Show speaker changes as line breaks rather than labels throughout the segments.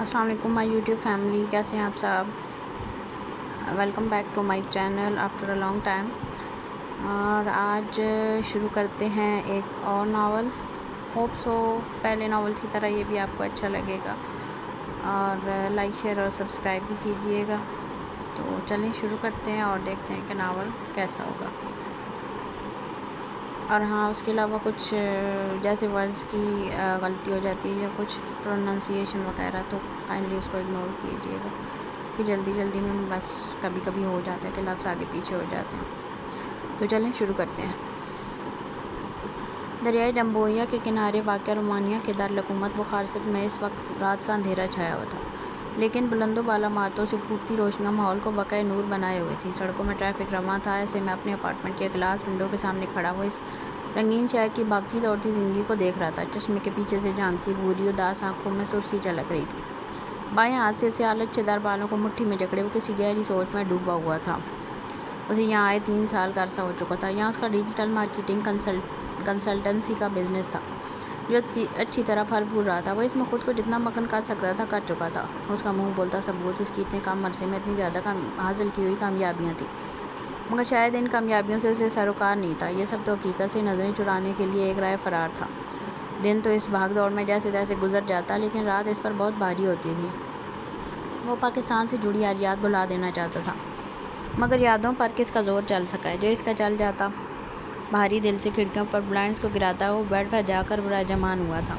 السلام علیکم مائی YouTube family, کیسے ہیں آپ سب؟ Welcome back to my channel after a long time. اور آج شروع کرتے ہیں ایک اور ناول۔ ہوپ سو پہلے ناول کی طرح یہ بھی آپ کو اچھا لگے گا، اور لائک شیئر اور سبسکرائب بھی کیجیے گا۔ تو چلیں شروع کرتے ہیں اور دیکھتے ہیں کہ ناول کیسا ہوگا۔ اور ہاں، اس کے علاوہ کچھ جیسے ورڈز کی غلطی ہو جاتی ہے یا کچھ پروننسیشن وغیرہ، تو کائنڈلی اس کو اگنور کیجیے گا، کہ جلدی میں بس کبھی کبھی ہو جاتا ہے کہ لفظ آگے پیچھے ہو جاتے ہیں۔ تو چلیں شروع کرتے ہیں۔ دریائے ڈمبویا کے کنارے واقع رومانیہ کے دارالحکومت بخارست میں اس وقت رات کا اندھیرا چھایا ہوا تھا، لیکن بلند و بالا عمارتوں سے پھوٹتی روشنیاں ماحول کو بقائے نور بنائے ہوئے تھی۔ سڑکوں میں ٹریفک رواں تھا۔ ایسے میں اپنے اپارٹمنٹ کے گلاس ونڈو کے سامنے کھڑا ہوا اس رنگین شہر کی بھاگتی دوڑتی زندگی کو دیکھ رہا تھا۔ چشمے کے پیچھے سے جھانکتی بھوری اداس آنکھوں میں سرخی جھلک رہی تھی۔ بائیں ہاتھ سے سیاہ لچھے دار بالوں کو مٹھی میں جکڑے وہ کسی گہری سوچ میں ڈوبا ہوا تھا۔ اسے یہاں آئے 3 سال کا عرصہ ہو چکا تھا۔ یہاں اس کا ڈیجیٹل مارکیٹنگ کنسلٹنسی کا بزنس تھا، جو اچھی طرح پھل پھول رہا تھا۔ وہ اس میں خود کو جتنا مگن کر سکتا تھا کر چکا تھا۔ اس کا منہ بولتا ثبوت اس کی اتنے کم عرصے میں اتنی زیادہ حاصل کی ہوئی کامیابیاں تھیں، مگر شاید ان کامیابیوں سے اسے سروکار نہیں تھا۔ یہ سب تو حقیقت سے نظریں چرانے کے لیے ایک رائے فرار تھا۔ دن تو اس بھاگ دوڑ میں جیسے تیسے گزر جاتا، لیکن رات اس پر بہت بھاری ہوتی تھی۔ وہ پاکستان سے جڑی ہر یاد بھلا دینا چاہتا تھا، مگر یادوں پر کس کا زور چل سکا ہے؟ جو اس کا چل جاتا بھاری دل سے کھڑکیوں پر بلائنڈز کو گراتا، وہ بیڈ پر جا کر براجمان ہوا تھا۔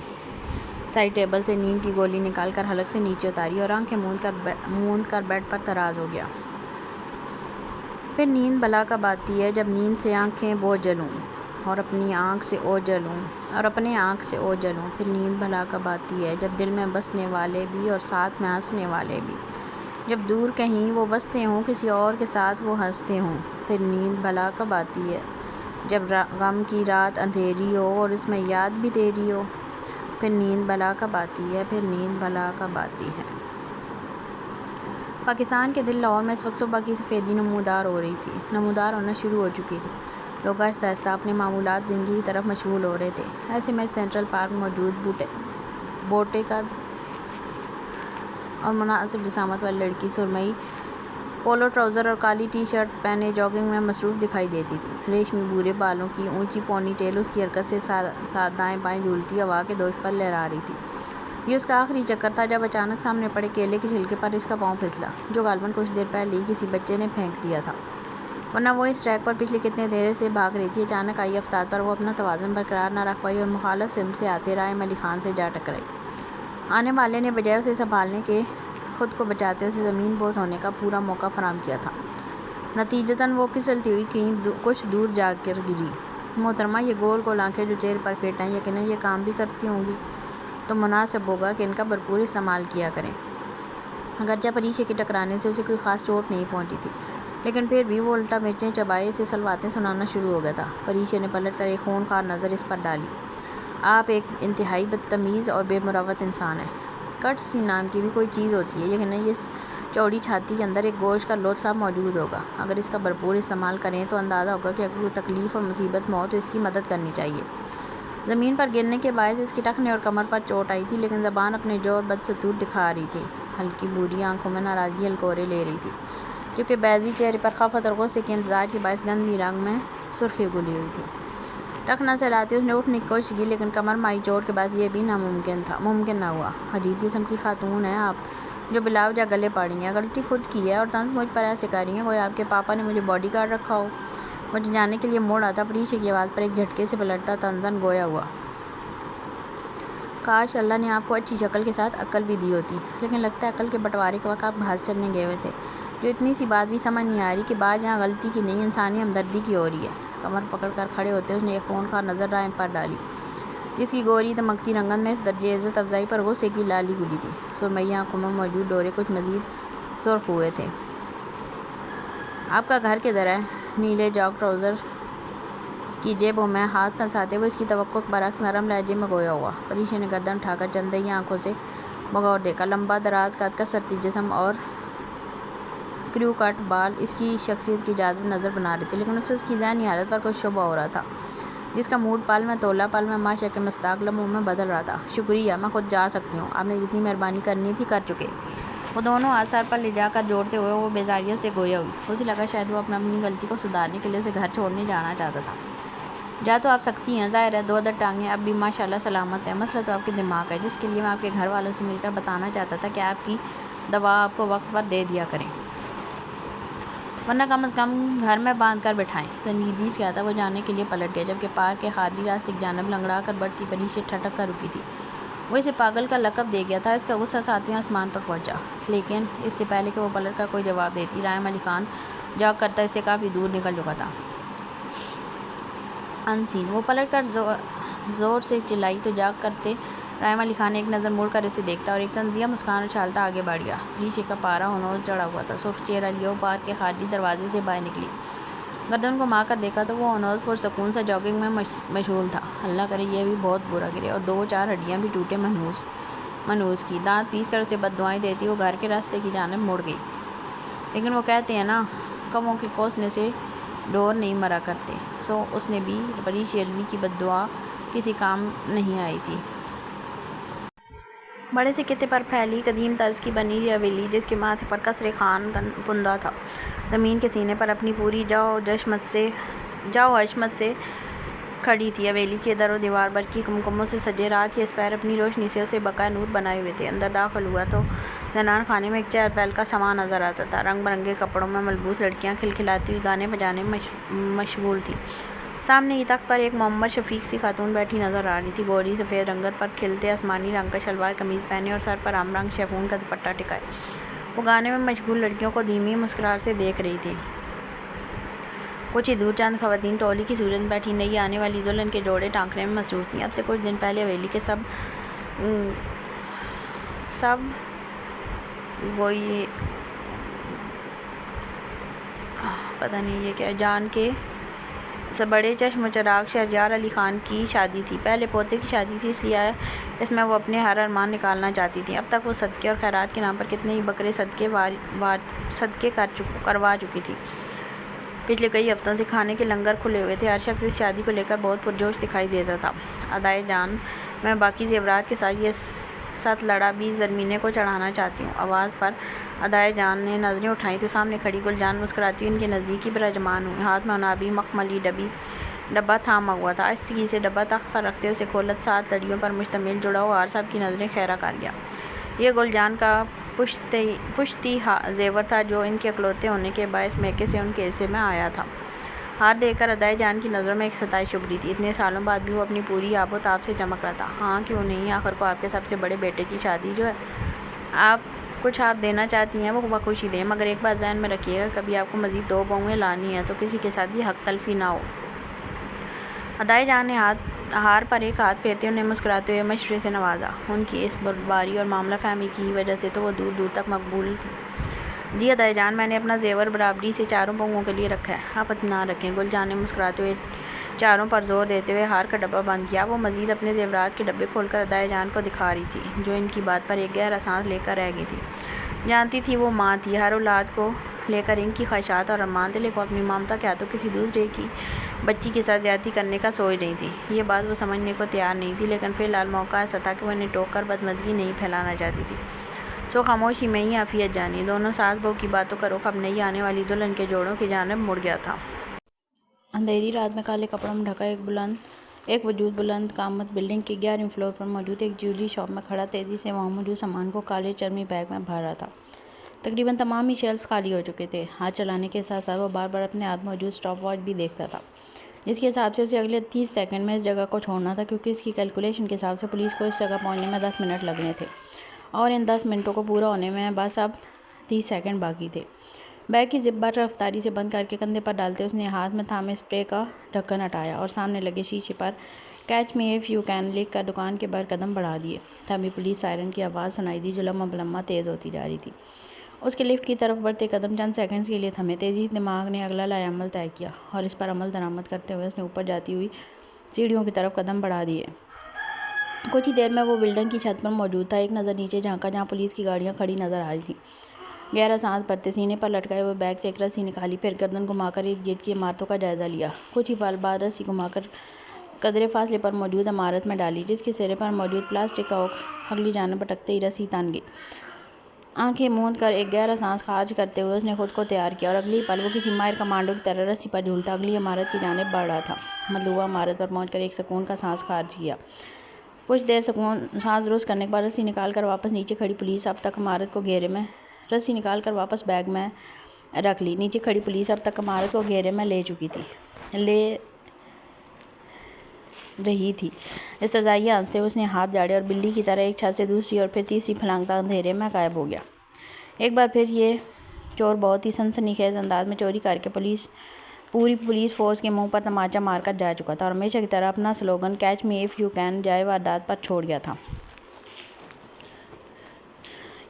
سائڈ ٹیبل سے نیند کی گولی نکال کر حلق سے نیچے اتاری اور آنکھیں موند کر بیڈ پر تراز ہو گیا۔ پھر نیند بلا کب آتی ہے؟ جب نیند سے آنکھیں بوجھل ہوں اور اپنی آنکھ سے اوجھل ہوں۔ پھر نیند بھلا کب آتی ہے؟ جب دل میں بسنے والے بھی اور ساتھ میں ہنسنے والے بھی، جب دور کہیں وہ بستے ہوں، کسی اور کے ساتھ وہ ہنستے ہوں۔ پھر نیند بھلا کب آتی ہے؟ جب غم کی رات اندھیری ہو اور اس میں یاد بھی تیری ہو۔ پھر نیند بھلا کب آتی ہے؟ پھر نیند بھلا کب آتی ہے؟ پاکستان کے دل لاہور میں اس وقت صبح کی سفیدی نمودار ہونا شروع ہو چکی تھی۔ لوگ آہستہ آہستہ اپنے معمولات زندگی کی طرف مشغول ہو رہے تھے۔ ایسے میں سینٹرل پارک موجود بوٹے قد اور مناسب جسامت والی لڑکی سرمئی پولو ٹراؤزر اور کالی ٹی شرٹ پہنے جاگنگ میں مصروف دکھائی دیتی تھی۔ ریشمی بھورے بالوں کی اونچی پونی ٹیل اس کی حرکت سے ساتھ دائیں بائیں جھولتی ہوا کے دوش پر لہرا رہی تھی۔ یہ اس کا آخری چکر تھا جب اچانک سامنے پڑے کیلے کے چھلکے پر اس کا پاؤں پھسلا، جو غالباً کچھ دیر پہلے ہی کسی بچے نے پھینک دیا تھا، ورنہ وہ اس ٹریک پر پچھلے کتنے دیر سے بھاگ رہی تھی۔ اچانک آئی افتاد پر وہ اپنا توازن برقرار نہ رکھ پائی اور مخالف سمت سے آتے رائم علی خان سے جا ٹکرائی۔ آنے والے نے بجائے اسے سنبھالنے کے خود کو بچاتے اسے زمین بوس ہونے کا پورا موقع فراہم کیا تھا۔ نتیجتاً وہ پھسلتی ہوئی کہیں کچھ دور جا کر گری۔ محترمہ، یہ گول گول آنکھیں جو چہرے پر فٹ ہیں، یقیناً یہ کام بھی کرتی ہوں گی، تو مناسب ہوگا کہ ان کا بھرپور استعمال کیا کریں۔ اگرچہ پریچے کے ٹکرانے سے اسے کوئی خاص چوٹ نہیں پہنچی تھی، لیکن پھر بھی وہ الٹا مرچیں چبائے اسے سلواتیں سنانا شروع ہو گیا تھا۔ پریچے نے پلٹ کر ایک خونخوار نظر اس پر ڈالی۔ آپ ایک انتہائی بدتمیز اور بے مروت انسان ہیں۔ کٹسی نام کی بھی کوئی چیز ہوتی ہے، یقیناً اس چوڑی چھاتی کے اندر ایک گوشت کا لوتھڑا موجود ہوگا۔ اگر اس کا بھرپور استعمال کریں تو اندازہ ہوگا کہ اگر کوئی تکلیف اور مصیبت میں ہو تو اس کی مدد کرنی چاہیے۔ زمین پر گرنے کے باعث اس کی ٹخنے اور کمر پر چوٹ آئی تھی، لیکن زبان اپنے جور بدستور دکھا رہی تھی۔ ہلکی بھوری آنکھوں میں ناراضگی الکورے لے رہی تھی، جبکہ بیضوی چہرے پر خفت اور غصے کے امتزاج کے باعث گندمی رنگ میں سرخی گلی ہوئی تھی۔ ٹخنا سہلاتے اس نے اٹھنے کی کوشش کی، لیکن کمر میں آئی چوٹ کے باعث یہ بھی ممکن نہ ہوا۔ عجیب قسم کی خاتون ہیں آپ، جو بلا وجہ گلے پڑی ہیں۔ غلطی خود کی ہے اور طنز مجھ پر ایسے کر رہی ہیں گویا آپ کے پاپا نے مجھے باڈی گارڈ رکھا ہو۔ مجھے جانے کے لیے موڑ آتا پریچے کی آواز پر ایک جھٹکے سے پلٹتا طنزاً گویا ہوا۔ کاش اللہ نے آپ کو اچھی شکل کے ساتھ عقل بھی دی ہوتی، لیکن لگتا ہے عقل کے بٹوارے کے وقت آپ گھاس چرنے گئے ہوئے تھے۔ جو اتنی سی بات بھی سمجھ نہیں آ رہی کہ بات یہاں غلطی کی نہیں، انسانی ہمدردی کی ہو رہی ہے۔ کمر پکڑ کر کھڑے ہوتے اس نے ایک خونخوار نظر رائم پر ڈالی، جس کی گوری دمکتی رنگت میں اس درجے عزت افزائی پر غصے کی لالی گلی تھی۔ سرمئی آنکھوں میں موجود ڈورے کچھ مزید سرخ ہوئے تھے۔ آپ کا گھر کدھر ہے؟ نیلے جاگ ٹراؤزر کی جیبوں میں ہاتھ پھنساتے ہوئے اس کی توقع کے برعکس نرم لہجے میں گویا ہوا۔ پریچے نے گردن اٹھا کر چندئی آنکھوں سے بغور دیکھا۔ لمبا دراز قد، کثرتی جسم اور کریو کٹ بال اس کی شخصیت کی جاذب نظر بنا رہے تھے، لیکن اسے اس کی ذہنی حالت پر کچھ شبہ ہو رہا تھا۔ جس کا موڈ پل میں تولا پل میں ماشاء کے مستاق لمحوں میں بدل رہا تھا۔ شکریہ، میں خود جا سکتی ہوں، آپ نے جتنی مہربانی کرنی تھی کر چکے۔ وہ دونوں ہاتھ سر پر لے جا کر جوڑتے ہوئے وہ بیزاریت سے گویا ہوئی۔ اسے لگا شاید وہ اپنی غلطی کو سدھارنے کے لیے اسے گھر چھوڑنے جانا چاہتا تھا۔ جا تو آپ سکتی ہیں، ظاہر ہے 2 عدد ٹانگیں اب بھی ماشاءاللہ سلامت ہیں، مسئلہ تو آپ کے دماغ ہے، جس کے لیے میں آپ کے گھر والوں سے مل کر بتانا چاہتا تھا کہ آپ کی دوا آپ کو وقت پر دے دیا کریں، ورنہ کم از کم گھر میں باندھ کر بٹھائیں۔ سنجیدگی سے کیا تھا، وہ جانے کے لیے پلٹ گیا، جبکہ پارک کے خارجی راستے کی جانب لنگڑا کر بڑھتی پری سے ٹھٹک کر رکی تھی۔ وہ اسے پاگل کا لقب دے گیا تھا۔ اس کا غصہ 7ویں آسمان پر پہنچا، لیکن اس سے پہلے کہ وہ پلٹ کر کوئی جواب دیتی، رحم علی خان جاگ کرتا اس سے کافی دور نکل چکا تھا۔ انسین وہ پلٹ کر زور سے چلائی تو جاگ کرتے رحم علی خان نے ایک نظر مڑ کر اسے دیکھتا اور ایک طنزیہ مسکان اچھالتا آگے بڑھ گیا۔ پریشے کا پارا ہنوز چڑھا ہوا تھا، سرخ چہرہ لیے وہ پارک کے خارجی دروازے سے باہر نکلی۔ گردن کو مار کر دیکھا تو وہ ہنوز پرسکون سا جاگنگ میں مشغول تھا۔ اللہ کرے یہ بھی بہت برا گرے اور 2-4 ہڈیاں بھی ٹوٹے منوس کی۔ دانت پیس کر اسے بددعائیں دیتی وہ گھر کے راستے کی جانب مڑ گئی۔ لیکن وہ کہتے ہیں نا، کموں کے کوسنے سے ڈور نہیں مرا کرتے، سو اس نے بھی پری شیلوی کی بددعا کسی کام نہیں آئی تھی۔ بڑے سے خطے پر پھیلی قدیم طرز کی بنی ہوئی حویلی، جس کے ماتھے پر قصر خان پندہ تھا، زمین کے سینے پر اپنی پوری جاؤ عظمت سے کھڑی تھی۔ حویلی کے در و دیوار برقی کمکموں سے سجے، رات کے اسپائر اپنی روشنی سے اسے بقائے نور بنائے ہوئے تھے۔ اندر داخل ہوا تو زنان خانے میں ایک چہل پہل کا سماں نظر آتا تھا۔ رنگ برنگے کپڑوں میں ملبوس لڑکیاں کھلکھلاتی ہوئی گانے بجانے میں مشغول تھیں۔ سامنے ہی تخت پر ایک محمد شفیق سی خاتون بیٹھی نظر آ رہی تھی، گوری سفید رنگت پر کھلتے آسمانی رنگ کا شلوار قمیض پہنے اور سر پر عام رنگ شیفون کا دوپٹہ ٹکائے وہ گانے میں مشغول لڑکیوں کو دھیمی مسکراہٹ سے دیکھ رہی تھی۔ کچھ ہی دور چند خواتین ٹولی کی صورت میں بیٹھی نئی آنے والی دلہن کے جوڑے ٹانکنے میں مصروف تھیں۔ اب سے کچھ دن پہلے حویلی کے سب گوئی پتہ نہیں یہ کیا جان کے بڑے چشم و چراغ شہریار علی خان کی شادی تھی۔ پہلے پوتے کی شادی تھی، اس لیے اس میں وہ اپنے ہر ارمان نکالنا چاہتی تھی۔ اب تک وہ صدقے اور خیرات کے نام پر کتنے ہی بکرے صدقے کروا چکی تھی۔ پچھلے کئی ہفتوں سے کھانے کے لنگر کھلے ہوئے تھے، ہر شخص اس شادی کو لے کر بہت پرجوش دکھائی دیتا تھا۔ ادائے جان، میں باقی زیورات کے ساتھ یہ 7 لڑا 20 زرمینے کو چڑھانا چاہتی ہوں۔ آواز پر ادائے جان نے نظریں اٹھائیں تو سامنے کھڑی گلجان مسکراتی ہوئی ان کے نزدیکی پر رجمان ہوئی۔ ہاتھ میں انابی مخملی ڈبہ تھاما ہوا تھا۔ آہستگی سے ڈبہ تخت پر رکھتے اسے کھولا، 7 لڑیوں پر مشتمل جڑا ہوا ہار سب کی نظریں خیرہ کر گیا۔ یہ گلجان کا پشتی زیور تھا جو ان کے اکلوتے ہونے کے باعث میکے سے ان کے حصے میں آیا تھا۔ ہار دیکھ کر ادائے جان کی نظروں میں ایک ستائش ابھری تھی۔ اتنے سالوں بعد بھی وہ اپنی پوری آب و تاب سے چمک رہا تھا۔ ہاں کیوں نہیں، آخر کو آپ کے سب سے بڑے بیٹے کی شادی جو ہے، کچھ آپ دینا چاہتی ہیں وہ بخوشی دیں، مگر ایک بات ذہن میں رکھیے گا، کبھی آپ کو مزید 2 بہویں لانی ہیں تو کسی کے ساتھ بھی حق تلفی نہ ہو۔ ادائے جان نے ہار پر ایک ہاتھ پھیرتے انہیں مسکراتے ہوئے مشورے سے نوازا۔ ان کی اس بردباری اور معاملہ فہمی کی وجہ سے تو وہ دور دور تک مقبول تھی۔ جی ادائے جان، میں نے اپنا زیور برابری سے 4 بہوؤں کے لیے رکھا ہے، آپ اطمینان رکھیں۔ گلجان نے مسکراتے ہوئے 4 پر زور دیتے ہوئے ہار کا ڈبہ بند کیا۔ وہ مزید اپنے زیورات کے ڈبے کھول کر ادائے جان کو دکھا رہی تھی، جو ان کی بات پر ایک گہرا سانس لے کر رہ گئی تھی۔ جانتی تھی وہ ماں تھی، ہر اولاد کو لے کر ان کی خواہشات اور ارمان تھے، لیکن وہ اپنی ممتا کیا تو کسی دوسرے کی بچی کے ساتھ زیادتی کرنے کا سوچ رہی تھی۔ یہ بات وہ سمجھنے کو تیار نہیں تھی، لیکن فی الحال موقع ایسا تھا کہ وہ انہیں ٹوک کر بدمزگی نہیں پھیلانا چاہتی تھی۔ سو خاموشی میں ہی عافیت جانی دونوں ساس بہو کی باتوں کا رخ اب نئی آنے والی دلہن کے جوڑوں کی جانب مڑ گیا تھا۔ اندھیری رات میں کالے کپڑوں میں ڈھکا ایک وجود بلند قامت بلڈنگ کے 11ویں فلور پر موجود ایک جیولری شاپ میں کھڑا تیزی سے وہاں موجود سامان کو کالے چرمی بیگ میں بھر رہا تھا۔ تقریباً تمام ہی شیلفز خالی ہو چکے تھے۔ ہاتھ چلانے کے ساتھ ساتھ وہ بار بار اپنے ہاتھ موجود اسٹاپ واچ بھی دیکھتا تھا، جس کے حساب سے اسے اگلے 30 سیکنڈ میں اس جگہ کو چھوڑنا تھا، کیونکہ اس کی کیلکولیشن کے حساب سے پولیس کو اس جگہ پہنچنے میں 10 منٹ لگنے تھے اور ان 10 منٹوں کو پورا ہونے میں بس اب 30 سیکنڈ باقی تھے۔ بیگ کی زپ بر رفتاری سے بند کر کے کندھے پر ڈالتے اس نے ہاتھ میں تھامے اسپرے کا ڈھکن ہٹایا اور سامنے لگے شیشے پر catch me if you can لکھ کر دکان کے باہر قدم بڑھا دیے۔ تبھی پولیس سائرن کی آواز سنائی دی جو لمحہ بلمحہ تیز ہوتی جا رہی تھی۔ اس کے لفٹ کی طرف بڑھتے قدم چند سیکنڈز کے لیے تھمے۔ تیزی دماغ نے اگلا لائحہ عمل طے کیا اور اس پر عمل درآمد کرتے ہوئے اس نے اوپر جاتی ہوئی سیڑھیوں کی طرف قدم بڑھا دیے۔ کچھ ہی دیر میں وہ بلڈنگ کی چھت پر موجود تھا۔ ایک نظر نیچے جھانکا جہاں پولیس کی گاڑیاں کھڑی نظر آ رہی تھیں۔ گہرا سانس بھرتے سینے پر لٹکائے ہوئے بیگ سے ایک رسی نکالی، پھر گردن گھما کر ارد گرد کی عمارتوں کا جائزہ لیا۔ کچھ ہی پل بعد رسی گھما کر قدرے فاصلے پر موجود عمارت میں ڈالی، جس کے سرے پر موجود پلاسٹک کا اوک اگلی جانب بھٹکتے ہی رسی تن گئی۔ آنکھیں موند کر ایک گہرا سانس خارج کرتے ہوئے اس نے خود کو تیار کیا، اور اگلی پل وہ کسی ماہر کمانڈو کی طرح رسی پر جھولتا اگلی عمارت کی جانب بڑھ رہا تھا۔ مطلوبہ عمارت پر پہنچ کر ایک سکون کا سانس خارج کیا۔ کچھ دیر سانس درست کرنے کے بعد رسی نکال کر واپس نیچے کھڑی پولیس اب تک عمارت کو گھیرے میں رسی نکال کر واپس بیگ میں رکھ لی۔ نیچے کھڑی پولیس اب تک عمارت کو گھیرے میں لے رہی تھی۔ استزائیہ ہنستے ہوئے اس نے ہاتھ جاڑے اور بلی کی طرح ایک چھت سے دوسری اور پھر تیسری پھلانگتا اندھیرے میں غائب ہو گیا۔ ایک بار پھر یہ چور بہت ہی سنسنی خیز انداز میں چوری کر کے پوری پولیس فورس کے منہ پر تماچا مار کر جا چکا تھا، اور ہمیشہ کی طرح اپنا slogan "catch me if you can" جائے واردات پر چھوڑ گیا تھا۔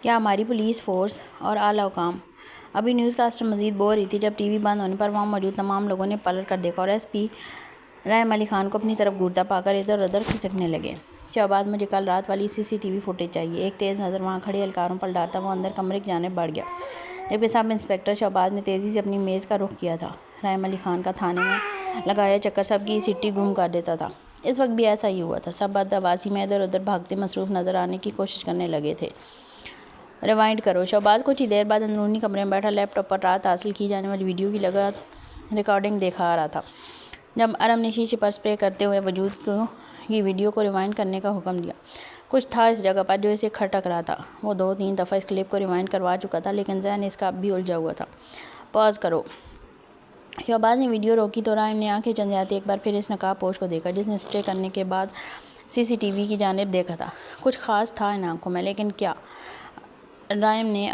کیا ہماری پولیس فورس اور اعلیٰ حکام؟ ابھی نیوز کاسٹر مزید بول رہی تھی جب ٹی وی بند ہونے پر وہاں موجود تمام لوگوں نے پلٹ کر دیکھا اور ایس پی رحم علی خان کو اپنی طرف گھورتا پا کر ادھر ادھر کھسکنے لگے۔ "شہباز، مجھے کل رات والی CCTV فوٹیج چاہیے"۔ ایک تیز نظر وہاں کھڑے اہلکاروں پر ڈالتا وہ اندر کمرے کی جانب بڑھ گیا، جبکہ سب انسپکٹر شہباز نے تیزی سے اپنی میز کا رخ کیا تھا۔ رحم علی خان کا تھانے میں لگایا چکر سب کی سٹی گم کر دیتا تھا۔ اس وقت بھی ایسا ہی ہوا تھا، سب بدحواسی میں ادھر ادھر بھاگتے مصروف نظر آنے کی کوشش کرنے لگے تھے۔ ریوائنڈ کرو۔ شہباز کچھ ہی دیر بعد اندرونی کمرے میں بیٹھا لیپ ٹاپ پر رات حاصل کی جانے والی ویڈیو کی ریکارڈنگ دیکھا آ رہا تھا۔ جب ارم نے شیشے پر اسپرے کرتے ہوئے وجود کی ویڈیو کو ریوائنڈ کرنے کا حکم دیا، کچھ تھا اس جگہ پر جو اسے کھٹک رہا تھا۔ وہ 2-3 دفعہ اس کلپ کو ریوائنڈ کروا چکا تھا، لیکن ذہن اس کا اب بھی الجھا ہوا تھا۔ پاز کرو۔ شہباز نے ویڈیو روکی تو رائم نے آنکھیں چندیاتے ایک بار پھر اس نقاب پوش کو دیکھا جس نے اسپرے کرنے کے بعد CCTV کی جانب دیکھا تھا۔ کچھ خاص تھا ان آنکھوں میں، لیکن کیا؟ رائم نے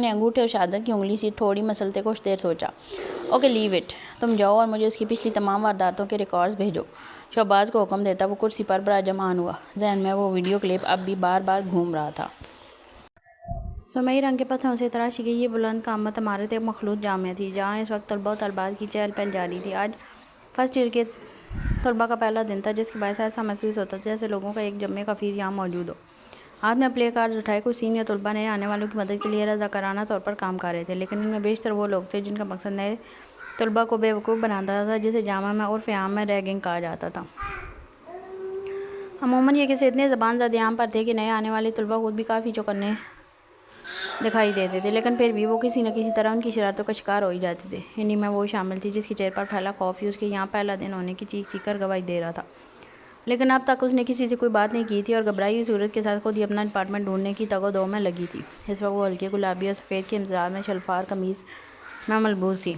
انگوٹھے اور شہادت کی انگلی سے تھوڑی مسلتے کچھ دیر سوچا۔ "Okay, leave it. تم جاؤ اور مجھے اس کی پچھلی تمام وارداتوں کے ریکارڈز بھیجو"۔ شہباز کو حکم دیتا وہ کرسی پر براجمان ہوا۔ ذہن میں وہ ویڈیو کلپ اب بھی بار بار گھوم رہا تھا۔ سرمئی رنگ کے پتھروں سے تراشی گئی یہ بلند قامت عمارت ایک مخلوط جامعہ تھی، جہاں اس وقت طلباء و طالبات کی چہل پہل جاری تھی۔ آج فرسٹ ایئر کے طلباء کا پہلا دن تھا، جس کے باعث ایسا محسوس ہوتا تھا جیسے لوگوں کا ایک جمع کثیر یہاں موجود ہو۔ ہاتھ میں پلے کارڈز اٹھائے کچھ سینئر طلباء نئے آنے والوں کی مدد کے لیے رضاکارانہ طور پر کام کر رہے تھے، لیکن ان میں بیشتر وہ لوگ تھے جن کا مقصد نئے طلباء کو بے وقوف بنانا تھا، جسے جامعہ میں عرف عام میں ریگنگ کہا جاتا تھا۔ عموماً یہ قصے اتنے زبان زد عام پر تھے کہ نئے آنے والے طلباء خود بھی کافی چوکنے دکھائی دیتے تھے، لیکن پھر بھی وہ کسی نہ کسی طرح ان کی شرارتوں کا شکار ہو ہی جاتے تھے۔ انہی میں وہ شامل تھی جس کے چہرے پر پھیلا خوف ہی اس کے یہاں پہلا دن ہونے کی چیخ چیخ کر گواہی دے رہا تھا، لیکن اب تک اس نے کسی سے کوئی بات نہیں کی تھی اور گھبرائی ہوئی صورت کے ساتھ خود ہی اپنا ڈپارٹمنٹ ڈھونڈنے کی تگ و دو میں لگی تھی۔ اس وقت وہ ہلکے گلابی اور سفید کے امتزاج میں شلوار قمیض میں ملبوس تھی۔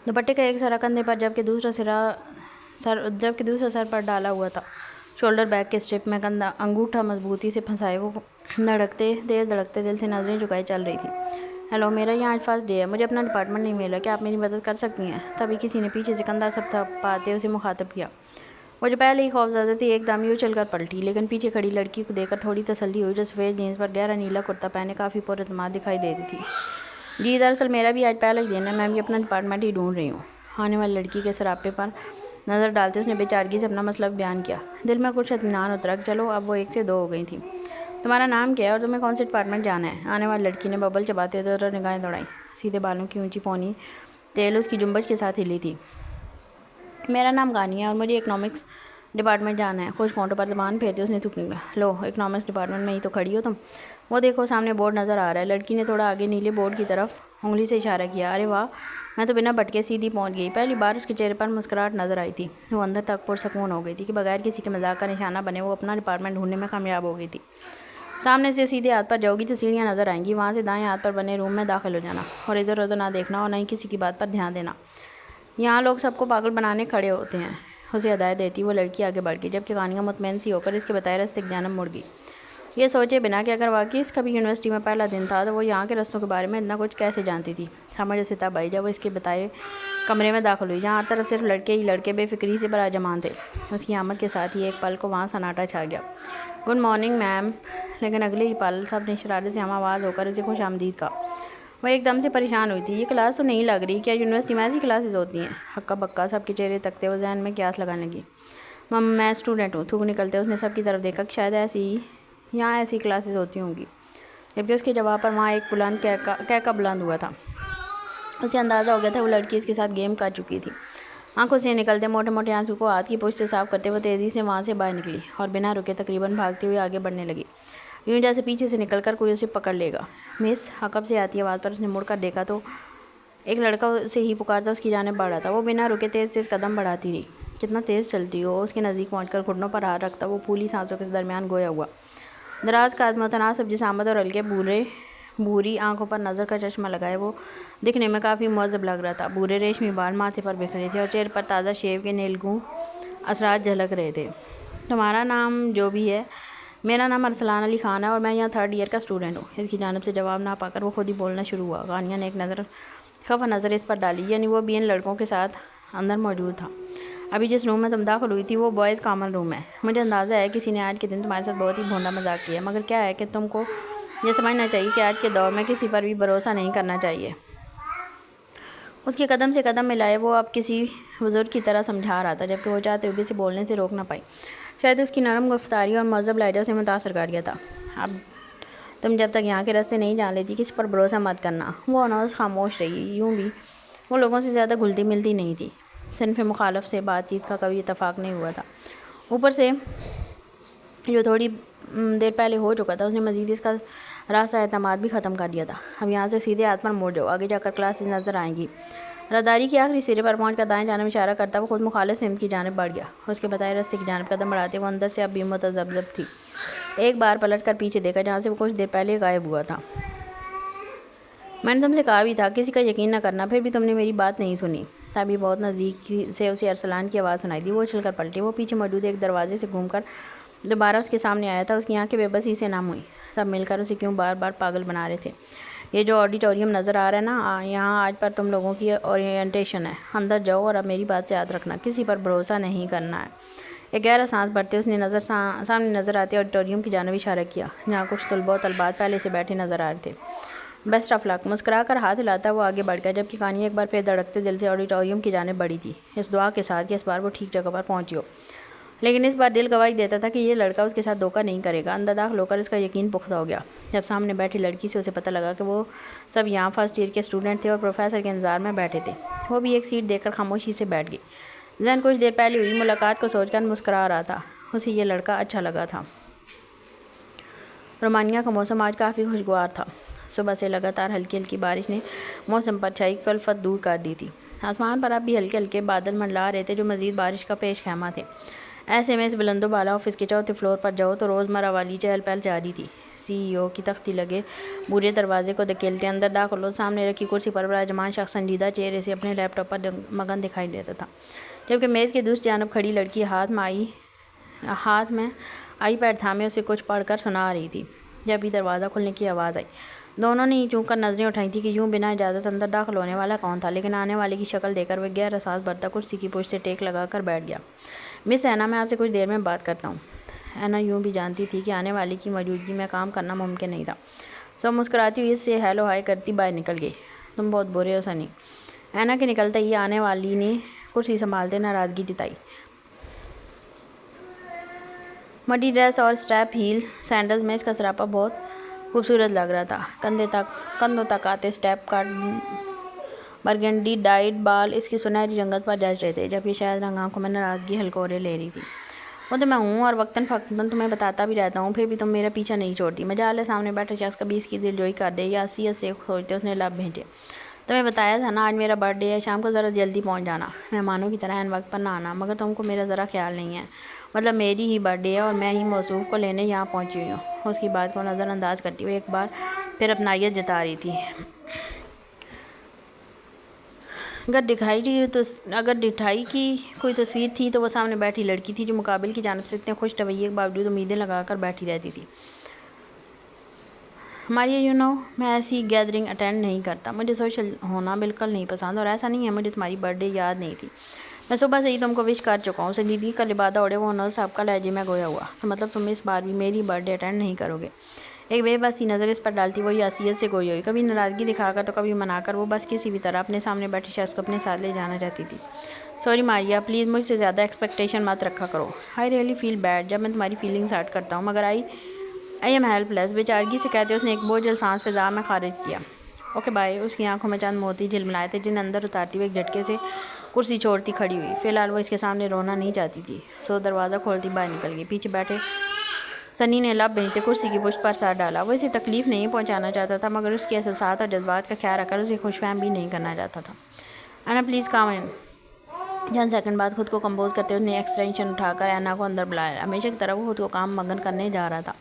دوپٹے کا ایک سرا کندھے پر جبکہ دوسرا سر پر ڈالا ہوا تھا۔ شولڈر بیگ کے اسٹرپ میں انگوٹھا مضبوطی سے پھنسائے وہ تیز دھڑکتے دل سے نظریں جھکائے چل رہی تھی۔ "ہیلو، میرا یہاں آج فرسٹ ڈے ہے، مجھے اپنا ڈپارٹمنٹ نہیں ملا، کیا آپ میری مدد کر سکتی ہیں؟" تبھی کسی نے پیچھے سے کندھا تھپتھپاتے اسے مخاطب کیا۔ وہ جو پہلے ہی خوفزدہ تھی ایک دم ہی اچھل کر پلٹی، لیکن پیچھے کھڑی لڑکی کو دیکھ کر تھوڑی تسلی ہوئی جو سفید جینس پر گہرا نیلا کرتا پہنے کافی پراعتماد دکھائی دیتی تھی۔ "جی، دراصل میرا بھی آج پہلا ہی دن ہے، میں بھی اپنا ڈپارٹمنٹ ہی ڈھونڈ رہی ہوں"۔ آنے والی لڑکی کے سراپے پر نظر ڈالتے اس نے بے چارگی سے اپنا مسئلہ بیان کیا۔ دل میں کچھ اطمینان اترا کہ چلو اب وہ 1 سے 2 ہو گئی تھیں۔ "تمہارا نام کیا ہے اور تمہیں کون سے ڈپارٹمنٹ جانا ہے؟" آنے والی لڑکی نے ببل چباتے ادھر ادھر نگاہیں دوڑائیں۔ سیدھے بالوں کی اونچی پونی تیل اس کی جنبش کے ساتھ ہلی تھی۔ "میرا نام غانی ہے اور مجھے اکنامکس ڈپارٹمنٹ جانا ہے"۔ خشک ہونٹوں پر زبان پھیرتے اس نے تھوک نکلا۔ "لو، اکنامکس ڈپارٹمنٹ میں ہی تو کھڑی ہو تم، وہ دیکھو سامنے بورڈ نظر آ رہا ہے"۔ لڑکی نے تھوڑا آگے نیلے بورڈ کی طرف انگلی سے اشارہ کیا۔ "ارے واہ، میں تو بنا بھٹکے سیدھی پہنچ گئی"۔ پہلی بار اس کے چہرے پر مسکراہٹ نظر آئی تھی۔ وہ اندر تک پرسکون ہو گئی تھی کہ بغیر کسی کے مذاق کا نشانہ بنے وہ اپنا ڈپارٹمنٹ ڈھونڈنے میں کامیاب ہو گئی تھی۔ سامنے سے سیدھے ہاتھ پر جاؤ گی تو سیڑھیاں نظر آئیں گی، وہاں سے دائیں ہاتھ پر بنے روم میں داخل ہو جانا، اور ادھر ادھر نہ دیکھنا اور نہ ہی کسی کی بات پر دھیان دینا، یہاں لوگ سب کو پاگل بنانے کھڑے ہوتے ہیں۔ اسے ہدایت دیتی وہ لڑکی آگے بڑھ گئی، جبکہ غانیہ مطمئن سی ہو کر اس کے بتائے راستے کی جانب مڑ گئی، یہ سوچے بنا کہ اگر واقعی اس کا بھی یونیورسٹی میں پہلا دن تھا تو وہ یہاں کے رستوں کے بارے میں اتنا کچھ کیسے جانتی تھی۔ سمجھ اسے تب آئی جب وہ اس کے بتائے کمرے میں داخل ہوئی، جہاں ہر طرف صرف لڑکے ہی لڑکے بے فکری سے براجمان تھے۔ اس کی آمد کے ساتھ ہی ایک پل کو وہاں سناٹا چھا گیا۔ "Good morning ma'am". لیکن اگلے ہی پل سب نے شرارت سے ہم آواز ہو کر اسے خوش آمدید کہا۔ وہ ایک دم سے پریشان ہوئی تھی۔ یہ کلاس تو نہیں لگ رہی، کیا یونیورسٹی میں ایسی کلاسز ہوتی ہیں؟ ہکا بکا سب کے چہرے تکتے وہ ذہن میں قیاس لگانے لگی۔ "میں اسٹوڈنٹ ہوں"۔ تھوک نکلتے اس نے سب کی طرف دیکھا کہ شاید یہاں ایسی کلاسز ہوتی ہوں گی، جبکہ اس کے جواب پر وہاں ایک کہکا بلند ہوا تھا۔ اسے اندازہ ہو گیا تھا وہ لڑکی اس کے ساتھ گیم کر چکی تھی۔ آنکھوں سے نکلتے موٹے موٹے آنسو کو ہاتھ کی پشت سے صاف کرتے وہ تیزی سے وہاں سے باہر نکلی اور بنا رکے تقریباً بھاگتے ہوئے آگے بڑھنے لگی، یوں جیسے پیچھے سے نکل کر کوئی اسے پکڑ لے گا۔ مس حقب سے آتی آواز پر اس نے مڑ کر دیکھا تو ایک لڑکا اسے ہی پکارتا اس کی جانب بڑھ رہا تھا۔ وہ بنا رکے تیز تیز قدم بڑھاتی رہی۔ کتنا تیز چلتی ہو؟ اس کے نزدیک پہنچ کر گھٹنوں پر ہاتھ رکھتا وہ پھولی سانسوں کے درمیان گویا ہوا، دراز قد، متناسب جسامت اور ہلکے بھوری آنکھوں پر نظر کا چشمہ لگائے وہ دکھنے میں کافی مہذب لگ رہا تھا۔ بھورے ریشمی بال ماتھے پر بکھرے تھے اور چہرے پر تازہ شیو کے نیلگوں اثرات جھلک رہے تھے۔ تمہارا نام جو بھی ہے؟ میرا نام ارسلان علی خان ہے اور میں یہاں 3rd ایئر کا اسٹوڈنٹ ہوں۔ اس کی جانب سے جواب نہ پا کر وہ خود ہی بولنا شروع ہوا۔ غانیہ نے ایک خفا نظر اس پر ڈالی، یعنی وہ بھی ان لڑکوں کے ساتھ اندر موجود تھا۔ ابھی جس روم میں تم داخل ہوئی تھی وہ بوائز کامن روم ہے۔ مجھے اندازہ ہے کسی نے آج کے دن تمہارے ساتھ بہت ہی بھونڈا مذاق کیا ہے، مگر کیا ہے کہ تم کو یہ سمجھنا چاہیے کہ آج کے دور میں کسی پر بھی بھروسہ نہیں کرنا چاہیے۔ اس کے قدم سے قدم ملائے وہ اب کسی بزرگ کی طرح سمجھا رہا تھا، جبکہ وہ چاہتے ہوئے اسے بولنے سے روک نہ پائی۔ شاید اس کی نرم گفتاری اور مہذب لہجہ سے متاثر کر گیا تھا۔ اب تم جب تک یہاں کے راستے نہیں جان لیتی کسی پر بھروسہ مت کرنا۔ وہ انوس خاموش رہی۔ یوں بھی وہ لوگوں سے زیادہ گھلتی ملتی نہیں تھی۔ صنف مخالف سے بات چیت کا کبھی اتفاق نہیں ہوا تھا، اوپر سے جو تھوڑی دیر پہلے ہو چکا تھا اس نے مزید اس کا راستہ اعتماد بھی ختم کر دیا تھا۔ اب یہاں سے سیدھے ہاتھ پر موڑ جاؤ، آگے جا کر کلاسز نظر آئیں گی۔ راہداری کے آخری سرے پر پہنچ کر دائیں جانب اشارہ کرتا وہ خود مخالف سمت کی جانب بڑھ گیا۔ اس کے بتائے راستے کی جانب قدم بڑھاتے وہ اندر سے اب بھی متذبذب تھی۔ ایک بار پلٹ کر پیچھے دیکھا جہاں سے وہ کچھ دیر پہلے غائب ہوا تھا۔ میں نے تم سے کہا بھی تھا کسی کا یقین نہ کرنا، پھر بھی تم نے میری بات نہیں سنی۔ تبھی بہت نزدیک سے اسے ارسلان کی آواز سنائی دی۔ وہ اچھل کر پلٹی۔ وہ پیچھے موجود ایک دروازے سے گھوم کر دوبارہ اس کے سامنے آیا تھا۔ اس کی آنکھیں بے بسی سے نم ہوئیں۔ سب مل کر اسے کیوں بار بار پاگل بنا رہے تھے؟ یہ جو آڈیٹوریم نظر آ رہا ہے نا، یہاں آج پر تم لوگوں کی اورینٹیشن ہے۔ اندر جاؤ اور اب میری بات سے یاد رکھنا، کسی پر بھروسہ نہیں کرنا ہے۔ ایک گہرا سانس بھرتے اس نے سامنے نظر آتے آڈیٹوریم کی جانب اشارہ کیا، جہاں کچھ طلباء و طالبات پہلے سے بیٹھے نظر آ رہے تھے۔ بیسٹ آف لک، مسکرا کر ہاتھ ہلاتا وہ آگے بڑھ گیا، جبکہ غانیہ ایک بار پھر دھڑکتے دل سے آڈیٹوریم کی جانب بڑھی تھی، اس دعا کے ساتھ کہ اس بار وہ ٹھیک جگہ پر پہنچی ہو۔ لیکن اس بار دل گواہی دیتا تھا کہ یہ لڑکا اس کے ساتھ دھوکہ نہیں کرے گا۔ اندر داخل ہو کر اس کا یقین پختہ ہو گیا جب سامنے بیٹھی لڑکی سے اسے پتہ لگا کہ وہ سب یہاں 1st ایئر کے اسٹوڈنٹ تھے اور پروفیسر کے انتظار میں بیٹھے تھے۔ وہ بھی ایک سیٹ دیکھ کر خاموشی سے بیٹھ گئی۔ ذہن کچھ دیر پہلے ہوئی ملاقات کو سوچ کر مسکرا رہا تھا۔ اسے یہ لڑکا اچھا لگا تھا۔ رومانیہ کا موسم آج کافی خوشگوار تھا۔ صبح سے لگاتار ہلکی ہلکی بارش نے موسم پر چھائی کلفت دور کر دی تھی۔ آسمان پر اب بھی ہلکے ہلکے بادل منڈلا رہے تھے جو مزید بارش کا پیش خیمہ تھے۔ ایسے میں اس بلند و بالا آفس کے 4تھے فلور پر جاؤ تو روزمرہ والی چہل پہل جاری تھی۔ CEO کی تختی لگے بھورے دروازے کو دھکیلتے اندر داخل ہو، سامنے رکھی کرسی پر براجمان شخص سنجیدہ چہرے سے اپنے لیپ ٹاپ پر مگن دکھائی دیتا تھا، جبکہ میز کی دوسری جانب کھڑی لڑکی ہاتھ میں آئی پیڈ تھامے اسے کچھ پڑھ کر سنا رہی تھی۔ جب بھی دروازہ کھلنے کی آواز آئی دونوں نے چونک کر نظریں اٹھائی تھیں کہ یوں بنا اجازت اندر داخل ہونے والا کون تھا، لیکن آنے والے کی شکل دیکھ کر وہ گہرا سانس بھرتا کرسی کی پشت سے ٹیک لگا کر بیٹھ گیا۔ مس اینا، میں آپ سے کچھ دیر میں بات کرتا ہوں۔ اینا یوں بھی جانتی تھی کہ آنے والے کی موجودگی میں کام کرنا ممکن نہیں تھا، سو مسکراتی ہوئی اس سے ہیلو ہائی کرتی باہر نکل گئی۔ تم بہت برے ہو سنی۔ اینا کے نکلتے ہی آنے والی نے کرسی سنبھالتے ناراضگی جتائی۔ مڈی ڈریس اور اسٹیپ ہیل سینڈلز میں اس کا سراپا بہت خوبصورت لگ رہا تھا۔ کندھوں تک آتے اسٹیپ کٹ برگنڈی ڈائیڈ بال اس کی سنہری رنگت پر جچ رہے تھے، جبکہ شاید رنگ آنکھوں میں ناراضگی ہلکورے لے رہی تھی۔ وہ تو میں ہوں اور وقتاً فوقتاً تمہیں بتاتا بھی رہتا ہوں، پھر بھی تم میرا پیچھا نہیں چھوڑتی۔ مجال ہے سامنے بیٹھے شخص کبھی اس کی دلجوئی کر دے یا حیثیت سے سوچتے اس نے لب بھیجے۔ تمہیں بتایا تھا نا آج میرا برتھ ڈے ہے، شام کو ذرا جلدی پہنچ جانا، مہمانوں کی طرح عین وقت پر نہ آنا۔ مگر تم کو میرا ذرا خیال نہیں ہے، مطلب میری ہی برتھ ڈے ہے اور میں ہی موصوف کو لینے یہاں پہنچی ہوئی ہوں۔ اس کی بات کو نظر انداز کرتی ہوئے ایک بار پھر اپنائیت جتا رہی تھی۔ اگر ڈٹھائی کی کوئی تصویر تھی تو وہ سامنے بیٹھی لڑکی تھی جو مقابل کی جانب سے اتنے خوش طبیعت کے باوجود امیدیں لگا کر بیٹھی رہتی تھی۔ ماریا میں ایسی گیدرنگ اٹینڈ نہیں کرتا، مجھے سوشل ہونا بالکل نہیں پسند، اور ایسا نہیں ہے مجھے تمہاری برتھ ڈے یاد نہیں تھی، میں صبح سے ہی تم کو وش کر چکا ہوں۔ سنجیدگی کا لبادہ اوڑھے وہ انوس صاحب کا لہجے میں گویا ہوا، تو مطلب تم اس بار بھی میری برتھ ڈے اٹینڈ نہیں کرو گے؟ ایک بے بس سی نظر اس پر ڈالتی وہ حیثیت سے گوئی ہوئی، کبھی ناراضگی دکھا کر تو کبھی منا کر، وہ بس کسی بھی طرح اپنے سامنے بیٹھے شخص کو اپنے ساتھ لے جانا چاہتی تھی۔ سوری ماریا، پلیز مجھ سے زیادہ ایکسپیکٹیشن مت رکھا کرو۔ آئی ریئلی فیل بیڈ جب میں تمہاری فیلنگز ہرٹ کرتا ہوں، مگر آئی ایم ہیلپ لیس، بیچارگی سے کہتے اس نے ایک بوجھل سانس فضا میں خارج کیا۔ Okay bye. اس کی آنکھوں میں چند موتی جھلملائے تھے جنہیں اندر اتارتی ہوئے ایک جھٹکے سے کرسی چھوڑتی کھڑی ہوئی. فی الحال وہ اس کے سامنے رونا نہیں چاہتی تھی، سو دروازہ کھولتی باہر نکل گئی. پیچھے بیٹھے سنی نے لب بھیجتے کرسی کی پشت پر سر ڈالا. وہ اسے تکلیف نہیں پہنچانا چاہتا تھا، مگر اس کے احساسات اور جذبات کا خیال رکھ کر اسے خوش فہم بھی نہیں کرنا چاہتا تھا. اینا پلیز کم ان. چند سیکنڈ بعد خود کو کمپوز کرتے اس نے ایکسٹینشن اٹھا کر اینا کو اندر بلایا. ہمیشہ کی طرح وہ خود کو کام مگن کرنے جا رہا تھا،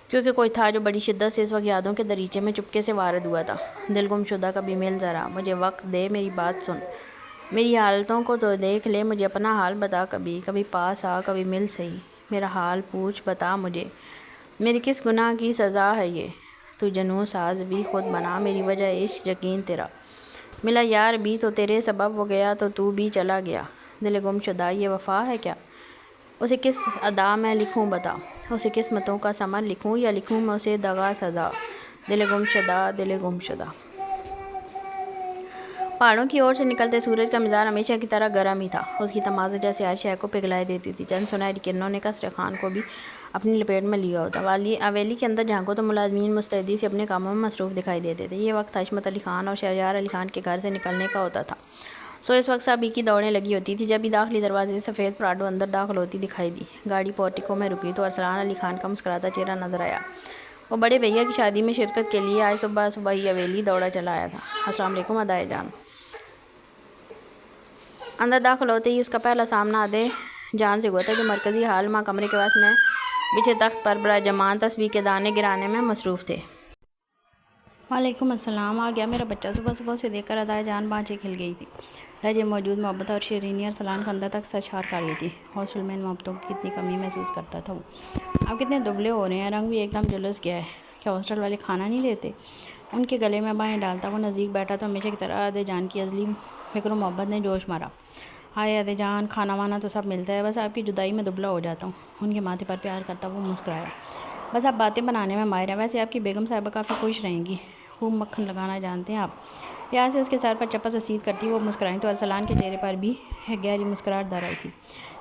کیونکہ کوئی تھا جو بڑی شدت سے اس وقت یادوں کے دریچے میں چپکے سے وارد ہوا تھا. دل گم شدہ، کبھی مل ذرا، مجھے وقت دے، میری بات سن، میری حالتوں کو تو دیکھ لے، مجھے اپنا حال بتا، کبھی پاس آ، کبھی مل سہی، میرا حال پوچھ، بتا مجھے میری کس گناہ کی سزا ہے یہ. تو جنوں ساز بھی خود بنا، میری وجہ عشق یقین تیرا. ملا یار بھی تو تیرے سبب، وہ گیا تو بھی چلا گیا. دل گم شدہ، یہ وفا ہے کیا؟ اسے کس ادا میں لکھوں بتا، اسے قسمتوں کا ثمر لکھوں، یا لکھوں میں اسے دغا سزا. دل گم شدہ، دل گم شدہ. پہاڑوں کی اور سے نکلتے سورج کا مزاج ہمیشہ کی طرح گرم ہی تھا. اس کی تمازت جیسے ہر شے کو پگھلائے دیتی تھی. چند سنہری کرنوں نے قصر خان کو بھی اپنی لپیٹ میں لیا ہوتا. حویلی کے اندر جھانکو تو ملازمین مستعدی سے اپنے کاموں میں مصروف دکھائی دیتے تھے. یہ وقت عصمت علی خان اور شہریار علی خان کے گھر سے نکلنے کا ہوتا تھا، سو اس وقت سب ہی کی دوڑیں لگی ہوتی تھی. جب بھی داخلی دروازے سے سفید پراڈو اندر داخل ہوتی دکھائی دی، گاڑی پورٹیکو میں رکی، تو ارسلان علی خان کا مسکراتا چہرہ نظر آیا. وہ بڑے بھیا کی شادی میں شرکت کے لیے آج صبح ہی حویلی دوڑا چلا آیا تھا. السلام علیکم ادائے جان. اندر داخل ہوتے ہی اس کا پہلا سامنا ادے جان سے ہوا تھا، جو مرکزی ہال ماں کمرے کے وسط میں بچھے تخت پر براجمان تسبیح کے دانے گرانے میں مصروف تھے. وعلیکم السلام. آ گیا میرا بچہ. صبح سے دیکھ کر ادائے جان بانچیں کھل گئی تھی. لہجے موجود محبت اور شیرینی ارسلان کو اندر تک سرشار کر رہی تھی. ہاسٹل میں ان محبتوں کی کتنی کمی محسوس کرتا تھا وہ. اب کتنے دبلے ہو رہے ہیں، رنگ بھی ایک دم جلس گیا ہے. کیا ہاسٹل والے کھانا نہیں دیتے؟ ان کے گلے میں بائیں ڈالتا وہ نزدیک بیٹھا تو ہمیشہ کی طرح ادے جان کی ازلی فکر و محبت نے جوش مارا. ہائے ادے جان، کھانا وانا تو سب ملتا ہے، بس آپ کی جدائی میں دبلا ہو جاتا ہوں. ان کے ماتھے پر پیار کرتا وہ مسکرایا. بس آپ باتیں بنانے میں ماہر ہیں. ویسے آپ کی بیگم صاحبہ کافی خوش رہیں گی، خوب مکھن لگانا جانتے ہیں آپ. پیار سے اس کے سر پر چپت رسید کرتی وہ مسکرائیں تو ارسلان کے چہرے پر بھی ایک گہری مسکراہٹ در آئی تھی.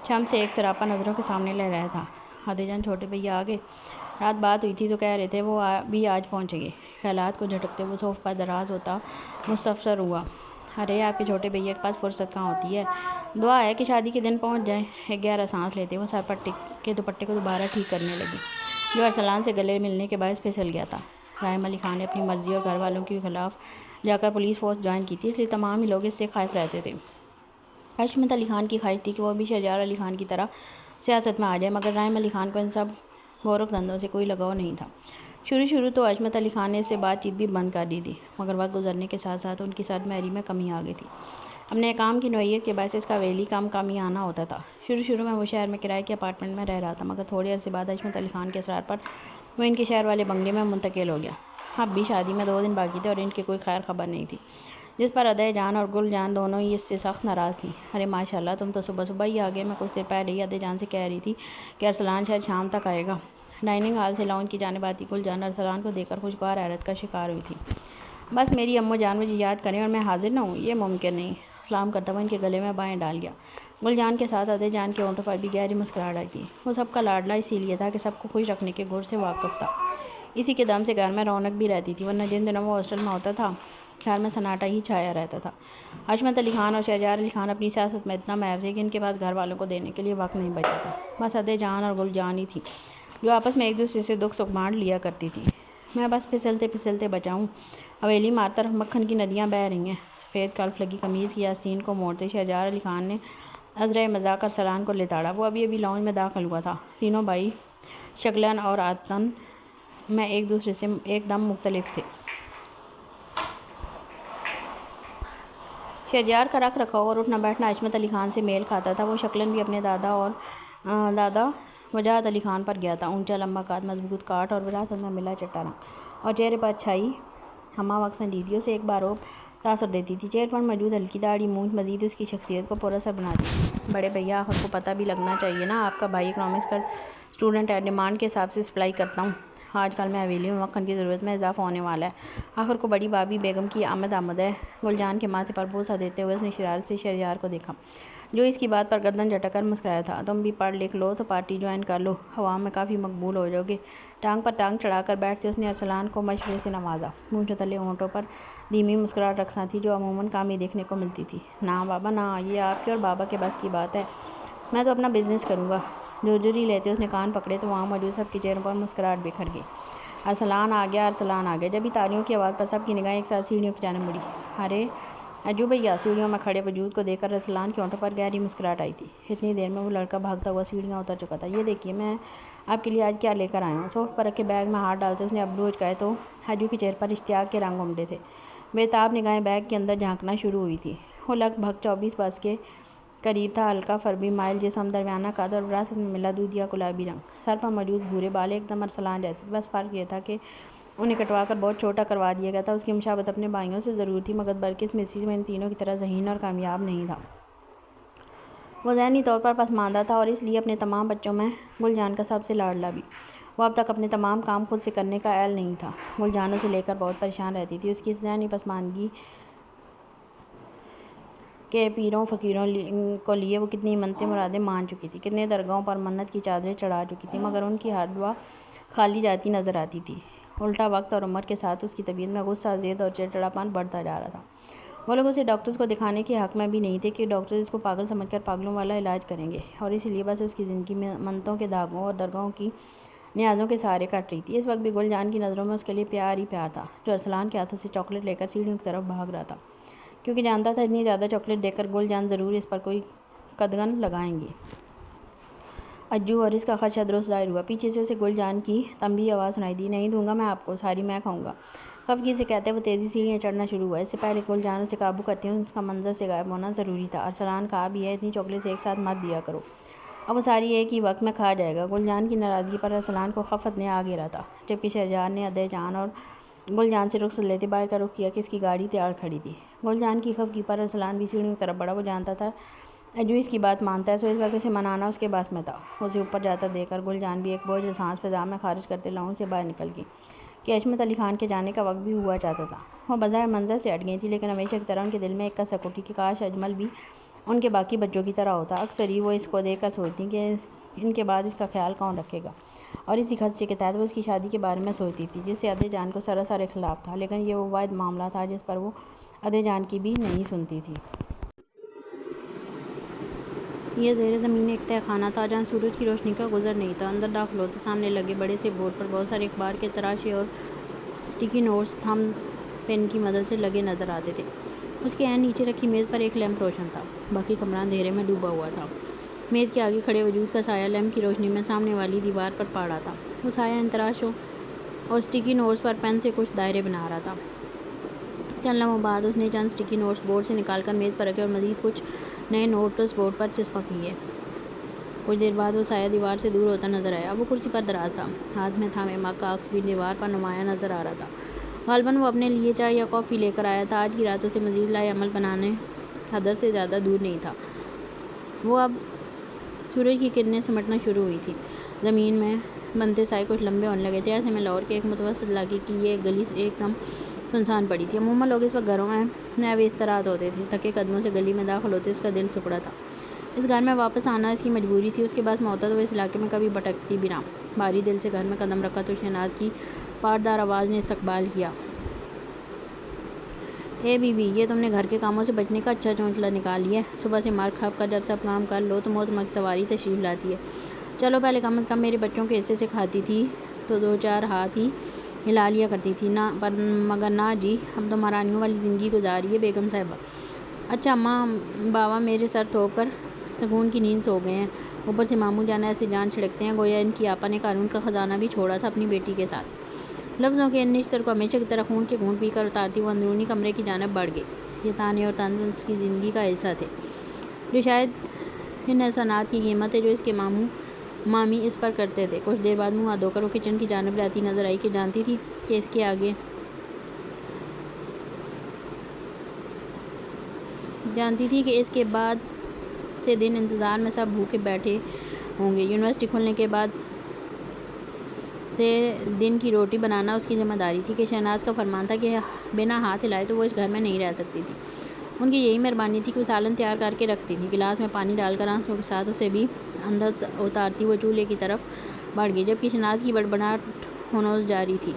شام سے ایک سراپا نظروں کے سامنے لہرایا تھا. ادے جان چھوٹے بھیا آ گئے؟ رات بات ہوئی تھی تو کہہ رہے تھے وہ بھی آج پہنچیں گے. خیالات کو جھٹکتے وہ صوفے پر دراز ہوتا مستفسر ہوا. ارے آپ کے چھوٹے بھیا کے پاس فرصت کہاں ہوتی ہے؟ دعا ہے کہ شادی کے دن پہنچ جائیں. ایک گہرا سانس لیتے وہ سر پر کے دوپٹے کو دوبارہ ٹھیک کرنے لگی، جو ارسلان سے گلے ملنے کے باعث پھسل گیا تھا. رحیم علی خان نے اپنی مرضی اور گھر والوں کے خلاف جا کر پولیس فورس جوائن کی تھی، اس لیے تمام ہی لوگ اس سے خائف رہتے تھے. عصمت علی خان کی خواہش تھی کہ وہ بھی شہریار علی خان کی طرح سیاست میں آ جائے، مگر رحیم علی خان کو ان سب گورکھ دھندوں سے کوئی لگاؤ نہیں تھا. شروع تو عصمت علی خان نے اس سے بات چیت بھی بند کر دی تھی، مگر وقت گزرنے کے ساتھ ساتھ ان کی سرد مہری میں کمی آ گئی تھی. اپنے کام کی نوعیت کے باعث اس کا حویلی کم ہی آنا ہوتا تھا. شروع میں وہ شہر میں کرائے کے اپارٹمنٹ میں رہ رہا تھا، مگر تھوڑے عرصے بعد عصمت علی خان کے اصرار پر وہ ان کے شہر والے بنگلے میں منتقل ہو گیا. اب بھی شادی میں 2 دن باقی تھے اور ان کی کوئی خیر خبر نہیں تھی، جس پر ادے جان اور گل جان دونوں ہی اس سے سخت ناراض تھیں. ارے ماشاءاللہ، تم تو صبح ہی آ گئے. میں کچھ دیر پہلے ہی ادے جان سے کہہ رہی تھی کہ ارسلان شاید شام تک آئے گا. ڈائننگ ہال سے لاؤنج کی جانب آتی گل جان ارسلان کو دیکھ کر خوشگوار حیرت کا شکار ہوئی تھی. بس میری اماں جان مجھے یاد کریں اور میں حاضر نہ ہوں، یہ ممکن نہیں. سلام کرتا ہوا ان کے گلے میں بائیں ڈال گیا. گل جان کے ساتھ ادے جان کے ہونٹوں پر بھی گہری مسکراہٹ آئی تھی. وہ سب کا لاڈلا اسی لیے تھا کہ سب کو خوش رکھنے کے گڑ سے واقف تھا. اسی کے دم سے گھر میں رونق بھی رہتی تھی، ورنہ جن دنوں وہ ہاسٹل میں ہوتا تھا گھر میں سناٹا ہی چھایا رہتا تھا. عصمت علی خان اور شہریار علی خان اپنی سیاست میں اتنا محو تھے کہ ان کے پاس گھر والوں کو دینے کے لیے وقت نہیں بچا تھا. بس ادے جان اور گل جان ہی تھی جو آپس میں ایک دوسرے سے دکھ سکھ بانٹ لیا کرتی تھی. میں بس پھسلتے بچا ہوں. حویلی میں ہر طرف مکھن کی ندیاں بہہ رہی ہیں. سفید کلف لگی قمیض کی آستین کو موڑتے شہریار علی خان نے عذرائے مذاق ارسلان کو لتاڑا. وہ ابھی لاؤنج میں داخل ہوا تھا. تینوں بھائی شکلاً اور عادتاً میں ایک دوسرے سے ایک دم مختلف تھے. شہریار کا رکھ رکھاؤ اور اٹھنا بیٹھنا عصمت علی خان سے میل کھاتا تھا. وہ شکلاً بھی اپنے دادا وجاہت علی خان پر گیا تھا. اونچا لمبا قد، مضبوط کاٹ اور وراثت میں ملا چٹا رنگ، اور چہرے پر چھائی ہمہ وقت سنجیدگی اسے ایک باروب تاثر دیتی تھی. چہرے پر موجود ہلکی داڑھی مونچھ مزید اس کی شخصیت کو پراثر بناتی تھی. بڑے بھیا، آخر کو پتہ بھی لگنا چاہیے نا، آپ کا بھائی اکنامکس کا اسٹوڈنٹ ہے. ڈیمانڈ کے حساب سے سپلائی کرتا ہوں. آج کل میں حویلی میں مکھن کی ضرورت میں اضافہ ہونے والا ہے. آخر کو بڑی بھابھی بیگم کی آمد ہے. گل جان کے ماتھے پر بوسہ دیتے ہوئے اس نے شرارت سے شہریار کو دیکھا. جو اس کی بات پر گردن جھٹک کر مسکرایا تھا۔ تم بھی پڑھ لکھ لو تو پارٹی جوائن کر لو، عوام میں کافی مقبول ہو جاؤ گے۔ ٹانگ پر ٹانگ چڑھا کر بیٹھتے اس نے ارسلان کو مشورے سے نوازا۔ مونچھوں تلے ہونٹوں پر دھیمی مسکراہٹ رقصاں تھی جو عموماً کم ہی دیکھنے کو ملتی تھی۔ نہ بابا نہ، یہ آپ کے اور بابا کے بس کی بات ہے، میں تو اپنا بزنس کروں گا۔ جھرجھری لیتے اس نے کان پکڑے تو وہاں موجود سب کے چہروں پر مسکراہٹ بکھر گئی۔ ارسلان آ گیا، ارسلان آ گیا۔ جب ہی تالیوں کی آواز پر سب کی نگاہیں ایک ساتھ سیڑھیوں کی جانب مڑی۔ ارے اجو بھیا! سیڑھیوں میں کھڑے وجود کو دیکھ کر ارسلان کے ہونٹوں پر گہری مسکراہٹ آئی تھی۔ اتنی دیر میں وہ لڑکا بھاگتا ہوا سیڑھیاں اتر چکا تھا۔ یہ دیکھیے میں آپ کے لیے آج کیا لے کر آیا ہوں۔ سوفٹ پر رکھے بیگ میں ہاتھ ڈالتے اس نے ابرو اچکائے تو اجو کے چہرے پر اشتیاق کے رنگ امڈے تھے۔ بےتاب نگاہیں بیگ کے اندر جھانکنا شروع ہوئی تھیں۔ وہ لگ بھگ 24 برس کے قریب تھا، ہلکا فربی مائل جسم، درمیانہ قد اور وراثت میں ملا دودھیا گلابی رنگ۔ سر پر موجود بھورے بال ایک دم ارسلان جیسے، بس فرق یہ تھا کہ انہیں کٹوا کر بہت چھوٹا کروا دیا گیا تھا۔ اس کی مشابہت اپنے بھائیوں سے ضرور تھی مگر برکس مسز میں ان تینوں کی طرح ذہین اور کامیاب نہیں تھا۔ وہ ذہنی طور پر پسماندہ تھا اور اس لیے اپنے تمام بچوں میں گل جان کا سب سے لاڈلا بھی۔ وہ اب تک اپنے تمام کام خود سے کرنے کا اہل نہیں تھا۔ گل جان اسے لے کر بہت پریشان رہتی تھی۔ اس کی اس ذہنی پسماندگی کے پیروں فقیروں کو لیے وہ کتنی منتیں مرادیں مان چکی تھی، کتنے درگاہوں پر منت کی چادریں چڑھا چکی تھی، مگر ان کی ہر دعا خالی جاتی نظر آتی تھی۔ الٹا وقت اور عمر کے ساتھ اس کی طبیعت میں غصہ، ضد اور چڑچڑاپن بڑھتا جا رہا تھا۔ وہ لوگ اسے ڈاکٹرز کو دکھانے کے حق میں بھی نہیں تھے کہ ڈاکٹرز اس کو پاگل سمجھ کر پاگلوں والا علاج کریں گے، اور اسی لیے بس اس کی زندگی میں منتوں کے دھاگوں اور درگاہوں کی نیازوں کے سہارے کٹ رہی تھی۔ اس وقت بھی گل جان کی نظروں میں اس کے لیے پیار ہی پیار تھا، جو ارسلان کے ہاتھوں سے چاکلیٹ لے کر سیڑھیوں کی طرف بھاگ رہا تھا، کیونکہ جانتا تھا اتنی زیادہ چاکلیٹ دے کر گل جان ضرور اس پر کوئی قدغن لگائیں گی۔ اجو، اور اس کا خدشہ درست ظاہر ہوا۔ پیچھے سے اسے گل جان کی تنبیہی آواز سنائی دی، نہیں دوں گا میں آپ کو، ساری میں کھاؤں گا۔ خفگی سے کہتے وہ تیزی سیڑھیاں چڑھنا شروع ہوا۔ اس سے پہلے گل جان اسے قابو کرتی اس کا منظر سے غائب ہونا ضروری تھا۔ ارسلان کہا بھی ہے اتنی چاکلیٹ ایک ساتھ مت دیا کرو، اب وہ ساری ایک ہی وقت میں کھا جائے گا۔ گل جان کی ناراضگی پر ارسلان کو خفت نے آ گھیرا تھا، جبکہ شہریار نے ادے جان اور گل جان سے رخصت لیتے باہر کا رخ کیا کہ اس کی گاڑی تیار کھڑی تھی۔ گل جان کی خفگی پر ارسلان بھی سیڑھیوں کی طرف بڑھا۔ وہ جانتا تھا اجو اس کی بات مانتا ہے، سو اس وقت اسے منانا اس کے بس میں تھا۔ اسے اوپر جاتا دیکھ کر گل جان بھی ایک بوجھل سانس فضا میں خارج کرتے لاؤنج سے باہر نکل گئی کہ عصمت علی خان کے جانے کا وقت بھی ہوا چاہتا تھا۔ وہ بظاہر منظر سے ہٹ گئی تھی، لیکن ہمیشہ کی طرح ان کے دل میں ایک کسک اٹھی کہ کاش اجمل بھی ان کے باقی بچوں کی طرح ہوتا۔ اکثر ہی وہ اس کو دیکھ کر سوچتی کہ ان کے بعد اس کا خیال کون رکھے گا، اور اسی خدشے کے تحت وہ اس کی شادی کے بارے میں سوچتی تھی، جس سے ادے جان کو سراسر اختلاف تھا، لیکن یہ وہ واحد معاملہ تھا جس پر وہ ادے جان کی بھی نہیں سنتی تھی۔ یہ زیر زمین ایک تہہ خانہ تھا جہاں سورج کی روشنی کا گزر نہیں تھا۔ اندر داخل ہوتے سامنے لگے بڑے سے بورڈ پر بہت سارے اخبار کے تراشے اور اسٹکی نوٹس تھمب پن کی مدد سے لگے نظر آتے تھے۔ اس کے عین نیچے رکھی میز پر ایک لیمپ روشن تھا، باقی کمرہ اندھیرے میں ڈوبا ہوا تھا۔ میز کے آگے کھڑے وجود کا سایہ لیمپ کی روشنی میں سامنے والی دیوار پر پڑ رہا تھا۔ وہ سایہ ان تراشوں اور اسٹکی نوٹس پر پین سے کچھ دائرے بنا رہا تھا۔ چند لمحوں بعد اس نے چند اسٹکی نوٹس بورڈ سے نکال کر میز پر رکھے اور مزید کچھ نئے نوٹس بورڈ پر چسپاں کیے۔ کچھ دیر بعد وہ سایہ دیوار سے دور ہوتا نظر آیا۔ وہ کرسی پر دراز تھا، ہاتھ میں تھامے مگ کا عکس بھی دیوار پر نمایاں نظر آ رہا تھا۔ غالباً وہ اپنے لیے چائے یا کافی لے کر آیا تھا۔ آج کی رات اسے مزید لائے عمل بنانے ہدف سے زیادہ دور نہیں تھا۔ وہ اب سورج کی کرنیں سمٹنا شروع ہوئی تھیں، زمین میں بنتے سائے کچھ لمبے ہونے لگے تھے۔ ایسے میں لاہور کے ایک متوسط علاقے کی یہ ایک گلی ایک دم سنسان پڑی تھی۔ عموماً لوگ اس وقت گھروں میں نائب استراحت ہوتے تھے۔ تھکے قدموں سے گلی میں داخل ہوتے اس کا دل سکڑا تھا۔ اس گھر میں واپس آنا اس کی مجبوری تھی۔ اس کے پاس موتا تو وہ اس علاقے میں کبھی بھٹکتی بھی نہ۔ بھاری دل سے گھر میں قدم رکھا تو شہناز کی پاردار آواز نے استقبال کیا، اے بی بی، یہ تم نے گھر کے کاموں سے بچنے کا اچھا چونچلہ نکال لیا ہے۔ صبح سے مار کھپ کر جب سب کام کر لو تو محترمہ کی سواری تشریف لاتی ہے۔ چلو پہلے کم از کم میرے بچوں کے حصے سے کھاتی تھی تو دو چار ہاتھ ہی ہلا لیا کرتی تھی، مگر نہ جی، اب تو مہارانیوں والی زندگی گزاری ہے بیگم صاحبہ۔ اچھا اماں باوا میرے سر تھوپ کر سکون کی نیند سو گئے ہیں۔ اوپر سے ماموں جان ایسے جان چھڑکتے ہیں گویا ان کی آپا نے قارون کا خزانہ بھی چھوڑا تھا اپنی بیٹی کے ساتھ۔ لفظوں کے ان نشتر کو ہمیشہ کی طرح خون کے گھونٹ پی کر اتارتی وہ اندرونی کمرے کی جانب بڑھ گئی۔ یہ تانے اور طنز اس کی زندگی کا حصہ تھے، جو شاید ان احسانات کی قیمت ہے جو اس کے ماموں مامی اس پر کرتے تھے۔ کچھ دیر بعد منہ ہاتھ دھو کر وہ کچن کی جانب جاتی نظر آئی کہ جانتی تھی کہ اس کے بعد سے دن انتظار میں سب بھوکے بیٹھے ہوں گے۔ یونیورسٹی کھلنے کے بعد سے دن کی روٹی بنانا اس کی ذمہ داری تھی کہ شہناز کا فرمان تھا کہ بنا ہاتھ ہلائے تو وہ اس گھر میں نہیں رہ سکتی تھی۔ ان کی یہی مہربانی تھی کہ وہ سالن تیار کر کے رکھتی تھی۔ گلاس میں پانی ڈال کر آنسوں کے ساتھ اسے بھی اندر اتارتی وہ چولہے کی طرف بڑھ گئی، جبکہ شناز کی بڑبڑاہٹ ہنوز جاری تھی۔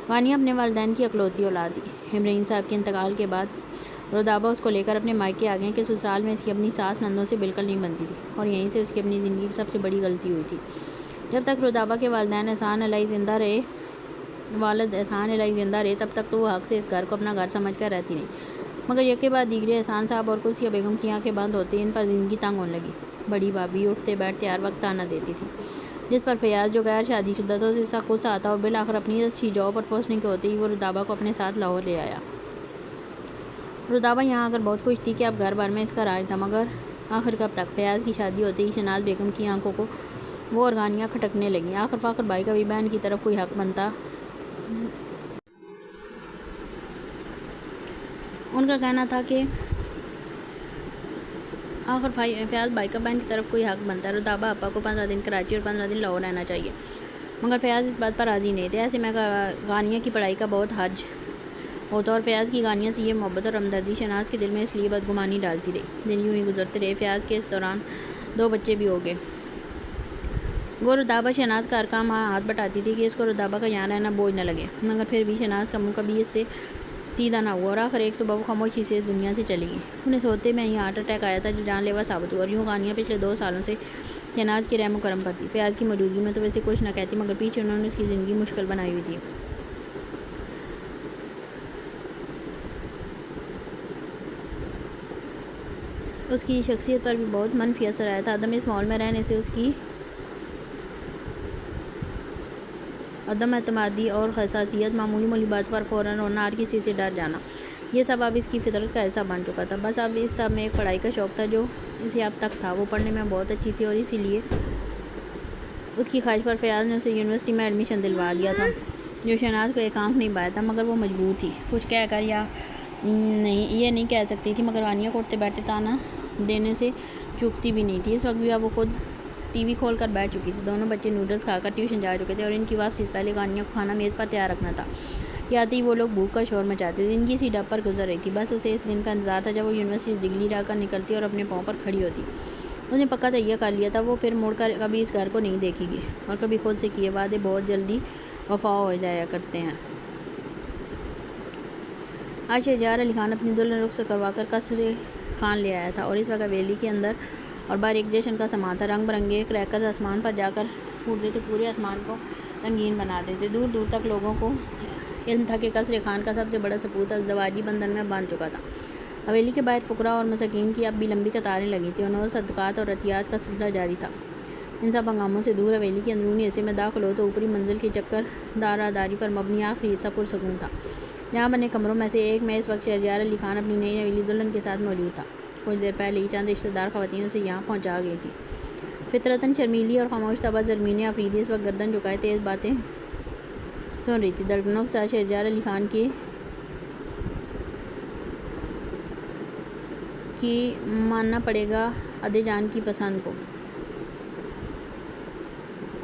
غانیہ اپنے والدین کی اکلوتی اولاد تھی۔ ابراہیم صاحب کے انتقال کے بعد رودابہ اس کو لے کر اپنے مائکے آ گئیں کہ سسرال میں اس کی اپنی ساس نندوں سے بالکل نہیں بنتی تھی، اور یہیں سے اس کی اپنی زندگی کی سب سے بڑی غلطی ہوئی تھی۔ جب تک رودابہ کے والد احسان علیہ زندہ رہے تب تک تو وہ حق سے اس گھر کو اپنا گھر سمجھ کر رہتی رہی، مگر یک کے بعد دیگرے احسان صاحب اور کلثیہ بیگم کی آنکھیں بند ہوتے ان پر زندگی تنگ ہونے لگی۔ بڑی بھابھی اٹھتے بیٹھتے ہر وقت طعنہ دیتی تھی، جس پر فیاض جو غیر شادی شدہ تھا اسے سخت غصہ آتا اور بالآخر اپنی اچھی جاب پر پہنچنے کے ہوتے ہی وہ رودابہ کو اپنے ساتھ لاہور لے آیا۔ رودابہ یہاں آ کر بہت خوش تھی کہ اب گھر بھر میں اس کا راج تھا، مگر آخر کب تک؟ فیاض کی شادی ہوتے ہی شناز بیگم کی آنکھوں کو وہ اور غانیہ کھٹکنے لگیں۔ آخر فاخر بھائی کا بھی بہن کی طرف کوئی حق بنتا۔ ان کا کہنا تھا کہ آخر فیاض بھائی کا بہن کی طرف کوئی حق بنتا ہے۔ رودابہ آپا کو 15 دن کراچی اور 15 دن لاہور رہنا چاہیے، مگر فیاض اس بات پر راضی نہیں تھے۔ ایسے میں غانیہ کی پڑھائی کا بہت حرج ہوتا اور فیاض کی غانیہ سے یہ محبت اور ہمدردی شناز کے دل میں اس لیے بدگمانی ڈالتی رہی۔ دن یوں ہی گزرتے رہے۔ فیاض کے اس دوران 2 بچے بھی ہو گئے۔ رودابہ شناز کا ہر کام ہاتھ بٹاتی تھی کہ اس کو رودابہ کا یہاں رہنا بوجھ نہ لگے، مگر پھر بھی شناز کا منہ کبھی اس سے سیدھا نہ ہوا، اور آخر ایک صبح وہ خاموشی سے اس دنیا سے چلی گئی۔ انہیں سوتے میں ہی ہارٹ اٹیک آیا تھا جو جان لیوا ثابت ہوا، اور یوں غانیہ پچھلے 2 سالوں سے شناز کے رحم و کرم پر تھی۔ فیاض کی موجودگی میں تو ویسے کچھ نہ کہتی، مگر پیچھے انہوں نے اس کی زندگی مشکل بنائی ہوئی تھی۔ اس کی شخصیت پر بھی بہت منفی اثر آیا تھا۔ اس ماحول میں رہنے سے اس کی عدم اعتمادی اور حساسیت، معمولی بات پر فوراً رونا، ہر کسی سے ڈر جانا، یہ سب اب اس کی فطرت کا حصہ بن چکا تھا۔ بس اب اس سب میں ایک پڑھائی کا شوق تھا جو اسے اب تک تھا۔ وہ پڑھنے میں بہت اچھی تھی اور اسی لیے اس کی خواہش پر فیاض نے اسے یونیورسٹی میں ایڈمیشن دلوا دیا تھا، جو شناز کو ایک آنکھ نہیں بایا تھا، مگر وہ مجبور تھی۔ کچھ کہہ کر یا یہ نہیں کہہ سکتی تھی، مگر غانیہ کو اٹھتے بیٹھتے طعنہ دینے سے چوکتی بھی نہیں تھی۔ اس وقت بھی اب وہ خود ٹی وی کھول کر بیٹھ چکی تھی۔ دونوں بچے نوڈلز کھا کر ٹیوشن جا چکے تھے اور ان کی واپسی سے پہلے غانیہ کو کھانا میز پر تیار رکھنا تھا کہ آتے ہی وہ لوگ بھوک کا شور مچاتے۔ زندگی اسی ڈب پر گزر رہی تھی، بس اسے اس دن کا انتظار تھا جب وہ یونیورسٹی سے ڈگری لا کر نکلتی اور اپنے پاؤں پر کھڑی ہوتی۔ اس نے پکا تہیہ کر لیا تھا وہ پھر مڑ کر کبھی اس گھر کو نہیں دیکھے گی، اور کبھی خود سے کیے وعدے بہت جلدی وفا ہو جایا کرتے ہیں۔ آج شہریار علی خان اپنی دلہن رخصت کروا کر قصر خان لے آیا تھا، اور اس وقت حویلی کے اندر اور باہر ایک جشن کا سماں تھا۔ رنگ برنگے کریکرز آسمان پر جا کر پھوٹتے تھے، پورے آسمان کو رنگین بناتے تھے۔ دور دور تک لوگوں کو علم تھا کہ قصر خان کا سب سے بڑا ثبوت ازدواجی بندھن میں باندھ چکا تھا۔ حویلی کے باہر فقراء اور مساکین کی اب بھی لمبی قطاریں لگی تھیں، انہوں صدقات اور عطیات کا سلسلہ جاری تھا۔ ان سب ہنگاموں سے دور حویلی کے اندرونی حصے میں داخل ہو تو اوپری منزل کی چکر داراداری پر مبنی آخری حصہ پرسکون تھا۔ جہاں بنے کمروں میں سے ایک میں اس وقت شہریار علی خان اپنی نئی حویلی دلہن کے ساتھ موجود تھا۔ کچھ دیر پہلے ہی چند رشتہ دار خواتین اسے یہاں پہنچا گئی تھیں۔ فطرتاً شرمیلی اور خاموش طبع زرمین آفریدی اس وقت گردن جھکائے تیز باتیں سن رہی تھی۔ دھڑکنوں کے ساتھ شہریار علی خان کی ماننا پڑے گا ادے جان کی پسند کو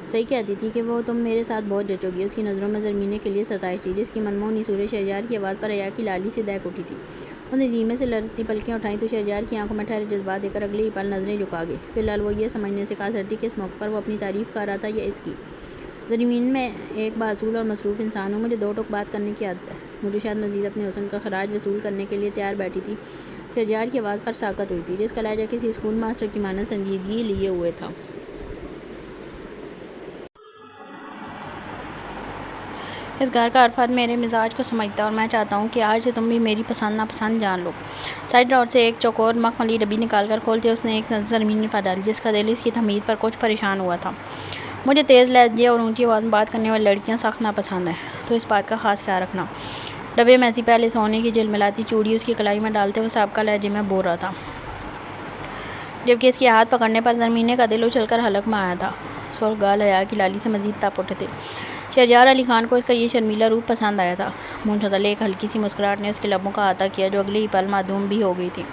صحیح کہتی تھی کہ وہ تم میرے ساتھ بہت جچو گی۔ اس کی نظروں میں زرمینے کے لیے ستائش تھی، جس کی منموہنی صورت شہریار کی آواز پر حیا کی لالی سے دہک اٹھی تھی۔ اس نے دھیمے سے لرزتی پلکیں اٹھائیں تو شہریار کی آنکھوں میں ٹھہرے جذبات دیکھ کر اگلے ہی پل نظریں جھکا گئی۔ فی الحال وہ یہ سمجھنے سے قاصر تھی کہ اس موقع پر وہ اپنی تعریف کر رہا تھا یا اس کی۔ زرمین میں ایک باصول اور مصروف انسان ہوں، مجھے 2 ٹوک بات کرنے کی عادت ہے۔ مجھے شاید مزید اپنے حسن کا خراج وصول کرنے کے لیے تیار بیٹھی تھی۔ شہریار کی آواز پر ساکت ہوئی تھی، جس کا لہجہ کسی اسکول ماسٹر کی مانند سنجیدگی لیے ہوئے تھا۔ اس گھر کا ہر فرد میرے مزاج کو سمجھتا ہے اور میں چاہتا ہوں کہ آج سے تم بھی میری پسند ناپسند جان لو۔ سائڈ ڈراور سے ایک چوکور مخملی ڈبی نکال کر کھولتے اس نے ایک نظر زرمین پر ڈالی، جس کا دل اس کی تحمید پر کچھ پریشان ہوا تھا۔ مجھے تیز لہجے اور اونچی آواز میں بات کرنے والی لڑکیاں سخت ناپسند ہیں، تو اس بات کا خاص خیال رکھنا۔ ڈبے میں سے پہلے سونے کی جھلملاتی چوڑی اس کی کلائی میں ڈالتے ہوئے سابقہ لہجے میں بول رہا تھا، جبکہ اس کے ہاتھ پکڑنے پر زرمینے کا دل اچھل کر حلق میں آیا تھا۔ سرخ گال حیا کی لالی سے مزید تپ اٹھے تھے۔ شہریار علی خان کو اس کا یہ شرمیلا روپ پسند آیا تھا۔ منہ تلے ایک ہلکی سی مسکراہٹ نے اس کے لبوں کا احاطہ کیا جو اگلے ہی پل معدوم بھی ہو گئی تھی۔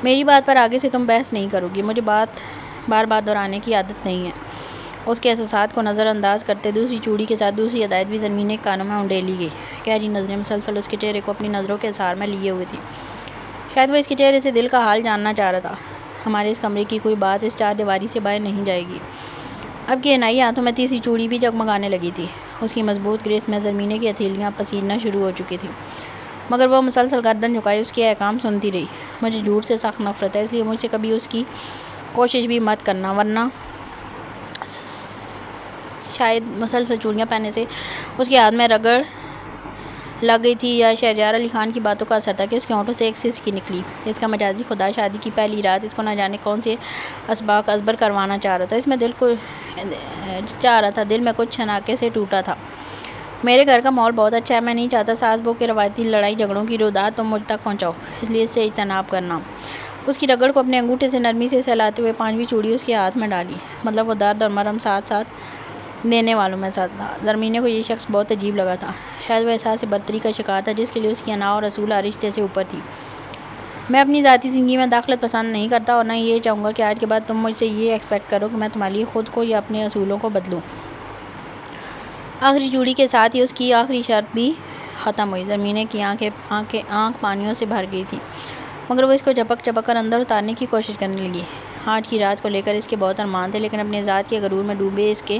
میری بات پر آگے سے تم بحث نہیں کرو گی، مجھے بات بار بار دہرانے کی عادت نہیں ہے۔ اس کے احساسات کو نظر انداز کرتے دوسری چوڑی کے ساتھ دوسری ہدایت بھی زرمینے کے کانوں میں اونڈیلی گئی۔ گہری نظریں مسلسل اس کے چہرے کو اپنی نظروں کے اثار میں لیے ہوئے تھیں۔ شاید وہ اس کے چہرے سے دل کا حال جاننا چاہ رہا تھا۔ ہمارے اس کمرے کی کوئی بات اس چار دیواری سے باہر نہیں جائے گی۔ اب کی انائی ہاتھوں میں تیسری چوڑی بھی جگمگانے لگی تھی۔ اس کی مضبوط گرفت میں زرمینے کی ہتھیلیاں پسینہ شروع ہو چکی تھیں، مگر وہ مسلسل گردن جھکائے اس کے احکام سنتی رہی۔ مجھے جھوٹ سے سخت نفرت ہے، اس لیے مجھ سے کبھی اس کی کوشش بھی مت کرنا، ورنہ شاید مسلسل چوڑیاں پہننے سے اس کے ہاتھ میں رگڑ لگ گئی تھی، یا شہریار علی خان کی باتوں کا اثر تھا کہ اس کے ہونٹوں سے ایک سسکی نکلی۔ اس کا مجازی خدا شادی کی پہلی رات اس کو نہ جانے کون سے اسباق ازبر کروانا چاہ رہا تھا۔ اس میں دل میں کچھ چھناکے سے ٹوٹا تھا۔ میرے گھر کا ماحول بہت اچھا ہے، میں نہیں چاہتا ساس بہو کے روایتی لڑائی جھگڑوں کی رودات تم مجھ تک پہنچاؤ، اس لیے اس سے اجتناب کرنا۔ اس کی رگڑ کو اپنے انگوٹھے سے نرمی سے سہلاتے ہوئے پانچویں چوڑی اس کے ہاتھ میں ڈالی۔ مطلب وہ درد اور مرہم ساتھ ساتھ دینے والوں میں ساتھ تھا۔ زرمینے کو یہ شخص بہت عجیب لگا تھا۔ شاید وہ احساس برتری کا شکار تھا جس کے لیے اس کی انا اور رسول رشتے سے اوپر تھی۔ میں اپنی ذاتی زندگی میں دخالت پسند نہیں کرتا، اور نہ یہ چاہوں گا کہ آج کے بعد تم مجھ سے یہ ایکسپیکٹ کرو کہ میں تمہارے لیے خود کو یا اپنے اصولوں کو بدلوں۔ آخری چوڑی کے ساتھ ہی اس کی آخری شرط بھی ختم ہوئی۔ زرمینے کی آنکھ پانیوں سے بھر گئی تھی، مگر وہ اس کو چپک کر اندر اتارنے کی کوشش کرنے لگی۔ آج کی رات کو لے کر اس کے بہت ارمان تھے، لیکن اپنے ذات کے غرور میں ڈوبے اس کے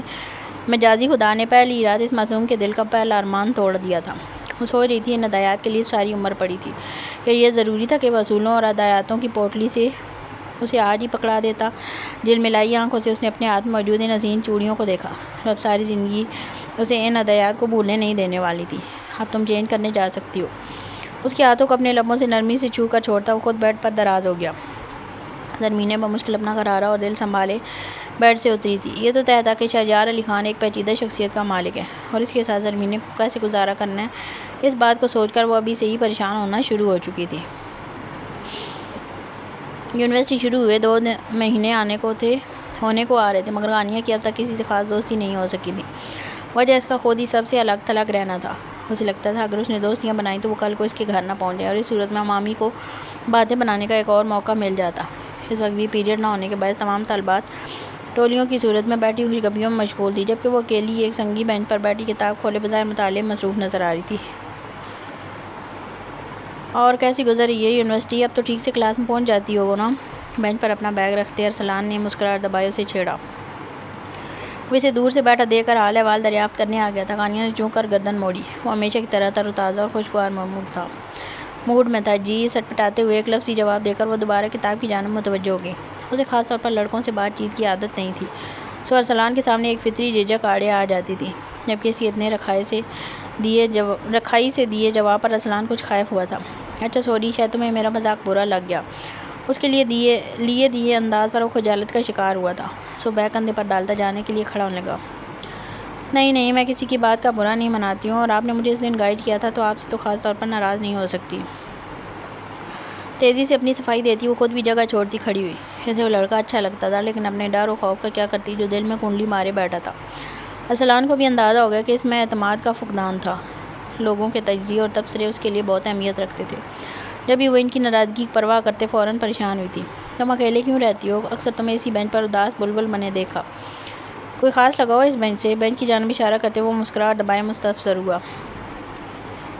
مجازی خدا نے پہلی رات اس معصوم کے دل کا پہلا ارمان توڑ دیا تھا۔ وہ سوچ رہی تھی ان ہدایات کے لیے ساری عمر پڑی تھی، کہ یہ ضروری تھا کہ وہ اصولوں اور ہدایاتوں کی پوٹلی سے اسے آج ہی پکڑا دیتا۔ جلملائی آنکھوں سے اس نے اپنے ہاتھ میں موجود ان حسین چوڑیوں کو دیکھا، جو اب ساری زندگی اسے ان ہدایات کو بھولنے نہیں دینے والی تھی۔ اب تم چینج کرنے جا سکتی ہو۔ اس کے ہاتھوں کو اپنے لبوں سے نرمی سے چھو کر چھوڑتا وہ خود بیڈ پر دراز ہو گیا۔ زرمینے بمشکل اپنا غرارہ اور دل سنبھالے بیڈ سے اتری تھی۔ یہ تو طے تھا کہ شہریار علی خان ایک پیچیدہ شخصیت کا مالک ہے، اور اس کے ساتھ زرمینے کو کیسے گزارا کرنا ہے، اس بات کو سوچ کر وہ ابھی سے ہی پریشان ہونا شروع ہو چکی تھی۔ یونیورسٹی شروع ہوئے 2 مہینے ہونے کو آ رہے تھے، مگر غانیہ کی اب تک کسی سے خاص دوستی نہیں ہو سکی تھی۔ وجہ اس کا خود ہی سب سے الگ تھلگ رہنا تھا۔ اسے لگتا تھا اگر اس نے دوستیاں بنائی تو وہ کل کو اس کے گھر نہ پہنچ جائے، اور اس صورت میں مامی کو باتیں بنانے کا ایک اور موقع مل جاتا۔ اس وقت بھی پیریڈ نہ ہونے کے باعث تمام طالبات ٹولیوں کی صورت میں بیٹھی خوش گپیوں میں مشغول تھی، جبکہ وہ اکیلی ایک سنگی بینچ پر بیٹھی کتاب کھولے بظاہر مطالعے میں مصروف نظر آ رہی تھی۔ اور کیسی گزر رہی ہے یونیورسٹی؟ اب تو ٹھیک سے کلاس میں پہنچ جاتی ہو نا؟ بینچ پر اپنا بیگ رکھتے ارسلان نے مسکراہٹ دبائے اسے چھیڑا۔ وہ اسے دور سے بیٹھا دیکھ کر حال احوال دریافت کرنے آ گیا تھا۔ غانیہ نے چونک کر گردن موڑی۔ وہ ہمیشہ کی طرح تر و تازہ اور خوشگوار موڈ میں تھا۔ جی سٹپٹاتے ہوئے ایک لفظی جواب دے کر وہ دوبارہ کتاب کی جانب متوجہ ہو گئی۔ اسے خاص طور پر لڑکوں سے بات چیت کی عادت نہیں تھی، سو ارسلان کے سامنے ایک فطری جھجک آڑے آ جاتی تھی، جبکہ اس کی اتنے رکھائی سے دیے جواب پر ارسلان کچھ خائف ہوا تھا۔ اچھا سوری، شاید تمہیں میرا مذاق برا لگ گیا۔ اس کے لیے دیے انداز پر وہ خجالت کا شکار ہوا تھا، سو بیگ کندھے پر ڈالتا جانے کے لیے کھڑا ہونے لگا۔ نہیں، میں کسی کی بات کا برا نہیں مناتی ہوں، اور آپ نے مجھے اس دن گائیڈ کیا تھا تو آپ سے تو خاص طور پر ناراض نہیں ہو سکتی۔ تیزی سے اپنی صفائی دیتی وہ خود بھی جگہ چھوڑتی کھڑی ہوئی۔ اسے وہ لڑکا اچھا لگتا تھا، لیکن اپنے ڈر و خوف کا کیا کرتی جو دل میں کنڈلی مارے بیٹھا تھا۔ ارسلان کو بھی اندازہ ہو گیا کہ اس میں اعتماد کا فقدان تھا۔ لوگوں کے تجزیے اور تبصرے اس کے لیے بہت اہمیت رکھتے تھے۔ جب بھی وہ ان کی ناراضگی کی پرواہ کرتے فوراً پریشان ہوئی تھی۔ تم اکیلے کیوں رہتی ہو؟ اکثر تمہیں اسی بینچ پر اداس بلبل بنے دیکھا۔ کوئی خاص لگا ہو اس بینچ سے؟ بینچ کی جانب اشارہ کرتے وہ مسکراہٹ دبائے مستفسر ہوا۔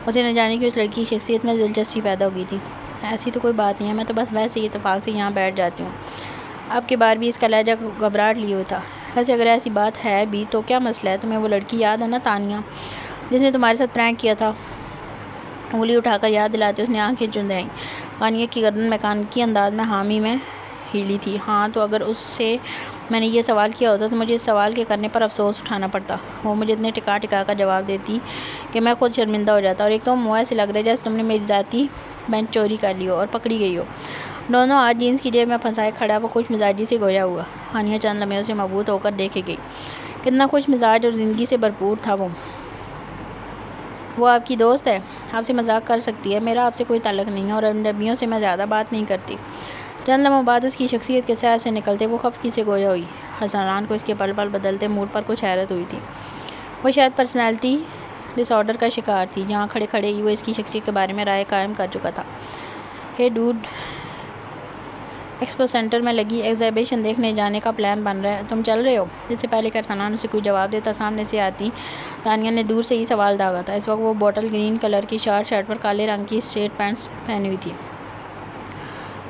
اسے نہ جانے کی اس لڑکی کی شخصیت میں دلچسپی پیدا ہو گئی تھی۔ ایسی تو کوئی بات نہیں ہے، میں تو بس ویسے ہی اتفاق سے یہاں بیٹھ جاتی ہوں۔ اب کی بار بھی اس کا لہجہ گھبراہٹ لیے ہوئے تھا۔ ویسے اگر ایسی بات ہے بھی تو کیا مسئلہ ہے؟ تمہیں وہ لڑکی یاد ہے نا، تانیہ، جس نے تمہارے ساتھ پرینک کیا تھا؟ انگلی اٹھا کر یاد دلاتے اس نے آنکھیں چند آئیں۔ غانیہ کی گردن میکانیکی انداز میں حامی میں ہیلی تھی۔ ہاں، تو اگر اس سے میں نے یہ سوال کیا ہوتا تو مجھے اس سوال کے کرنے پر افسوس اٹھانا پڑتا۔ وہ مجھے اتنے ٹکا کر جواب دیتی کہ میں خود شرمندہ ہو جاتا، اور ایک تو منہ ایسے لگ رہا ہے جیسے تم نے میری ذاتی بینچ چوری کر لی ہو اور پکڑی گئی ہو۔ دونوں ہاتھ جینس کی جیب میں پھنسائے کھڑا وہ خوش مزاجی سے گویا ہوا۔ غانیہ چند لمحوں سے مبہوت ہو کر دیکھے گئی۔ کتنا خوش مزاج اور زندگی سے بھرپور تھا وہ آپ کی دوست ہے، آپ سے مذاق کر سکتی ہے، میرا آپ سے کوئی تعلق نہیں ہے، اور اجنبیوں سے میں زیادہ بات نہیں کرتی۔ چند لمحوں بعد اس کی شخصیت کے سیر سے نکلتے وہ خفگی سے گویا ہوئی۔ ارسلان کو اس کے پل پل بدلتے موڈ پر کچھ حیرت ہوئی تھی۔ وہ شاید پرسنالٹی ڈس آرڈر کا شکار تھی۔ جہاں کھڑے کھڑے ہی وہ اس کی شخصیت کے بارے میں رائے قائم کر چکا تھا۔ ہے ڈوڈ، ایکسپو سینٹر میں لگی ایگزیبیشن دیکھنے جانے کا پلان بن رہا ہے، تم چل رہے ہو؟ اس سے پہلے کہ ارسلان اسے کوئی جواب دیتا سامنے سے آتی تانیہ نے دور سے ہی سوال داغا تھا۔ اس وقت وہ بوٹل گرین کلر کی شارٹ شرٹ پر کالے رنگ کی اسٹریٹ پینٹس پہنی ہوئی تھی۔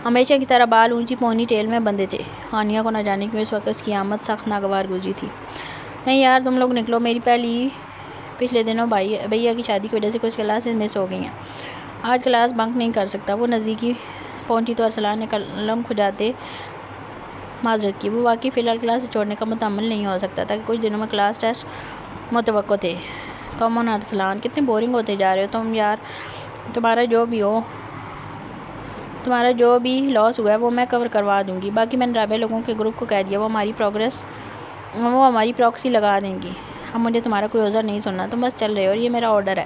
ہمیشہ کی طرح بال اونچی پونی ٹیل میں بندھے تھے۔ ہانیہ کو نہ جانے کیوں اس وقت اس کی آمد سخت ناگوار گزری تھی۔ نہیں یار تم لوگ نکلو، میری پچھلے دنوں بھیا کی شادی کی وجہ سے کچھ کلاسز مس ہو گئی ہیں، آج کلاس بنک نہیں کر سکتا۔ وہ نزدیکی پہنچی تو ارسلان نے قلم کھجاتے معذرت کی۔ وہ واقعی فی الحال کلاس چھوڑنے کا متحمل نہیں ہو سکتا تھا کہ کچھ دنوں میں کلاس ٹیسٹ متوقع تھے۔ کم آن ارسلان، کتنے بورنگ ہوتے جا رہے ہو تم یار۔ تمہارا جو بھی لاس ہوا ہے وہ میں کور کروا دوں گی۔ باقی میں نے رابعہ لوگوں کے گروپ کو کہہ دیا، وہ ہماری پراکسی لگا دیں گی۔ اب مجھے تمہارا کوئی عذر نہیں سننا، تم بس چل رہے ہو اور یہ میرا آرڈر ہے۔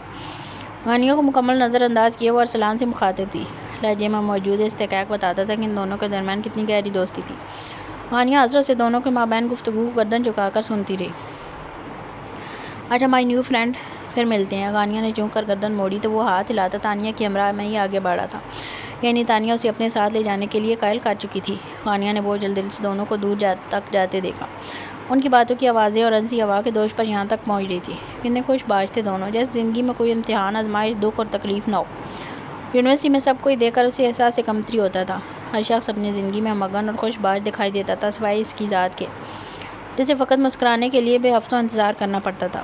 ہانیہ کو مکمل نظر انداز کیے وہ ارسلان سے مخاطب تھی۔ لہجے میں موجود استحقاق بتاتا تھا کہ ان دونوں کے درمیان کتنی گہری دوستی تھی۔ ہانیہ حسرت سے دونوں کے مابین گفتگو کو گردن جھکا کر سنتی رہی۔ اچھا مائی نیو فرینڈ، پھر ملتے ہیں۔ ہانیہ نے چونک کر گردن موڑی تو وہ ہاتھ ہلاتا تانیہ کی ہمراہ میں ہی آگے بڑھا تھا، یعنی تانیہ اسے اپنے ساتھ لے جانے کے لیے قائل کر چکی تھی۔ ہانیہ نے بہت جلدی سے دونوں کو دور تک جاتے دیکھا۔ ان کی باتوں کی آوازیں اور انسی ہوا کے دوش پر یہاں تک پہنچ رہی تھی۔ کتنے خوش باش تھے دونوں، جیسے زندگی میں کوئی امتحان، آزمائش، دکھ اور تکلیف نہ ہو۔ یونیورسٹی میں سب کو دیکھ کر اسے احساس کمتری ہوتا تھا۔ ہر شخص اپنی زندگی میں مگن اور خوش باش دکھائی دیتا تھا سوائے اس کی ذات کے، جسے فقط مسکرانے کے لیے بے ہفتوں انتظار کرنا پڑتا تھا۔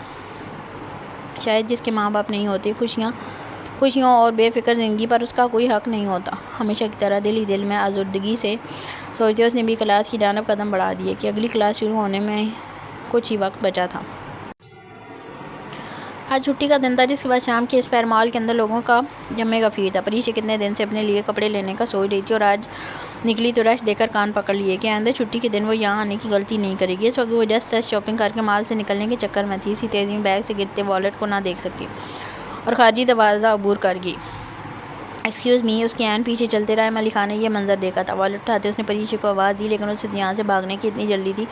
شاید جس کے ماں باپ نہیں ہوتے، خوشیوں اور بے فکر زندگی پر اس کا کوئی حق نہیں ہوتا۔ ہمیشہ کی طرح دل ہی دل میں آزردگی سے سوچتے اس نے بھی کلاس کی جانب قدم بڑھا دیے کہ اگلی کلاس شروع ہونے میں کچھ ہی وقت بچا تھا۔ آج چھٹی کا دن تھا، جس کے بعد شام کے اسپیئر مال کے اندر لوگوں کا جمع غفیر تھا۔ پریشا کتنے دن سے اپنے لیے کپڑے لینے کا سوچ رہی تھی اور آج نکلی تو رش دیکھ کر کان پکڑ لیے کہ آئندہ چھٹی کے دن وہ یہاں آنے کی غلطی نہیں کرے گی۔ اس وقت وہ جسٹ شاپنگ کر کے مال سے نکلنے کے چکر میں تھی، اسی تیزی میں بیگ سے گرتے والیٹ کو نہ دیکھ سکی اور خارجی دروازہ عبور کر گئی۔ ایکسکیوز می، اس کے عین پیچھے چلتے رائم علی خان نے یہ منظر دیکھا تھا۔ والیٹ اٹھاتے اس نے پریشا کو آواز دی، لیکن اسے یہاں سے بھاگنے کی اتنی جلدی تھی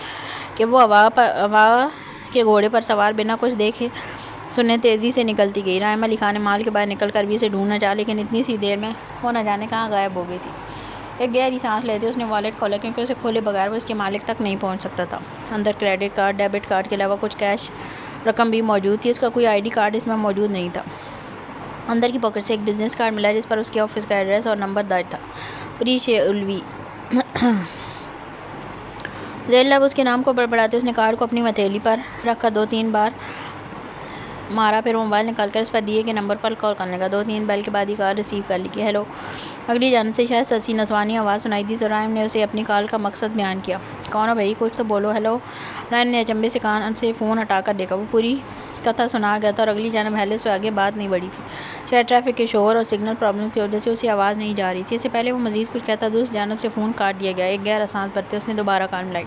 کہ وہ ہوا کے گھوڑے پر سوار بنا کچھ دیکھے سنے تیزی سے نکلتی گئی۔ رائم علی خان نے مال کے باہر نکل کر بھی اسے ڈھونڈنا چاہا، لیکن اتنی سی دیر میں وہ نہ جانے کہاں غائب ہو گئی تھی۔ ایک گہری سانس لیتے اس نے والیٹ کھولا، کیونکہ اسے کھولے بغیر وہ اس کے مالک تک نہیں پہنچ سکتا تھا۔ اندر کریڈٹ کارڈ، ڈیبٹ کارڈ کے علاوہ کچھ کیش رقم بھی موجود تھی۔ اس کا کوئی ID کارڈ اس میں موجود نہیں تھا۔ اندر کی پاکٹ سے ایک بزنس کارڈ ملا جس پر اس کے آفس کا ایڈریس اور نمبر درج تھا، پریشا الوی۔ ذیل لب اس کے نام کو بڑبڑاتے اس نے کارڈ کو اپنی ہتھیلی پر رکھ کر 2-3 بار مارا، پھر موبائل نکال کر اس پر دیے کے نمبر پر کال کرنے کا 2-3 بیل کے بعد ہی کال ریسیو کر لی کہ ہیلو۔ اگلی جانب سے شاید سسی نسوانی آواز سنائی دی تو رائم نے اسے اپنی کال کا مقصد بیان کیا۔ کون ہو بھائی، کچھ تو بولو۔ ہیلو۔ رائم نے اچنبھے سے کان سے فون ہٹا کر دیکھا، وہ پوری کتھا سنا گیا تھا اور اگلی جانب ہیلو سے آگے بات نہیں بڑھی تھی۔ شاید ٹریفک کے شور اور سگنل پرابلم کی وجہ سے اسے آواز نہیں جا رہی تھی۔ اس سے پہلے وہ مزید کچھ کہتا دوسری جانب سے فون کاٹ دیا گیا۔ ایک گہرا سانس بھرتے اس نے دوبارہ کال ملائی۔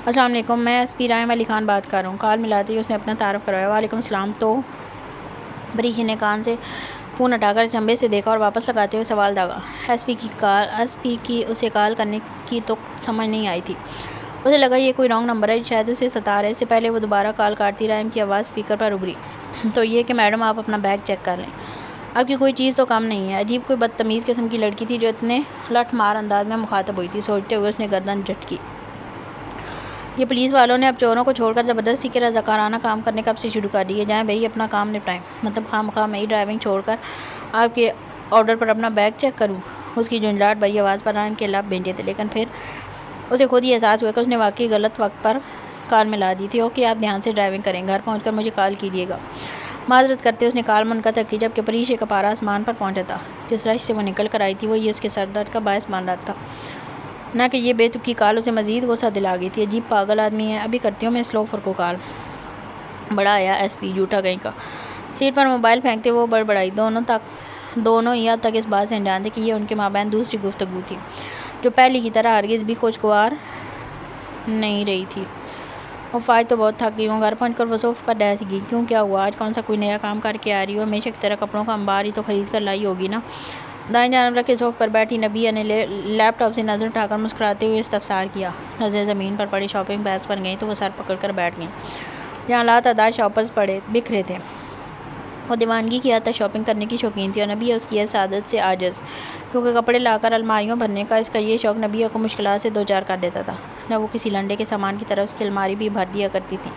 السلام علیکم، میں SP رائم علی خان بات کر رہا ہوں۔ کال ملاتے ہی اس نے اپنا تعارف کروایا۔ وعلیکم السلام۔ تو پریشا نے کان سے فون ہٹا کر چنبے سے دیکھا اور واپس لگاتے ہوئے سوال داغا۔ SP کی اسے کال کرنے کی تو سمجھ نہیں آئی تھی۔ اسے لگا یہ کوئی رانگ نمبر ہے، شاید اسے ستا رہا ہے۔ اس سے پہلے وہ دوبارہ کال کاٹتی رائم کی آواز اسپیکر پر ابھری تو یہ کہ میڈم آپ اپنا بیگ چیک کر لیں، آپ کی کوئی چیز تو کم نہیں ہے۔ عجیب کوئی بدتمیز قسم کی لڑکی تھی جو اتنے لٹھ مار انداز میں مخاطب ہوئی تھی۔ سوچتے ہوئے اس نے گردن جھٹکی۔ یہ پولیس والوں نے اب چوروں کو چھوڑ کر زبردستی کے رضاکارانہ کام کرنے کب سے شروع کر دیے؟ جائیں بھائی اپنا کام نپٹائیں، مطلب خواہ میں ہی ڈرائیونگ چھوڑ کر آپ کے آرڈر پر اپنا بیگ چیک کروں؟ اس کی جھنجھلاہٹ بھری آواز پر رائم کے لب بھینجے تھے، لیکن پھر اسے خود ہی احساس ہوا کہ اس نے واقعی غلط وقت پر کال ملا دی تھی۔ اوکے، آپ دھیان سے ڈرائیونگ کریں، گھر پہنچ کر مجھے کال کیجیے گا۔ معذرت کرتے اس نے کال منقطع کی، جبکہ پریشا کا پارا آسمان پر پہنچا تھا۔ جس رش سے وہ نکل کر آئی تھی وہ یہ اس کے سر درد کا باعث بن رہا تھا، نہ کہ یہ بے تکی کال اسے مزید غصہ دلا گئی تھی۔ عجیب پاگل آدمی ہے، ابھی کرتی ہوں میں اس لوفر کو کال۔ بڑا آیا SP، جھوٹا کہیں کا۔ سیٹ پر موبائل پھینکتے وہ بڑبڑائی۔ دونوں ہی اب تک اس بات سے انجان تھے کہ یہ ان کے مابین دوسری گفتگو تھی، جو پہلی کی طرح ہرگز بھی خوشگوار نہیں رہی تھی۔ آج تو بہت تھک گئی ہوں۔ گھر پہنچ کر وہ صوفے پر ڈیس گئی۔ کیوں، کیا ہوا؟ آج کون سا کوئی نیا کام کر کے آ رہی ہو؟ ہمیشہ کی طرح کپڑوں کا انبار ہی تو خرید کر لائی ہوگی نا۔ دائیں جانب رکھے صوفے پر بیٹھی نبیہ نے لیپ ٹاپ سے نظر اٹھا کر مسکراتے ہوئے استفسار کیا۔ نظریں زمین پر پڑے شاپنگ بیگز پر گئیں تو وہ سر پکڑ کر بیٹھ گئیں، جہاں لاتعداد شاپرز بکھرے تھے۔ وہ دیوانگی کی حد تک شاپنگ کرنے کی شوقین تھی اور نبیہ اس کی اس عادت سے عاجز، کیونکہ کپڑے لا کر الماریوں بھرنے کا اس کا یہ شوق نبیہ کو مشکلات سے دوچار کر دیتا تھا۔ جب وہ کسی لنڈے کے سامان کی طرف اس کی الماری بھی بھر دیا کرتی تھی،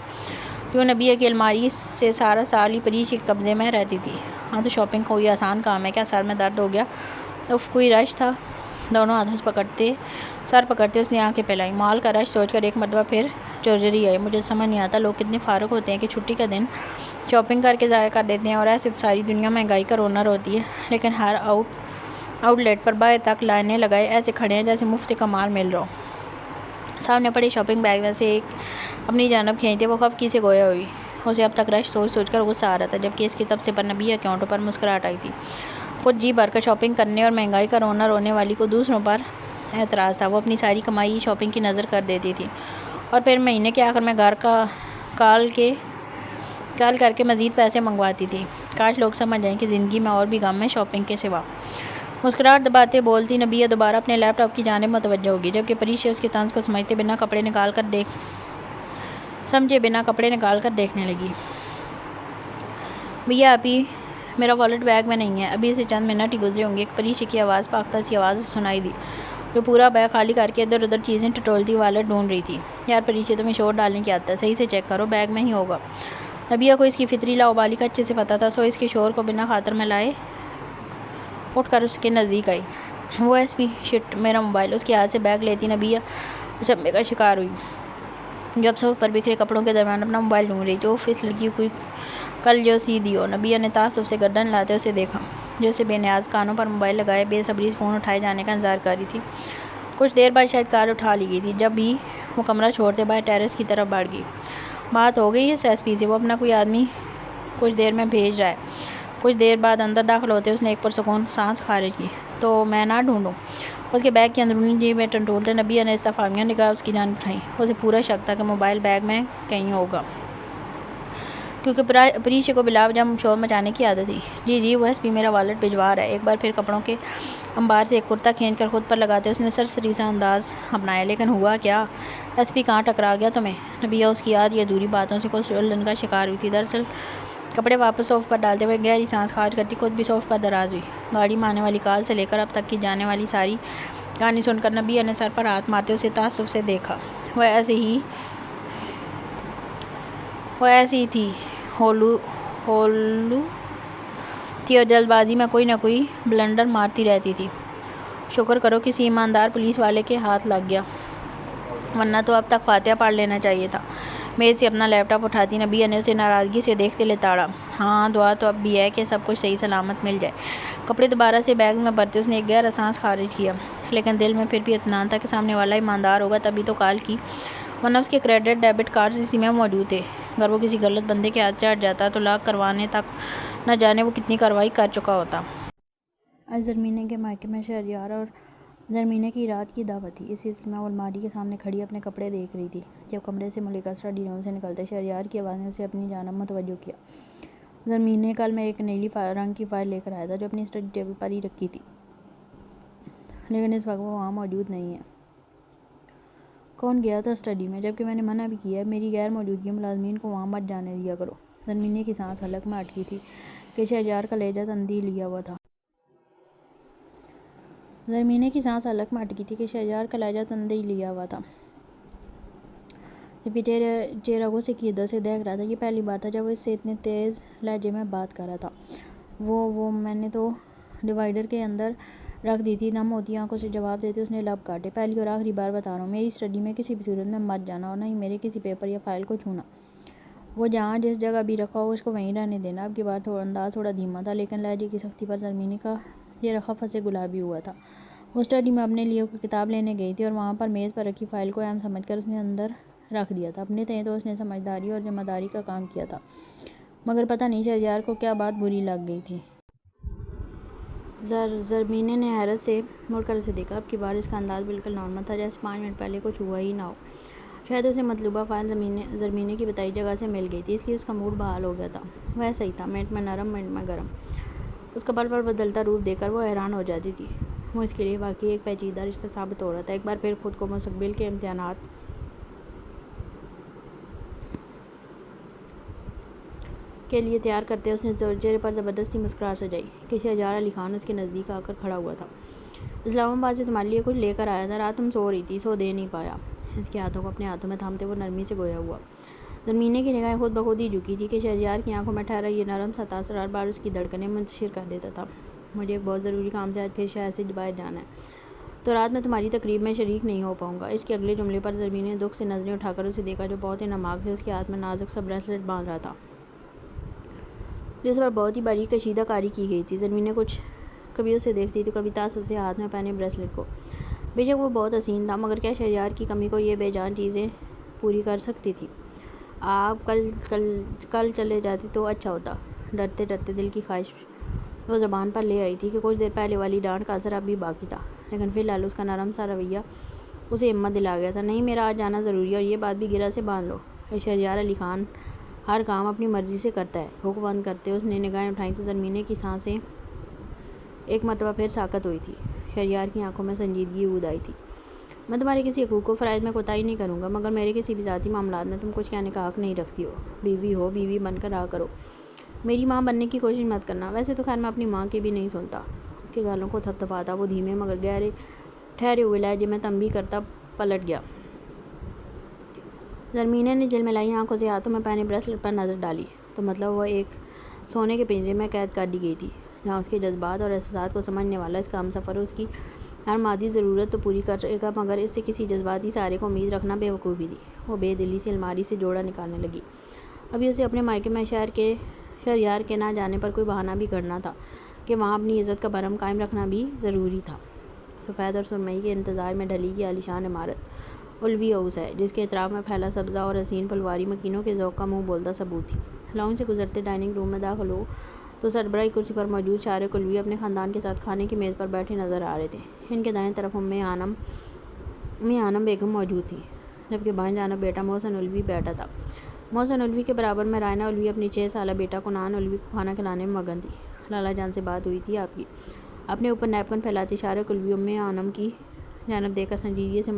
جو نبیہ کی الماری سے سارا سال ہی پریشا کے قبضے میں رہتی تھی۔ ہاں تو شاپنگ کوئی آسان کام ہے کیا؟ سر میں درد ہو گیا؟ کوئی رش تھا؟
دونوں ہاتھوں سے سر پکڑتے اس نے آنکھیں پھیلائیں۔ مال کا رش سوچ کر ایک مرتبہ پھر چرچری آئی۔ مجھے سمجھ نہیں آتا لوگ کتنے فارغ ہوتے ہیں کہ چھٹی کا دن شاپنگ کر کے ضائع کر دیتے ہیں، اور ایسے تو ساری دنیا مہنگائی کا رونر ہوتی ہے، لیکن ہر آؤٹ لیٹ پر باہر تک لائنیں لگائے ایسے کھڑے ہیں جیسے مفت کا مال مل رہا ہو۔ سامنے پڑے شاپنگ بیگ میں سے ایک اپنی جانب کھینچتے وہ خفگی سے گویا ہوئی۔ اسے اب تک رش سوچ کر غصہ آ رہا تھا، جبکہ اس کی تب سے پر نبیہ کے ہونٹوں پر مسکراہٹ آئی تھی۔ خود جی بھر کر شاپنگ کرنے اور مہنگائی کا رونر ہونے والی کو دوسروں پر اعتراض تھا۔ وہ اپنی ساری کمائی شاپنگ کی نظر کر دیتی تھی اور پھر مہینے کے آخر میں گھر کا کال کر کے مزید پیسے منگواتی تھی۔ کاش لوگ سمجھ جائیں کہ زندگی میں اور بھی غم ہے شاپنگ کے سوا۔ مسکراہٹ دباتے بولتی نبیہ دوبارہ اپنے لیپ ٹاپ کی جانب متوجہ ہوگی، جبکہ پریشا اس کے طنز کو سمجھے بنا کپڑے نکال کر دیکھنے لگی۔ بھیا ابھی میرا والٹ بیگ میں نہیں ہے۔ ابھی سے چند منٹ ہی گزرے ہوں گے کہ پریشا کی پاختہ سی آواز سنائی دی، جو پورا بیگ خالی کر کے ادھر ادھر چیزیں ٹٹولتی والٹ ڈھونڈ رہی تھی۔ یار پریشا تمہیں شور ڈالنے کی عادت ہے، صحیح سے چیک کرو، بیگ میں ہی ہوگا۔ نبیہ کو اس کی فطری لاؤبالی کا اچھے سے پتہ تھا، سو اس کے شور کو بنا خاطر میں لائے اٹھ کر اس کے نزدیک آئی۔ وہ ایس پی شٹ میرا موبائل۔ اس کے ہاتھ سے بیگ لیتی نبیہ اچنبھے کا شکار ہوئی، جب صف پر بکھرے کپڑوں کے درمیان اپنا موبائل ڈھونڈ رہی تھی۔ اوف اس لڑکی کوئی کل جو سیدھی ہو۔ نبیہ نے تعصب سے گردن ہلاتے اسے دیکھا، جو اسے بے نیاز کانوں پر موبائل لگائے بے صبری سے فون اٹھائے جانے کا انتظار کر رہی تھی۔ کچھ دیر بعد شاید کار اٹھا لی گئی تھی، جب بھی وہ کمرہ چھوڑتے باہر ٹیرس کی طرف بڑھ گئی۔ بات ہو گئی اس ایس پی سے، وہ اپنا کوئی آدمی کچھ دیر میں بھیج رہا ہے۔ کچھ دیر بعد اندر داخل ہوتے اس نے ایک پرسکون سانس خارج کی۔ تو میں نہ ڈھونڈوں؟ اس کے بیگ کی اندرونی جیب میں ٹنٹولتے نبیہ نے استفہامیہ نگاہ اس کی جانب اٹھائی۔ اسے پورا شک تھا کہ موبائل بیگ میں کہیں ہوگا، کیونکہ پریشا کو بلا وجہ شور مچانے کی عادت تھی۔ جی وہ ایس پی میرا والٹ بھجوا رہا ہے۔ ایک بار پھر کپڑوں کے انبار سے ایک کرتا کھینچ کر خود پر لگاتے اس نے سرسری سا انداز اپنایا۔ لیکن ہوا کیا؟ ایس پی کہاں ٹکرا گیا تمہیں؟ نبیہ اس کی آدھی ادھوری باتوں سے کچھ الجھن کا شکار ہوئی تھی۔ دراصل کپڑے واپس صوف پر ڈالتے ہوئے گہری سانس خارج کرتی خود بھی صوف پر دراز ہوئی۔ گاڑی میں آنے والی کال سے لے کر اب تک کی جانے والی ساری کہانی سن کر نبیہ نے سر پر ہاتھ مارتے اسے تعصب سے دیکھا۔ وہ ایسے ہی تھی، ہولو تھی اور جلد بازی میں کوئی نہ کوئی بلنڈر مارتی رہتی تھی۔ شکر کرو کسی ایماندار پولیس والے کے ہاتھ لگ گیا، ورنہ تو اب تک فاتحہ پڑھ لینا چاہیے تھا۔ میز سے اپنا لیپ ٹاپ اٹھاتی نبیہ نے اسے ناراضگی سے دیکھتے لتاڑا۔ ہاں دعا تو اب بھی ہے کہ سب کچھ صحیح سلامت مل جائے۔ کپڑے دوبارہ سے بیگ میں بھرتے اس نے ایک گہرا سانس خارج کیا، لیکن دل میں پھر بھی اطمینان تھا کہ سامنے والا ایماندار ہوگا تبھی تو کال کی، ورنہ اس کے کریڈٹ ڈیبٹ کارڈز اسی میں موجود تھے۔ اگر وہ کسی غلط بندے کے ہاتھ چڑھ جاتا تو لاک کروانے تک نہ جانے وہ کتنی کارروائی کر چکا ہوتا۔
آج زرمینے کے مائکے میں شہریار اور زرمینے کی رات کی دعوت تھی۔ اس سلسلے میں وہ الماری کے سامنے کھڑی اپنے کپڑے دیکھ رہی تھی، جب کمرے سے ملکہ اسٹڈی روم سے نکلتے شہریار کی آواز نے اسے اپنی جانب متوجہ کیا۔ زرمینے کل میں ایک نیلی رنگ کی فائل لے کر آیا تھا، جو اپنی اسٹڈی ٹیبل پر ہی رکھی تھی، لیکن اس وقت وہ وہاں موجود نہیں ہے۔ کون گیا تھا اسٹڈی میں؟ جبکہ میں نے منع بھی کیا ہے، میری غیر موجودگی ملازمین کو وہاں مت جانے دیا کرو۔ زرمینے کی سانس حلق میں اٹکی تھی کہ شہریار کا لہجہ تندی لیا ہوا تھا۔ جبکہ چہرہ غصے کی حدت سے دیکھ رہا تھا۔ یہ پہلی بار تھا جب وہ اس سے اتنے تیز لہجے میں بات کر رہا تھا۔ وہ میں نے تو ڈیوائیڈر کے اندر رکھ دی تھی۔ نم ہوتی آنکھوں سے جواب دیتے اس نے لب کاٹے۔ پہلی اور آخری بار بتا رہا ہوں، میری اسٹڈی میں کسی بھی صورت میں مت جانا اور نہ ہی میرے کسی پیپر یا فائل کو چھونا۔ وہ جہاں جس جگہ بھی رکھا ہو اس کو وہیں رہنے دینا۔ اب کی بار انداز تھوڑا دھیما تھا، لیکن لہجے کی سختی پر زرمینے کا چہرہ خفت سے گلابی ہوا تھا۔ وہ اسٹڈی میں اپنے لیے کوئی کتاب لینے گئی تھی اور وہاں پر میز پر رکھی فائل کو اہم سمجھ کر اس نے اندر رکھ دیا تھا۔ اپنے تئیں تو اس نے سمجھداری اور ذمہ داری کا کام کیا تھا، مگر پتہ نہیں شہریار کو کیا بات بری لگ گئی تھی۔ زرمینے نے حیرت سے مڑ کر اسے دیکھا۔ اب کی بار اس کا انداز بالکل نارمل تھا، جیسے 5 منٹ پہلے کچھ ہوا ہی نہ ہو۔ شاید اسے مطلوبہ فائل زرمینے کی بتائی جگہ سے مل گئی تھی، اس لیے اس کا موڈ بحال ہو گیا تھا۔ وہ ایسا ہی تھا، منٹ میں نرم منٹ میں گرم۔ اس کا پل پل بدلتا روپ دیکھ کر وہ حیران ہو جاتی تھی۔ وہ اس کے لیے واقعی ایک پیچیدہ رشتہ ثابت ہو رہا تھا۔ ایک بار پھر خود کو مستقبل کے امتحانات کے لیے تیار کرتے اس نے چہرے پر زبردستی مسکراہٹ سجائی کہ شہریار علی خان اس کے نزدیک آ کر کھڑا ہوا تھا۔ اسلام آباد سے تمہارے لیے کچھ لے کر آیا تھا، رات تم سو رہی تھی، سو دے نہیں پایا۔ اس کے ہاتھوں کو اپنے ہاتھوں میں تھامتے وہ نرمی سے گویا ہوا۔ زرمینے کی نگاہیں خود بخود ہی جھکی تھی کہ شہریار کی آنکھوں میں ٹھہرا یہ نرم سا تاثر ہر بار اس کی دھڑکنیں منتشر کر دیتا تھا۔ مجھے ایک بہت ضروری کام سے آج پھر شہر سے باہر جانا ہے۔ تو رات میں تمہاری تقریب میں شریک نہیں ہو پاؤں گا۔ اس کے اگلے جملے پر زرمین نے دکھ سے نظریں اٹھا کر اسے دیکھا جو بہت ہی نماک سے اس کے ہاتھ میں نازک سا بریسلٹ باندھ رہا تھا جس پر بہت ہی باریک کشیدہ کاری کی گئی تھی۔ زرمین نے کچھ کبھی اسے دیکھتی تو کبھی تعصب سے ہاتھ میں پہنے بریسلٹ کو۔ بے شک وہ بہت حسین تھا، مگر کیا شہریار کی کمی کو یہ بے جان چیزیں پوری کر سکتی تھی؟ آپ کل چلے جاتے تو اچھا ہوتا۔ ڈرتے ڈرتے دل کی خواہش وہ زبان پر لے آئی تھی کہ کچھ دیر پہلے والی ڈانٹ کا اثر اب بھی باقی تھا، لیکن فی الحال اس کا نرم سا رویہ اسے ہمت دلا گیا تھا۔ نہیں، میرا آج جانا ضروری ہے، اور یہ بات بھی گرہ سے باندھ لو کہ شہریار علی خان ہر کام اپنی مرضی سے کرتا ہے۔ حکم بند کرتے اس نے نگاہیں اٹھائیں تو زرمین کی سانسیں ایک مرتبہ پھر ساکت ہوئی تھی۔ شہریار کی آنکھوں میں سنجیدگی عود آئی تھی۔ میں تمہارے کسی حقوق و فرائض میں کوتاہی نہیں کروں گا، مگر میرے کسی بھی ذاتی معاملات میں تم کچھ کہنے کا حق نہیں رکھتی ہو۔ بیوی ہو، بیوی بن کر رہا کرو، میری ماں بننے کی کوشش مت کرنا۔ ویسے تو خیر میں اپنی ماں کی بھی نہیں سنتا۔ اس کے گالوں کو تھپ تھپاتا وہ دھیمے مگر گہرے ٹھہرے ہوئے لہجے میں تنبیہ کرتا پلٹ گیا۔ زرمین نے جھلملائی آنکھوں سے ہاتھوں میں پہنے بریسلٹ پر نظر ڈالی تو مطلب وہ ایک سونے کے پنجرے میں قید کر دی گئی تھی، جہاں اس کے جذبات اور احساسات کو سمجھنے والا اس کا ہمسفر اس کی ہر مادی ضرورت تو پوری کرے گا، مگر اس سے کسی جذباتی سہارے کو امید رکھنا بے وقوفی تھی۔ وہ بے دلی سے الماری سے جوڑا نکالنے لگی۔ ابھی اسے اپنے مائکے میں شہریار کے نہ جانے پر کوئی بہانہ بھی کرنا تھا کہ وہاں اپنی عزت کا بھرم قائم رکھنا بھی ضروری تھا۔ سفید اور سرمئی کے انتظار میں ڈھلی کی عالیشان عمارت اولوی ہاؤس ہے، جس کے اطراف میں پھیلا سبزہ اور حسین پھلواری مکینوں کے ذوق کا منہ بولتا ثبوت تھی۔ لاؤنج سے گزرتے ڈائننگ روم میں داخل ہو تو سربراہی کرسی پر موجود شارق اولوی اپنے خاندان کے ساتھ کھانے کی میز پر بیٹھے نظر آ رہے تھے۔ ان کے دائیں طرف ام عانم بیگم موجود تھیں، جبکہ بائیں جانب بیٹا محسن اولوی بیٹھا تھا۔ محسن اولوی کے برابر میں رائنا اولوی اپنی 6 سالہ بیٹا کنان اولوی کو کھانا کھلانے میں مگن تھی۔ لالا جان سے بات ہوئی تھی آپ کی؟ اپنے اوپر نیپکن پھیلاتے شارق اولوی ام عانم کی جانب دیکھ کر سنجیدگی سے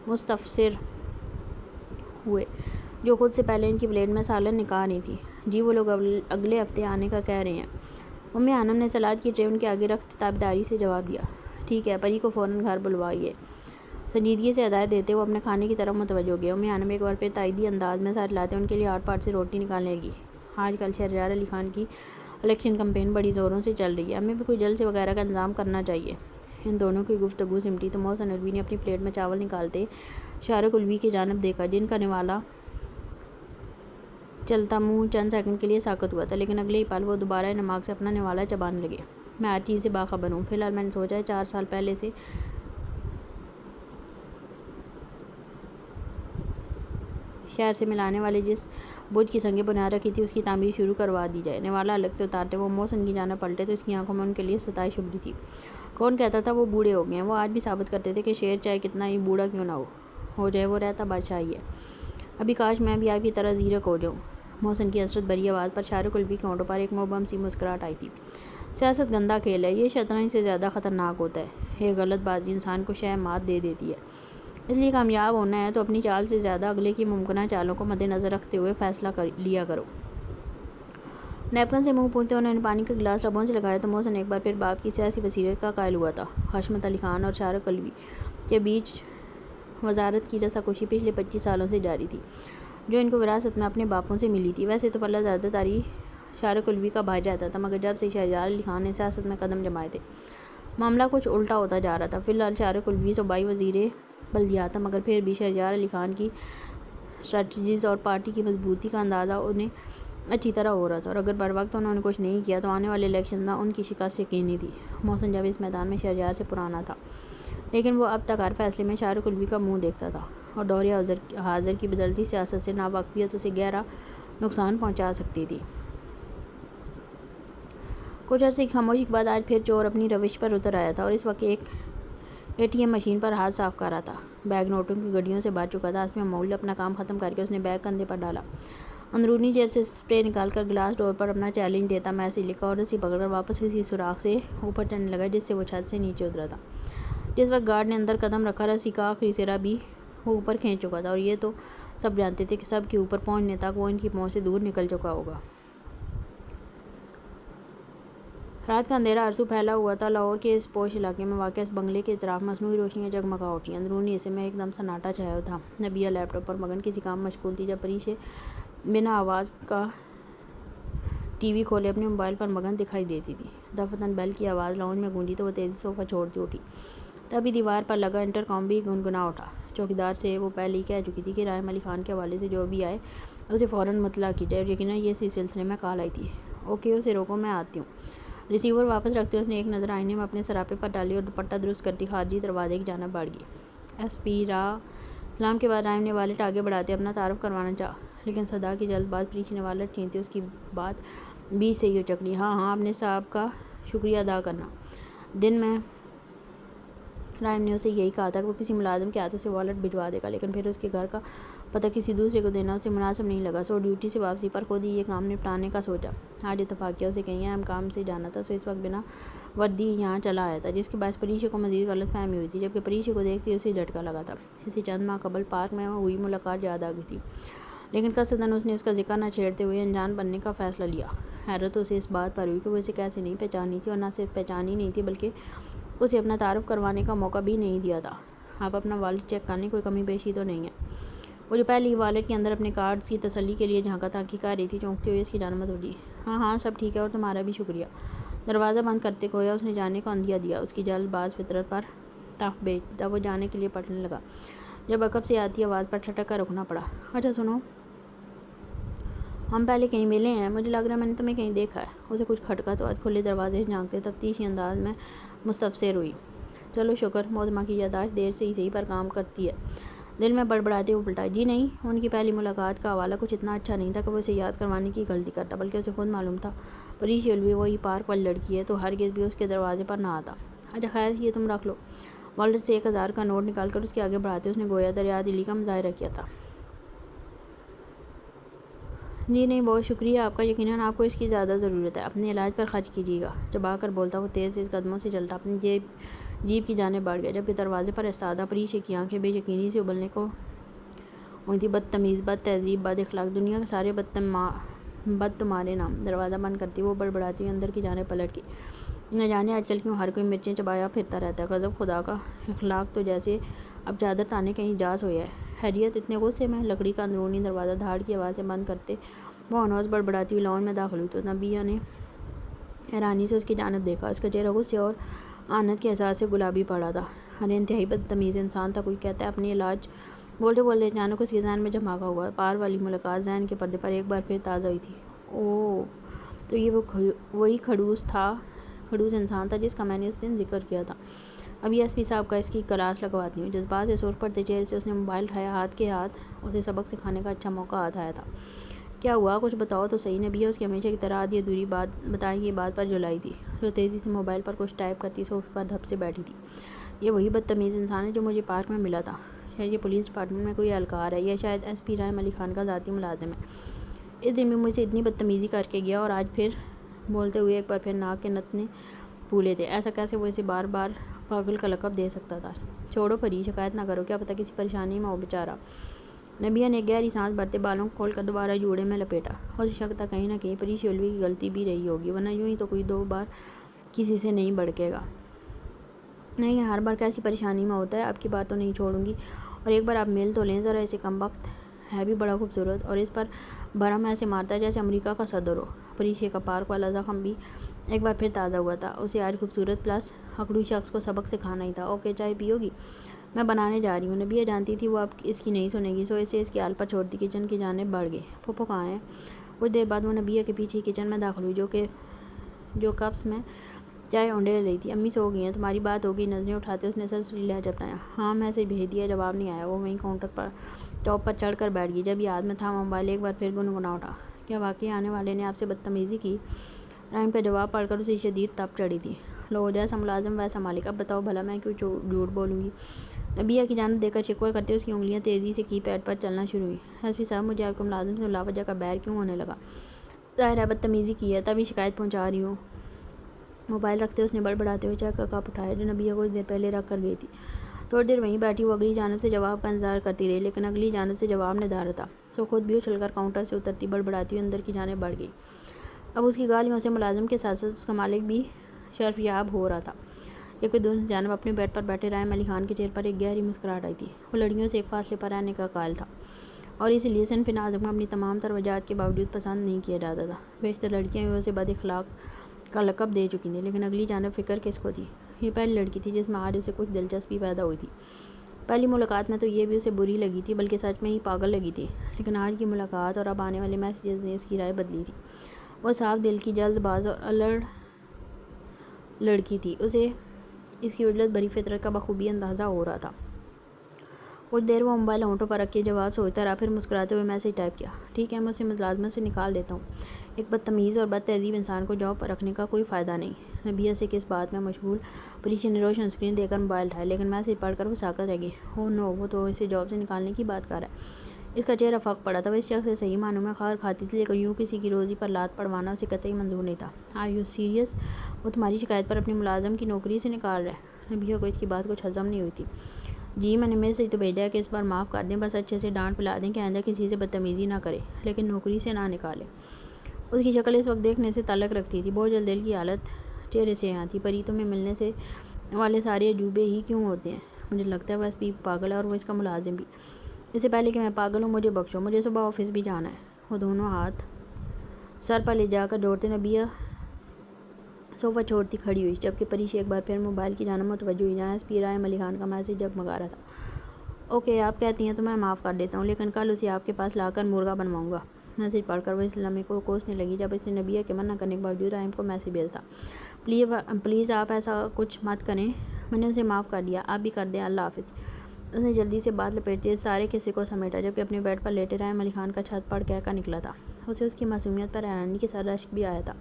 مستفسر ہوئے، جو خود سے پہلے ان کی پلیٹ میں سالن نکال رہی تھی۔ جی وہ لوگ اگلے ہفتے آنے کا کہہ رہے ہیں۔ ام عانم نے سلاد کی ٹرے ان کے آگے رکھ تابعداری سے جواب دیا۔ ٹھیک ہے، پری کو فوراً گھر بلوائیے۔ سنجیدگی سے ہدایت دیتے وہ اپنے کھانے کی طرف متوجہ ہو گئے۔ ام عانم ایک بار پھر تائیدی انداز میں سر ہلاتے ان کے لیے آٹ پاٹ سے روٹی نکالنے لگی۔ آج کل شہریار علی خان کی الیکشن کمپین بڑی زوروں سے چل رہی ہے، ہمیں بھی کوئی جلسے وغیرہ کا انتظام کرنا چاہیے۔ ان دونوں کی گفتگو سمٹی تو محسن اولوی نے اپنی پلیٹ میں چاول نکالتے شارق اولوی کی جانب دیکھا، جن کا نوالا چلتا منہ چند سیکنڈ کے لیے ساکت ہوا تھا، لیکن اگلے ہی پل وہ دوبارہ نمک سے اپنا نوالا چبانے لگے۔ میں ہر چیز سے باخبر ہوں۔ فی الحال میں نے سوچا ہے 4 سال پہلے سے شہر سے ملانے والے جس برج کی سنگ بنیاد رکھی تھی اس کی تعمیر شروع کروا دی جائے۔ نوالا الگ سے اتارتے وہ محسن کی جانب پلٹے تو اس کی آنکھوں میں ان کے لیے ستائش ابھری تھی۔ کون کہتا تھا وہ بوڑھے ہو گئے ہیں؟ وہ آج بھی ثابت کرتے تھے کہ شیر چاہے کتنا ہی بوڑھا کیوں نہ ہو جائے وہ رہتا بادشاہ ہی ہے۔ ابھی کاش میں بھی آپ کی طرح زیرک ہو جاؤں۔ محسن کی حسرت بھری آواز پر شارق اولوی کے ہونٹوں پر ایک مبہم سی مسکراہٹ آئی تھی۔ سیاست گندا کھیل ہے، یہ شطرنج سے زیادہ خطرناک ہوتا ہے۔ ایک غلط بازی انسان کو شہ مات دے دیتی ہے، اس لیے کامیاب ہونا ہے تو اپنی چال سے زیادہ اگلے کی ممکنہ چالوں کو مد نظر رکھتے ہوئے فیصلہ لیا کرو۔ نیپکن سے منہ پونچھتے انہوں نے پانی کا گلاس لبوں سے لگایا تو محسن ایک بار پھر باپ کی سیاسی بصیرت کا قائل ہوا تھا۔ حشمت علی خان اور شارق اولوی کے بیچ وزارت کی رساکشی پچھلے 25 سالوں سے جاری تھی، جو ان کو وراثت میں اپنے باپوں سے ملی تھی۔ ویسے تو پلہ زیادہ تاری شارق اولوی کا بھائی رہتا تھا، مگر جب سے شہریار علی خان نے سیاست میں قدم جمائے تھے معاملہ کچھ الٹا ہوتا جا رہا تھا۔ فی الحال شارق اولوی صوبائی وزیر بلدیات تھا، مگر پھر بھی شہریار علی خان کی اسٹریٹجیز اور پارٹی کی مضبوطی کا اندازہ انہیں اچھی طرح ہو رہا تھا، اور اگر بر وقت انہوں نے کچھ نہیں کیا تو آنے والے الیکشن میں ان کی شکست یقینی تھی۔ محسن جب اس میدان میں شہریار سے پرانا تھا، لیکن وہ اب تک ہر فیصلے میں شارق اولوی کا منہ دیکھتا تھا، اور دور حاضر کی بدلتی سیاست سے ناواقفیت اسے گہرا نقصان پہنچا سکتی تھی۔ کچھ عرصے کی خاموشی کے بعد آج پھر چور اپنی روش پر اتر آیا تھا، اور اس وقت ایک ATM مشین پر ہاتھ صاف کر رہا تھا۔ بیگ نوٹوں کی گڈیوں سے بھر چکا تھا۔ حسب معمول اپنا کام ختم کر کے اس نے بیگ کندھے پر ڈالا، اندرونی جیب سے اسپرے نکال کر گلاس ڈور پر اپنا چیلنج دیتا میسج لکھا اور رسی پکڑ کر واپس کسی سوراخ سے اوپر چڑھنے لگا جس سے وہ چھت سے نیچے اترا تھا۔ جس وقت گارڈ نے اندر قدم رکھا رسی کا آخری سرا بھی وہ اوپر کھینچ چکا تھا، اور یہ تو سب جانتے تھے کہ سب کے اوپر پہنچنے تک وہ ان کی پہنچ سے دور نکل چکا ہوگا۔ رات کا اندھیرا ارسو پھیلا ہوا تھا۔ لاہور کے اس پوش علاقے میں واقع اس بنگلے کے اطراف مصنوعی روشنیاں جگمگا اٹھیں۔ اندرونی حصے میں ایک دم سناٹا چھایا ہوا تھا۔ نبیہ لیپ ٹاپ پر مگن کسی کام میں مشغول تھی، جب پری سے بنا آواز کا ٹی وی کھولے اپنے موبائل پر مگن دکھائی دیتی تھی۔ دفتن بیل کی آواز لاؤنج میں گونجی تو وہ تیزی سے صوفہ چھوڑتی اٹھی۔ تبھی دیوار پر لگا انٹر کام بھی گنگنا اٹھا۔ چوکیدار سے وہ پہلے ہی کہہ چکی تھی کہ رحم علی خان کے حوالے سے جو بھی آئے اسے فوراً مطلع کیجیے، اور یقیناً یہ اسی سلسلے میں کال آئی تھی۔ اوکے، اسے روکو، میں آتی ہوں۔ ریسیور واپس رکھتے اس نے ایک نظر آئینے میں اپنے سراپے پر ڈالی اور دوپٹہ درست کرتی خارجی دروازے کی جانب بڑھ گئی۔ ایس پی سلام کے بعد رحم نے والٹ آگے بڑھاتے اپنا تعارف کروانا چاہا، لیکن صدا کی جلد باز پریچی نے والٹ چھینتے اس کی بات بیچ سے ہی اچک لی۔ ہاں، اپنے صاحب کا شکریہ ادا کرنا۔ دن میں رحم نے اسے یہی کہا تھا کہ وہ کسی ملازم کے ہاتھوں سے والٹ بھجوا دے گا، لیکن پھر اس کے گھر کا پتہ کسی دوسرے کو دینا اسے مناسب نہیں لگا، سو ڈیوٹی سے واپسی پر خود ہی یہ کام نپٹانے کا سوچا۔ آج اتفاقیہ اسے کہیں اہم کام سے جانا تھا، سو اس وقت بنا وردی یہاں چلا آیا تھا، جس کے باعث پریشا کو مزید غلط فہمی ہوئی تھی۔ جبکہ پریشا کو دیکھتے اسے جھٹکا لگا تھا۔ اسے چند ماہ قبل پارک میں ہوئی ملاقات یاد آ گئی تھی، لیکن قصداً اس نے اس کا ذکر نہ چھیڑتے ہوئے انجان بننے کا فیصلہ لیا۔ حیرت اسے اس بات پر ہوئی کہ وہ اسے کیسے نہیں پہچانی تھی، اور نہ صرف پہچانی نہیں تھی بلکہ اسے اپنا تعارف کروانے کا موقع بھی نہیں دیا تھا۔ آپ اپنا والٹ چیک کرنے، کوئی کمی بیشی تو نہیں ہے؟ وہ جو پہلے ہی والٹ کے اندر اپنے کارڈز کی تسلی کے لیے جھانکا تاکی کر رہی تھی، چونکتے ہوئے اس کی جانب متوجہ۔ ہاں، سب ٹھیک ہے، اور تمہارا بھی شکریہ۔ دروازہ بند کرتے گویا اس نے جانے کا عندیہ دیا۔ اس کی جلد باز فطرت پر تف بیٹھتا وہ جانے کے لیے پلٹنے لگا، جب عقب سے آتی آواز پر ٹھٹک کر رکنا پڑا۔ اچھا سنو، ہم پہلے کہیں ملے ہیں، مجھے لگ رہا ہے میں نے تمہیں کہیں دیکھا ہے۔ اسے کچھ کھٹکا تو آج کھلے دروازے سے جھانکتے تفتیشی انداز میں مستفسر ہوئی۔ چلو شکر، محترمہ کی یادداشت دیر سے ہی صحیح پر کام کرتی ہے۔ دل میں بڑبڑاتے وہ پلٹا۔ جی نہیں، ان کی پہلی ملاقات کا حوالہ کچھ اتنا اچھا نہیں تھا کہ وہ اسے یاد کروانے کی غلطی کرتا، بلکہ اسے خود معلوم تھا پریشا الوی وہی پارک والی لڑکی ہے، تو ہرگز بھی اس کے دروازے پر نہ آتا۔ اچھا خیر، یہ تم رکھ لو۔ والٹ سے 1000 کا نوٹ نکال کر اس کے آگے بڑھاتے اس نے گویا دریا دلی کا مظاہرہ کیا تھا۔ جی نہیں، بہت شکریہ آپ کا، یقیناً آپ کو اس کی زیادہ ضرورت ہے، اپنے علاج پر خرچ کیجیے گا۔ چبا کر بولتا وہ تیز قدموں سے چلتا اپنی جیپ کی جانب بڑھ گیا، جبکہ دروازے پر ایستادہ پریشا کی آنکھیں بے یقینی سے ابلنے کو ہوئی تھیں۔ بدتمیز، بد تہذیب، بد اخلاق، دنیا کے سارے بد تمہارے نام۔ دروازہ بند کرتی وہ بڑبڑاتی ہوئی اندر کی جانب پلٹ گئی۔ نہ جانے آج کل کیوں ہر کوئی مرچیں چبایا پھرتا رہتا ہے، غضب خدا کا، اخلاق تو جیسے اب چادر تانے کہیں جا سویا ہے۔ خیریت؟ اتنے غصے میں؟ لکڑی کا اندرونی دروازہ دھاڑ کی آواز سے بند کرتے وہ انوس بڑبڑاتی ہوئی لاؤنج میں داخل ہوئی تو نبیہ نے حیرانی سے اس کی جانب دیکھا۔ اس کا چہرہ غصے اور آنت کے احساس سے گلابی پڑا تھا۔ ارے انتہائی بدتمیز انسان تھا، کوئی کہتا ہے اپنی علاج۔ بولتے بولتے اچانک اس کے ذہن میں جھماکا ہوا۔ پار والی ملاقات ذہن کے پردے پر ایک بار پھر تازہ ہوئی تھی۔ اوہ، تو یہ وہی کھڑوس انسان تھا جس کا میں نے اس دن ذکر کیا تھا۔ ابھی ایس پی صاحب کا اس کی کلاس لگواتی ہوں۔ جذبات سے سرخ پڑتے چہرے سے اس نے موبائل اٹھایا۔ ہاتھ کے ہاتھ اسے سبق سکھانے کا اچھا موقع ہاتھ آیا تھا۔ کیا ہوا، کچھ بتاؤ تو صحیح۔ نبیہ اس کی ہمیشہ کی طرح آدھی ادھوری بتائی گئی بات پر جھلائی تھی، جو تیزی سے موبائل پر کچھ ٹائپ کرتی صوفے پر دھپ سے بیٹھی تھی۔ یہ وہی بدتمیز انسان ہے جو مجھے پارک میں ملا تھا۔ شاید یہ پولیس ڈپارٹمنٹ میں کوئی اہلکار ہے، یا شاید ایس پی رحم علی خان کا ذاتی ملازم ہے۔ اس دن بھی مجھ سے اتنی بدتمیزی کر کے گیا، اور آج پھر بولتے ہوئے ایک بار پھر ناک کے نتنے پھولے تھے۔ ایسا کیسے وہ اسے بار بار پاگل کا لقب دے سکتا تھا؟ چھوڑو پری، شکایت نہ کرو، کیا پتہ کسی پریشانی میں ہو بیچارہ۔ نبیہ نے گہری سانس بھرتے بالوں کو کھول کر دوبارہ جوڑے میں لپیٹا۔ اسے شک تھا کہیں نہ کہیں پریشا الوی کی غلطی بھی رہی ہوگی، ورنہ یوں ہی تو کوئی 2 بار کسی سے نہیں بھڑکے گا۔ نہیں، ہر بار کیسی پریشانی میں ہوتا ہے، اب کی بار تو نہیں چھوڑوں گی، اور ایک بار آپ مل تو لیں ذرا، اسے کمبخت ہے بھی بڑا خوبصورت، اور اس پر بھرم ایسے مارتا ہے جیسے امریکہ کا صدر ہو۔ پریشا کا پارک والا زخم بھی ایک بار پھر تازہ ہوا تھا۔ اسے آج خوبصورت پلس اکڑو شخص کو سبق سکھانا ہی تھا۔ اوکے، چائے پیو گی؟ میں بنانے جا رہی ہوں۔ نبیہ جانتی تھی وہ اب اس کی نہیں سنے گی، سو اسے اس کے حال پر چھوڑتی کچن کی جانب بڑھ گئی۔ پھوپھو کہاں ہیں؟ کچھ دیر بعد وہ نبیہ کے پیچھے کچن میں داخل ہوئی، جو کپس میں چائے اونڈے رہی تھی۔ امی سو گئی ہیں؟ تمہاری بات ہو گئی؟ نظریں اٹھاتے اس نے سرسری لہجہ اپنایا۔ ہاں، میسج بھیج دیا، جواب نہیں آیا۔ وہ وہیں کاؤنٹر پر ٹاپ پر چڑھ کر بیٹھ گئی۔ جب یہ ہاتھ میں تھا موبائل ایک بار پھر گنگنا اٹھا۔ کیا واقعی آنے والے نے آپ سے بدتمیزی کی؟ رحم کا جواب پڑھ کر اسے شدید تپ چڑھی تھی۔ لو، جیسا ملازم ویسا مالک، اب بتاؤ بھلا میں کیوں جھوٹ بولوں گی؟ نبیہ کی جانب دیکھ کر شکوہ کرتے اس کی انگلیاں تیزی سے کی پیڈ پر چلنا شروع ہوئی۔ ایس پی صاحب، مجھے آپ کے ملازم سے لاوجہ کا بیر کیوں ہونے لگا؟ ظاہر ہے بدتمیزی کی ہے، تبھی شکایت پہنچا رہی ہوں۔ موبائل رکھتے اس نے بڑبڑاتے ہوئے چائے کا کپ اٹھایا جو نبیہ کچھ دیر پہلے رکھ کر گئی تھی۔ تھوڑی دیر وہیں بیٹھی وہ اگلی جانب سے جواب کا انتظار کرتی رہی، لیکن اگلی جانب سے جواب ندارہ تھا، سو خود بھی اچھل کر کاؤنٹر سے اترتی بڑبڑاتی ہوئی اندر کی جانب بڑھ گئی۔ اب اس کی گالیوں سے ملازم کے ساتھ ساتھ اس کا مالک بھی شرف یاب ہو رہا تھا، جبکہ دوسری جانب اپنے بیڈ پر بیٹھے رحم علی خان کے چہرے پر ایک گہری مسکراہٹ آئی تھی۔ وہ لڑکیوں سے ایک فاصلے پر رہنے کا قائل تھا۔ اور اس لیے صنف ناظم کو اپنی تمام تر وجوہات کے باوجود پسند نہیں کیا جاتا تھا۔ بیشتر لڑکیاں اسے بد اخلاق کا لقب دے چکی تھیں، لیکن اگلی جانب فکر کس کو تھی؟ یہ پہلی لڑکی تھی جس میں آج اسے کچھ دلچسپی پیدا ہوئی تھی۔ پہلی ملاقات میں تو یہ بھی اسے بری لگی تھی، بلکہ سچ میں ہی پاگل لگی تھی، لیکن آج کی ملاقات اور اب آنے والے میسیجز نے اس کی رائے بدلی تھی۔ وہ صاف دل کی، جلد باز اور الڑ لڑکی تھی۔ اسے اس کی عجلت بھری فطرت کا بخوبی اندازہ ہو رہا تھا۔ کچھ دیر وہ موبائل ہونٹوں پر رکھ کے جواب سوچتا رہا، پھر مسکراتے ہوئے میسیج ٹائپ کیا، ٹھیک ہے، میں اسے ملازمت سے نکال دیتا ہوں۔ ایک بدتمیز اور بد تہذیب انسان کو جاب پر رکھنے کا کوئی فائدہ نہیں۔ نبیہ سے کس بات میں مشغول؟ پریشا نے روشن اسکرین دے کر موبائل اٹھایا، لیکن میسیج پڑھ کر وہ ساکت رہ گئی۔ اوہ نو، وہ تو اسے جاب سے نکالنے کی بات کر رہا ہے۔ اس کا چہرہ پھک پڑا تھا۔ وہ اس شخص سے صحیح معنوں میں خیر کھاتی تھی، لیکن یوں کسی کی روزی پر لات پڑوانا اسے قطعی منظور نہیں تھا۔ Are you serious? وہ تمہاری شکایت پر اپنے ملازم کی نوکری سے نکال رہا ہے؟ نبیہ کو اس کی بات کچھ ہضم نہیں ہوئی تھی۔ جی، میں نے میسیج تو بھیجا ہے کہ اس بار معاف کر دیں، بس اچھے سے ڈانٹ پلا دیں کہ آئندہ کسی سے بدتمیزی نہ کرے، لیکن نوکری سے نہ نکالے۔ اس کی شکل اس وقت دیکھنے سے تعلق رکھتی تھی۔ بوجھل دل کی حالت چہرے سے یہاں تھی۔ پری، تمہیں ملنے سے والے سارے عجوبے ہی کیوں ہوتے ہیں؟ مجھے لگتا ہے بس بھی پاگل ہے اور وہ اس کا ملازم بھی۔ اس سے پہلے کہ میں پاگل ہوں، مجھے بخشو، مجھے صبح آفس بھی جانا ہے۔ وہ دونوں ہاتھ سر پر لے جا کر جوڑتے نبیہ صوفہ چھوڑتی کھڑی ہوئی، جبکہ پریشا ایک بار پھر موبائل کی جانب متوجہ ہوئی، جہاں SP رائم علی خان کا میسیج جگمگا رہا تھا۔ اوکے، آپ کہتی ہیں تو میں معاف کر دیتا ہوں، لیکن کل اسے آپ کے پاس لا کر مرغا بنواؤں گا۔ میسیج پڑھ کر وہ اس لمحے کو کوسنے لگی جب اس نے نبیہ کے منع کرنے کے باوجود رائم کو میسیج بھیجا تھا۔ پلیز آپ ایسا کچھ مت کریں، میں نے اسے معاف کر دیا، آپ بھی کر دیں، اللہ حافظ۔ اس نے جلدی سے بات لپیٹتے اس سارے قصے کو سمیٹا، جبکہ اپنے بیڈ پر لیٹے رائم علی خان کا چھت پڑ کہہ کر نکلا تھا۔ اسے اس کی معصومیت پر حیرانی کے ساتھ رشک بھی آیا تھا۔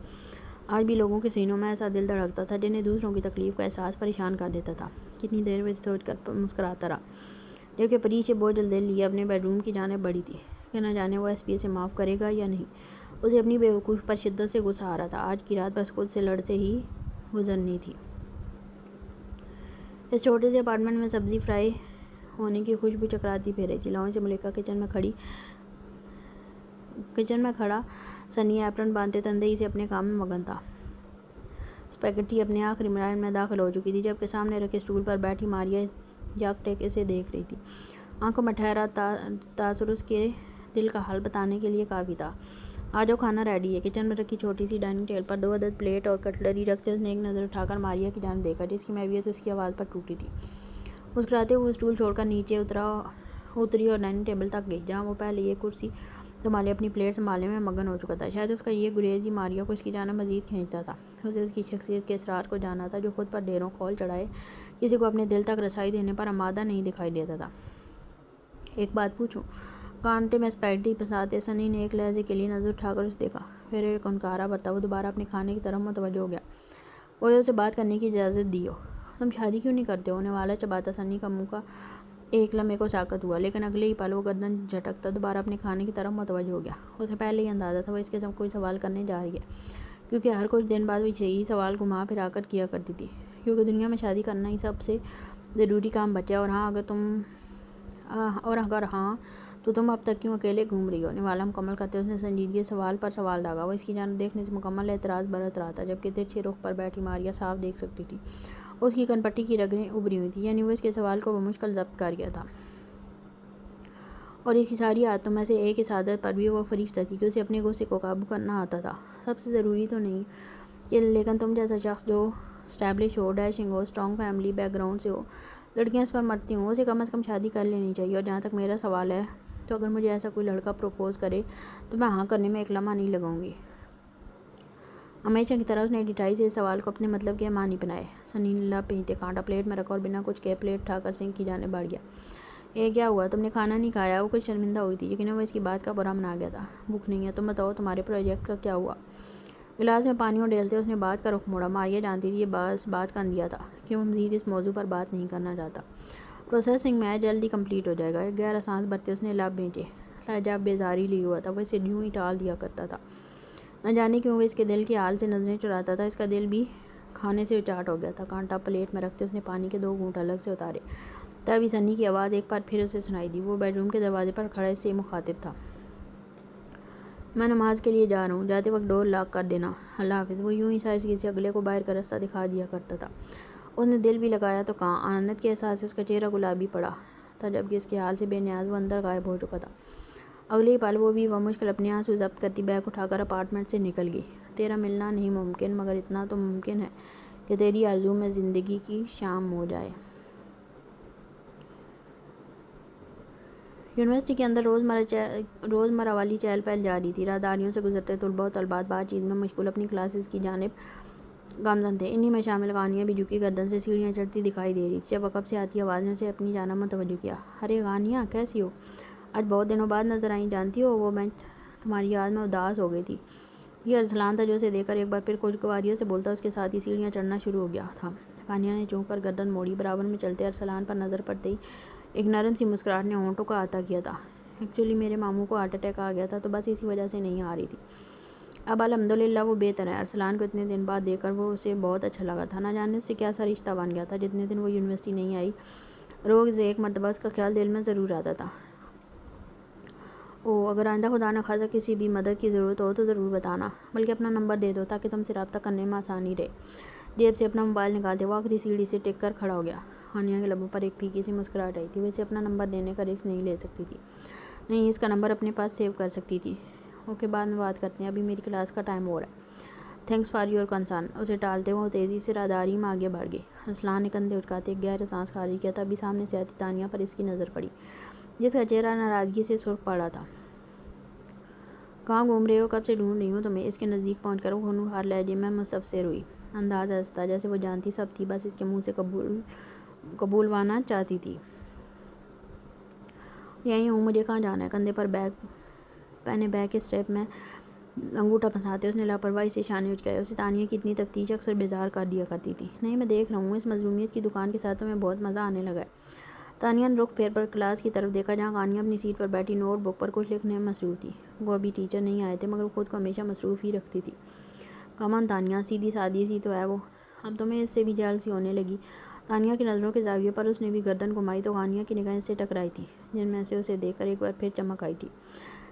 آج بھی لوگوں کے سینوں میں ایسا دل دھڑکتا تھا جنہیں دوسروں کی تکلیف کا احساس پریشان کر دیتا تھا۔ کتنی دیر وہ سوچ کر مسکراتا رہا، جبکہ پریشا بوجھل دل لیے اپنے بیڈ روم کی جانب بڑھی تھی کہ نہ جانے وہ SP سے معاف کرے گا یا نہیں۔ اسے اپنی بے وقوفی پر شدت سے غصہ آ رہا تھا۔ آج کی رات بس خود سے لڑتے ہی گزرنی تھی۔ اس چھوٹے سے اپارٹمنٹ میں سبزی فرائی ہونے کی خوشبو چکراتی پھیر رہی تھی۔ لاؤنج سے ملیکا کچن میں کھڑا سنی ایپرن باندھتے تندہی سے اپنے کام میں مگن تھا۔ اسپیگٹی اپنے آخری مراحل میں داخل ہو چکی تھی، جبکہ سامنے رکھے اسٹول پر بیٹھی ماریا جاکٹیک اسے دیکھ رہی تھی۔ آنکھوں میں ٹھہرا تاثر اس کے دل کا حال بتانے کے لیے کافی تھا۔ آجاؤ، کھانا ریڈی ہے۔ کچن میں رکھی چھوٹی سی ڈائننگ ٹیبل پر 2 عدد پلیٹ اور کٹلری رکھتے اس نے ایک نظر اٹھا کر ماریا کی جانب دیکھا، جس کی محویت اس کی آواز پر ٹوٹی تھی۔ مسکراتے ہوئے اسٹول چھوڑ کر نیچے اتری اور ڈائننگ ٹیبل تک گئی، جہاں وہ پہلے ایک کرسی سنبھالے اپنی پلیٹ سنبھالنے میں مگن ہو چکا تھا۔ شاید اس کا یہ گریز ہی ماریا کو اس کی جانب مزید کھینچتا تھا۔ اسے اس کی شخصیت کے اسرار کو جاننا تھا، جو خود پر ڈھیروں خول چڑھائے کسی کو اپنے دل تک رسائی دینے پر آمادہ نہیں دکھائی دیتا تھا۔ ایک بات پوچھوں؟ کانٹے میں اسپیگٹی پساتے سنی نے ایک لہجے کے لیے نظر اٹھا کر اسے دیکھا، پھر ایک انکارہ برتا ہوا دوبارہ اپنے کھانے کی طرف متوجہ ہو گیا۔ کوئی اسے بات کرنے کی اجازت دی ہو؟ تم شادی کیوں نہیں کرتے ہو؟ نوالا چباتا سنی کا منہ کا ایک لمحے کو ساکت ہوا، لیکن اگلے ہی پل وہ گردن جھٹکتا دوبارہ اپنے کھانے کی طرف متوجہ ہو گیا۔ اسے پہلے ہی اندازہ تھا وہ اس قسم کوئی سوال کرنے جا رہی ہے، کیونکہ ہر کچھ دن بعد وہ یہی سوال گھما پھرا کر کیا کرتی تھی۔ کیونکہ دنیا میں شادی کرنا ہی سب سے ضروری کام بچا ہے، اور اگر ہاں تو تم اب تک کیوں اکیلے گھوم رہی ہو؟ نوالا مکمل کرتے اس نے سنجیدگی سوال پر سوال داغا۔ وہ اس کی جانب دیکھنے سے مکمل اعتراض برت رہا تھا، جبکہ ترچھے رخ پر بیٹھی ماریا صاف دیکھ سکتی تھی۔ اس کی کن پٹی کی رگیں ابھری ہوئی تھیں، یعنی وہ اس کے سوال کو بمشکل ضبط کر گیا تھا۔ اور اس کی ساری عادتوں میں سے ایک اس عادت پر بھی وہ فریفتہ تھی کہ اسے اپنے غصے کو قابو کرنا آتا تھا۔ سب سے ضروری تو نہیں کہ لیکن تم جیسا شخص جو اسٹیبلش ہو، ڈیشنگ ہو، اسٹرانگ فیملی بیک گراؤنڈ سے ہو، لڑکیاں اس پر مرتی ہوں، اسے کم از کم شادی کر لینی چاہیے۔ اور جہاں تک میرا سوال ہے تو اگر مجھے ایسا کوئی لڑکا پروپوز کرے تو میں ہاں کرنے میں ایک لمحہ نہیں لگاؤں گی۔ ہمیشہ کی طرح اس نے ڈٹائی سے اس سوال کو اپنے مطلب کے معنی بنائے۔ سنی نے لب پیچھتے کانٹا پلیٹ میں رکھا اور بنا کچھ کہے پلیٹ اٹھا کر سنک کی جانب بڑھ گیا۔ کیا ہوا؟ تم نے کھانا نہیں کھایا؟ وہ کچھ شرمندہ ہوئی تھی، لیکن وہ اس کی بات کا برا منا گیا تھا۔ بھوک نہیں ہے؟ تم بتاؤ تمہارے پروجیکٹ کا کیا ہوا؟ گلاس میں پانی ڈیلتے اس نے بات کا رخ موڑا۔ ماریا جانتی تھی یہ بات کا اندیا تھا کہ وہ مزید اس موضوع پر بات نہیں کرنا چاہتا۔ پروسیسنگ میں جلد ہی کمپلیٹ ہو جائے گا۔ ایک گہرا سانس بھرتے اس نے لب بھینچے۔ لہجہ بیزاری لی ہوا تھا، وہ اسے یوں ہی ٹال دیا کرتا تھا۔ نہ جانے کیوں وہ اس کے دل کے حال سے نظریں چراتا تھا۔ اس کا دل بھی کھانے سے اچاٹ ہو گیا تھا۔ کانٹا پلیٹ میں رکھتے اس نے پانی کے 2 گھونٹ الگ سے اتارے۔ تبھی سنی کی آواز ایک بار پھر اسے سنائی دی۔ وہ بیڈ روم کے دروازے پر کھڑا اس سے مخاطب تھا۔ میں نماز کے لیے جا رہا ہوں، جاتے وقت ڈور لاک کر دینا، اللہ حافظ۔ وہ یوں ہی سائز کسی اگلے کو باہر کا راستہ دکھا دیا کرتا تھا۔ اس نے دل بھی لگایا تو کہاں؟ آنت کے احساس سے اس کا چہرہ گلابی پڑا تھا، جبکہ اس کے حال سے بے نیاز وہ اندر غائب ہو چکا تھا۔
اگلے ہی پل وہ بھی بمشکل اپنے آنسو ضبط کرتی بیگ اٹھا کر اپارٹمنٹ سے نکل گئی۔ تیرا ملنا نہیں ممکن، مگر اتنا تو ممکن ہے کہ تیری آرزو میں زندگی کی شام ہو جائے۔ یونیورسٹی کے اندر روزمرہ والی چہل پہل جاری تھی۔ راہداریوں سے گزرتے طلباء و طالبات بات چیت میں مشغول اپنی کلاسز کی جانب گامزن تھے۔ انہی میں شامل غانیہ بھی جھکی گردن سے سیڑھیاں چڑھتی دکھائی دے رہی تھی۔ جب عقب سے آتی آواز نے اسے اپنی جانب متوجہ کیا۔ ارے غانیہ، کیسی ہو؟ آج بہت دنوں بعد نظر آئیں۔ جانتی ہو وہ بینچ تمہاری یاد میں اداس ہو گئی تھی۔ یہ ارسلان تھا جو اسے دیکھ کر ایک بار پھر خوشگواریت سے بولتا اس کے ساتھ ہی سیڑھیاں چڑھنا شروع ہو گیا تھا۔ غانیہ نے چونک کر گردن موڑی۔ برابر میں چلتے ارسلان پر نظر پڑتے ہی ایک نرم سی مسکراہٹ نے ہونٹوں کو احاطہ کیا تھا۔ ایکچولی میرے ماموں کو ہارٹ اٹیک آ گیا تھا تو بس اسی وجہ سے نہیں آ رہی تھی۔ اب الحمدللہ وہ بہتر ہے۔ ارسلان کو اتنے دن بعد دیکھ کر وہ اسے بہت اچھا لگا تھا۔ نہ جانے اس سے کیا سا رشتہ بن گیا تھا۔ جتنے دن وہ یونیورسٹی نہیں آئی روز ایک مرتبہ اس کا خیال دل میں ضرور آتا تھا۔ اگر آئندہ خدا نخواستہ کسی بھی مدد کی ضرورت ہو تو ضرور بتانا، بلکہ اپنا نمبر دے دو تاکہ تم سے رابطہ کرنے میں آسانی رہے۔ جیب سے اپنا موبائل نکالتے وہ آخری سیڑھی سے ٹک کر کھڑا ہو گیا۔ غانیہ کے لبوں پر ایک پھیکی سی مسکراہٹ آئی تھی۔ وہ اسے اپنا نمبر دینے کا رسک نہیں لے سکتی تھی، نہیں اس کا نمبر اپنے پاس سیو کر سکتی تھی۔ اوکے، بعد میں بات کرتے ہیں، ابھی میری کلاس کا ٹائم ہو رہا ہے۔ Thanks for your concern. اسے ٹالتے وہ تیزی سے راہداری میں آگے بڑھ گئی۔ ارسلان نے کندھے اٹھاتے ایک گہرا سانس خارج کیا۔ تبھی سامنے سے آتی تانیہ پر اس کی نظر پڑی، جس کا چہرہ ناراضگی سے سرخ پڑا تھا۔ کہاں گھوم رہے ہو؟ کب سے ڈھونڈ رہی ہوں تمہیں۔ اس کے نزدیک پہنچ کر وہ خونخوار لہجے میں مستفسر ہوئی، انداز آہستہ، جیسے وہ جانتی سب تھی، بس اس کے منہ سے قبولوانا چاہتی تھی۔ یہیں ہوں، مجھے کہاں جانا ہے؟ کندھے پر پہنے بیگ کے اسٹریپ میں انگوٹھا پھنساتے اس نے لاپرواہی سے شانے اچکائے۔ اسے تانیہ کی اتنی تفتیش اکثر بیزار کر دیا کرتی تھی۔ نہیں، میں دیکھ رہا ہوں، اس مظلومیت کی دکان کے ساتھ تمہیں بہت مزہ آنے لگا ہے۔ تانیہ نے رخ پھیر پر کلاس کی طرف دیکھا، جہاں غانیہ اپنی سیٹ پر بیٹھی نوٹ بک پر کچھ لکھنے میں مصروف تھی۔ وہ ابھی ٹیچر نہیں آئے تھے، مگر وہ خود کو ہمیشہ مصروف ہی رکھتی تھی۔ کم آن تانیہ، سیدھی سادی سی تو ہے وہ، اب تمہیں اس سے بھی جہل سی ہونے لگی۔ تانیہ کی نظروں کے زاویے پر اس نے بھی گردن گھمائی تو غانیہ کی نگاہیں اس سے ٹکرائی تھیں، جن میں سے اسے دیکھ کر ایک بار پھر چمک آئی تھی۔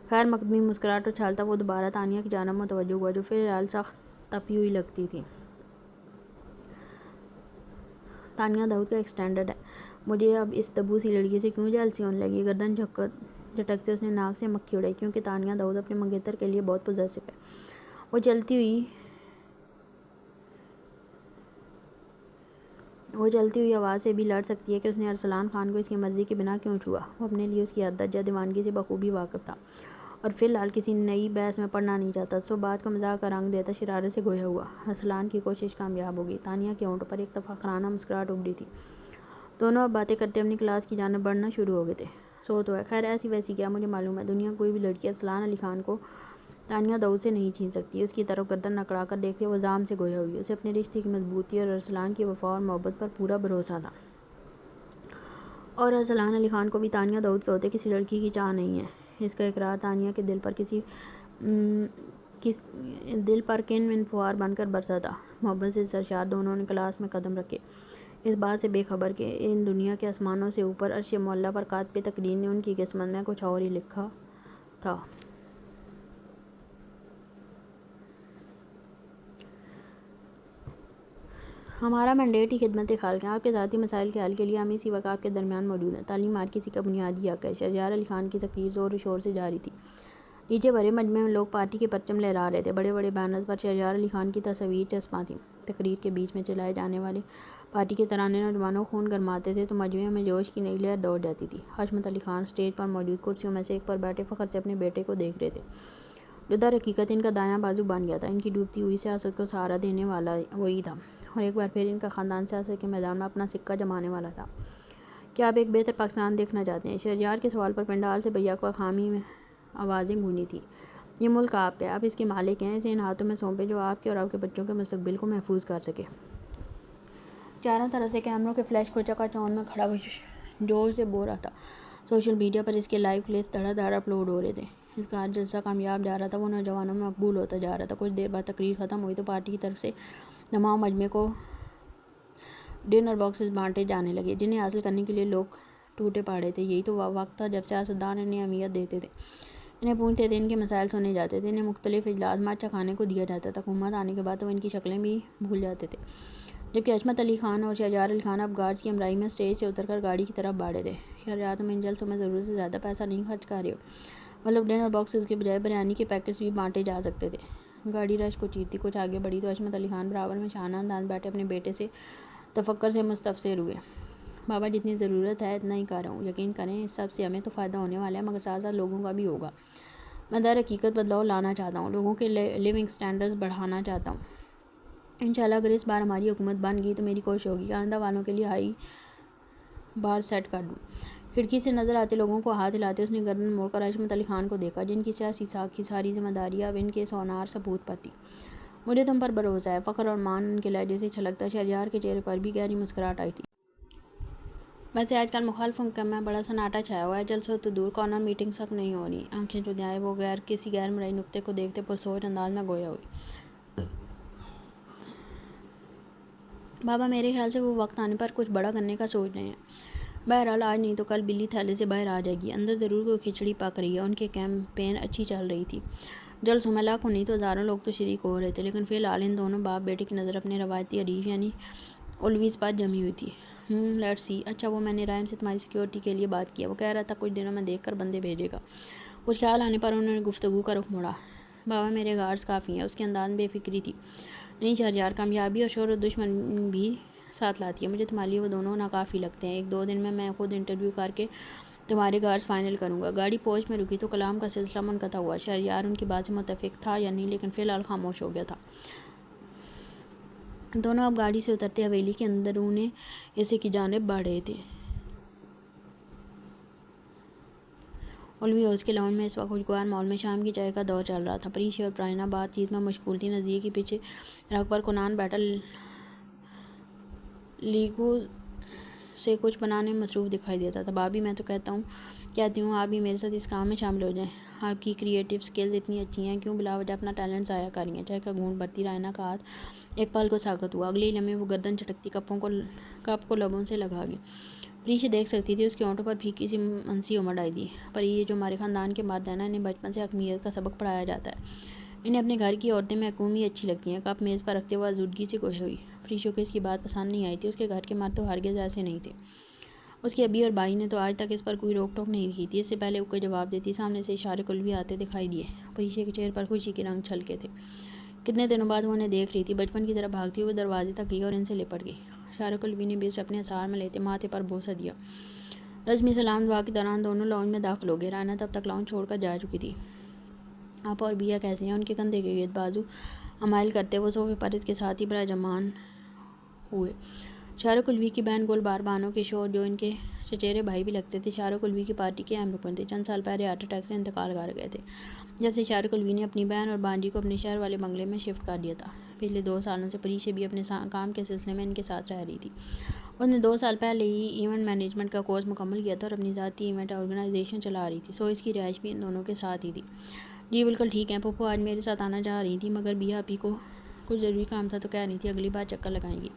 خیر مقدمی مسکراہٹ اچھالتا وہ دوبارہ تانیہ کی جانب متوجہ ہوا، جو فی الحال سخت تپی ہوئی لگتی تھی۔ تانیہ داؤد کا ایکسٹینڈڈ ہے۔ مجھے اب اس دبو سی لڑکی سے کیوں جہل سی ہونے لگی؟ گردن جھٹکتے اس نے ناک سے مکھی اڑائی، کیونکہ تانیہ داؤد اپنے منگیتر کے لیے بہت پوزیسو ہے۔ وہ چلتی ہوئی آواز سے بھی لڑ سکتی ہے کہ اس نے ارسلان خان کو اس کی مرضی کی بنا کیوں چھوا۔ وہ اپنے لیے اس کی عدت یا دیوانگی سے بخوبی واقف تھا، اور فی الحال کسی نئی بحث میں پڑنا نہیں چاہتا۔ سو بات کو مزاح کا رنگ دیتا شرارت سے گویا ہوا۔ ارسلان کی کوشش کامیاب ہو گئی۔ تانیہ کے ہونٹوں پر ایک تفاخرانہ مسکراہٹ ابھری تھی۔ دونوں اب باتیں کرتے اپنی کلاس کی جانب بڑھنا شروع ہو گئے تھے۔ سو تو ہے، خیر ایسی ویسی کیا، مجھے معلوم ہے دنیا کوئی بھی لڑکی ارسلان علی خان کو تانیہ داؤد سے نہیں چھین سکتی۔ اس کی طرف گردن اکڑا کر دیکھتے وہ زام سے گویا ہوئی۔ اسے اپنے رشتے کی مضبوطی اور ارسلان کی وفا اور محبت پر پورا بھروسہ تھا، اور ارسلان علی خان کو بھی تانیہ داؤد کے ہوتے کسی لڑکی کی چاہ نہیں ہے۔ اس کا اقرار تانیہ کے دل پر کن پھوار بن کر برسا تھا۔ محبت سے سرشار دونوں نے کلاس میں قدم رکھے، اس بات سے بے خبر کہ ان دنیا کے آسمانوں سے اوپر عرش معلیٰ پر کاتب تقدیر نے ان کی قسمت میں کچھ اور ہی لکھا تھا۔ ہمارا مینڈیٹ ہی خدمت خلق ہے۔ آپ کے ذاتی مسائل کے حل کے لیے ہم اسی وقت آپ کے درمیان موجود ہیں۔ تعلیم ہر کسی کا بنیادی حق ہے۔ شہریار علی خان کی تقریر زور و شور سے جاری تھی۔ نیچے بھرے مجمع میں لوگ پارٹی کے پرچم لہرا رہے تھے۔ بڑے بڑے بینرز پر شہریار علی خان کی تصاویر چسپاں تھیں۔ تقریر کے بیچ میں چلائے جانے والے پارٹی کے ترانے نوجوانوں کو خون گرماتے تھے تو مجمع میں جوش کی نئی لہر دوڑ جاتی تھی۔ حشمت علی خان اسٹیج پر موجود کرسیوں میں سے ایک پر بیٹھے فخر سے اپنے بیٹے کو دیکھ رہے تھے، جو در حقیقت ان کا دایاں بازو بن گیا تھا۔ ان کی ڈوبتی ہوئی سیاست کو سہارا دینے والا وہی تھا، اور ایک بار پھر ان کا خاندان سیاست کے میدان میں اپنا سکہ جمانے والا تھا۔ کیا آپ ایک بہتر پاکستان دیکھنا چاہتے ہیں؟ شہریار کے سوال پر پنڈال سے بیک خامی میں آوازیں گونجی تھیں۔ یہ ملک آپ کا ہے، آپ اس کے مالک ہیں، اسے ان ہاتھوں میں سونپیں جو آپ کے اور آپ کے بچوں کے مستقبل کو محفوظ کر سکے۔ چاروں طرف سے کیمروں کے فلیش کو چکا چوندھ میں کھڑا وہ جوش سے بول رہا تھا۔ سوشل میڈیا پر اس کے لائیو کلپس دھڑا دھڑ اپلوڈ ہو رہے تھے۔ اس کا ہر جلسہ کامیاب جا رہا تھا، وہ نوجوانوں میں مقبول ہوتا جا رہا تھا۔ کچھ دیر بعد تقریر ختم ہوئی تو پارٹی کی طرف سے تمام مجمع کو ڈنر باکسز بانٹے جانے لگے، جنہیں حاصل کرنے کے لیے لوگ ٹوٹے پڑے تھے۔ یہی تو وقت تھا جب سیاستدان انہیں اہمیت دیتے تھے، انہیں پوچھتے تھے، ان کے مسائل سنے جاتے تھے، انہیں مختلف اجلاس میں اچھا کھانے کو دیا جاتا تھا۔ حکومت آنے کے بعد تو وہ ان کی شکلیں بھی بھول جاتے تھے۔ جبکہ حشمت علی خان اور شہریار علی خان اب گارڈز کی ہمراہی میں اسٹیج سے اتر کر گاڑی کی طرف بڑھے تھے۔ خیر یار، تم ان جلسوں میں ضرورت سے زیادہ پیسہ نہیں خرچ کر رہے ہو؟
مطلب ڈنر باکسز کے بجائے بریانی کے پیکٹس بھی بانٹے جا سکتے تھے۔ گاڑی رش کو چیرتی کچھ آگے بڑھی تو عصمت علی خان برابر میں شانہ انداز بیٹھے اپنے بیٹے سے تفکر سے مستفسر ہوئے۔ بابا جتنی ضرورت ہے اتنا ہی کر رہا ہوں، یقین کریں اس سب سے ہمیں تو فائدہ ہونے والا ہے مگر ساتھ ساتھ لوگوں کا بھی ہوگا۔ میں در حقیقت بدلاؤ لانا چاہتا ہوں، لوگوں کے لیونگ سٹینڈرڈز بڑھانا چاہتا ہوں۔ انشاءاللہ اگر اس بار ہماری حکومت بن گئی تو میری کوشش ہوگی کہ آئندہ والوں کے لیے ہائی بار سیٹ کر دوں۔ کھڑکی سے نظر آتے لوگوں کو ہاتھ ہلاتے اس نے گردن موڑ کر عصمت علی خان کو دیکھا، جن کی سیاسی ساکھ کی ساری ذمہ داری اب ان کے سونار ثبوت پر تھی۔ مجھے تم پر بھروسہ ہے، فخر اور مان ان کے لہجے سے چھلکتا۔ شہریار کے چہرے پر بھی گہری مسکراہٹ آئی تھی۔ ویسے آج کل مخالفوں میں بڑا سناٹا چھایا ہوا ہے، جلسوں تو دور کارنر میٹنگ سخت نہیں ہو رہی۔ آنکھیں چودھائے وہ کسی غیر مرئی نقطے کو دیکھتے پرسوچ انداز میں گویا ہوئی۔ بابا میرے خیال سے وہ وقت آنے پر کچھ بڑا کرنے کا سوچ رہے ہیں۔ بہرحال آج نہیں تو کل بلی تھیلے سے باہر آ جائے گی، اندر ضرور کوئی کھچڑی پک رہی ہے۔ ان کی کیمپین اچھی چل رہی تھی، جلسوں میں لاکھوں نہیں تو ہزاروں لوگ تو شریک ہو رہے تھے، لیکن فی الحال ان دونوں باپ بیٹے کی نظر اپنے روایتی حریف یعنی اولویز پر جمی ہوئی تھی۔ Let's see. اچھا وہ میں نے رائم سے تمہاری سیکیورٹی کے لیے بات کیا، وہ کہہ رہا تھا کچھ دنوں میں دیکھ کر بندے بھیجے گا۔ کچھ خیال آنے پر انہوں نے گفتگو کا رخ موڑا۔ بابا میرے گارڈز کافی ہیں۔ اس کے انداز میں بے فکری تھی۔ نہیں شہریار، کامیابی اور شہرت دشمن بھی ساتھ لاتی ہے، مجھے تمہارے لیے وہ دونوں ناکافی لگتے ہیں۔ ایک دو دن میں خود انٹرویو کر کے تمہارے گارڈز فائنل کروں گا۔ گاڑی پوچھ میں رکی تو کلام کا سلسلہ منقطع ہوا۔ شہریار ان کی بات سے متفق تھا یا نہیں، لیکن فی الحال خاموش ہو گیا تھا۔ دونوں اب گاڑی سے اترتے حویلی کے اندرون حصے کی جانب بڑھ رہے تھے۔ اولوی ہاؤس کے لاؤنج میں اس وقت خوشگوار ماحول میں شام کی چائے کا دور چل رہا تھا۔ پریشی اور پرائنا بات چیت میں مشغول تھی۔ نزدیک ہی پیچھے رکھ پر کنان بیٹھا لیگو سے کچھ بنانے میں مصروف دکھائی دیتا تھا۔ بھابھی میں تو کہتی ہوں آپ بھی میرے ساتھ اس کام میں شامل ہو جائیں، آپ کی کریٹیو سکلز اتنی اچھی ہیں، کیوں بلا وجہ اپنا ٹیلنٹ ضائع کر رہی ہیں۔ چائے کا گھونٹ بھرتی رائنا کا ہاتھ ایک پل کو ساکت ہوا، اگلے ہی لمحے وہ گردن چٹکتی کپ کو لبوں سے لگا گئی۔ پریشی دیکھ سکتی تھی، اس کے ہونٹوں پر پھیکی سی منسی امڑ آئی تھی۔ پر یہ جو ہمارے خاندان کے مرد ہیں نا، انہیں بچپن سے حکمیت کا سبق پڑھایا جاتا ہے، انہیں اپنے گھر کی عورتیں محکوم ہی اچھی لگتی ہیں۔ کپ میز پر رکھتے ہوئے آزودگی سے گویا ہوئی۔ پریشی کو اس کی بات پسند نہیں آئی تھی، اس کے گھر کے مرد تو ہرگز ایسے نہیں تھے۔ اس کے ابی اور بھائی نے تو آج تک اس پر کوئی روک ٹوک نہیں کی تھی۔ اس سے پہلے وہ کوئی جواب دیتی، سامنے سے اشارے کلوی آتے دکھائی دیے۔ پریشی کے چہرے پر خوشی کے رنگ چھلکے تھے۔ کتنے دنوں بعد وہ انہیں دیکھ رہی تھی۔ بچپن کی طرح بھاگتی ہوئی وہ دروازے تک گئی اور ان سے لپٹ گئی۔ اشارے کلوی نے بھی اسے اپنے اثار میں لیتے ماتھے پر بوسہ دیا۔ رسمی سلام دعا کے دوران دونوں لاؤنج میں داخل ہو گئے۔ رائنا تب تک لاؤنج چھوڑ کر جا چکی تھی۔ آپ اور بیا کیسے ہیں؟ ان کے کندھے کے گرد بازو امائل کرتے وہ صوفے پر اس کے ساتھ ہی براجمان ہوئے۔ اشارے کلوی کی بہن گل بار بانو کے شوہر جو ان کے چچیرے بھائی بھی لگتے تھے، اشارے کلوی کی پارٹی کے اہم رکن تھے، چند سال پہلے ہارٹ اٹیک سے انتقال کر گئے تھے جب سے اشارے کلوی نے اپنی بہن اور بانجی کو اپنے شہر والے بنگلے میں شفٹ کر دیا تھا۔ پچھلے 2 سالوں سے پریشی بھی اپنے کام کے سلسلے میں ان کے ساتھ رہ رہی تھی۔ اس نے 2 سال پہلے ہی ایونٹ مینجمنٹ کا کورس مکمل کیا تھا اور اپنی ذاتی ایونٹ آرگنائزیشن چلا رہی تھی، سو اس کی رہائش بھی ان دونوں کے ساتھ ہی تھی۔ جی بالکل ٹھیک ہیں، پھپھو آج میرے ساتھ آنا چاہ رہی تھی، مگر بیا آپی کو کچھ ضروری کام تھا تو کہہ رہی تھی اگلی بار چکر لگائیں گی۔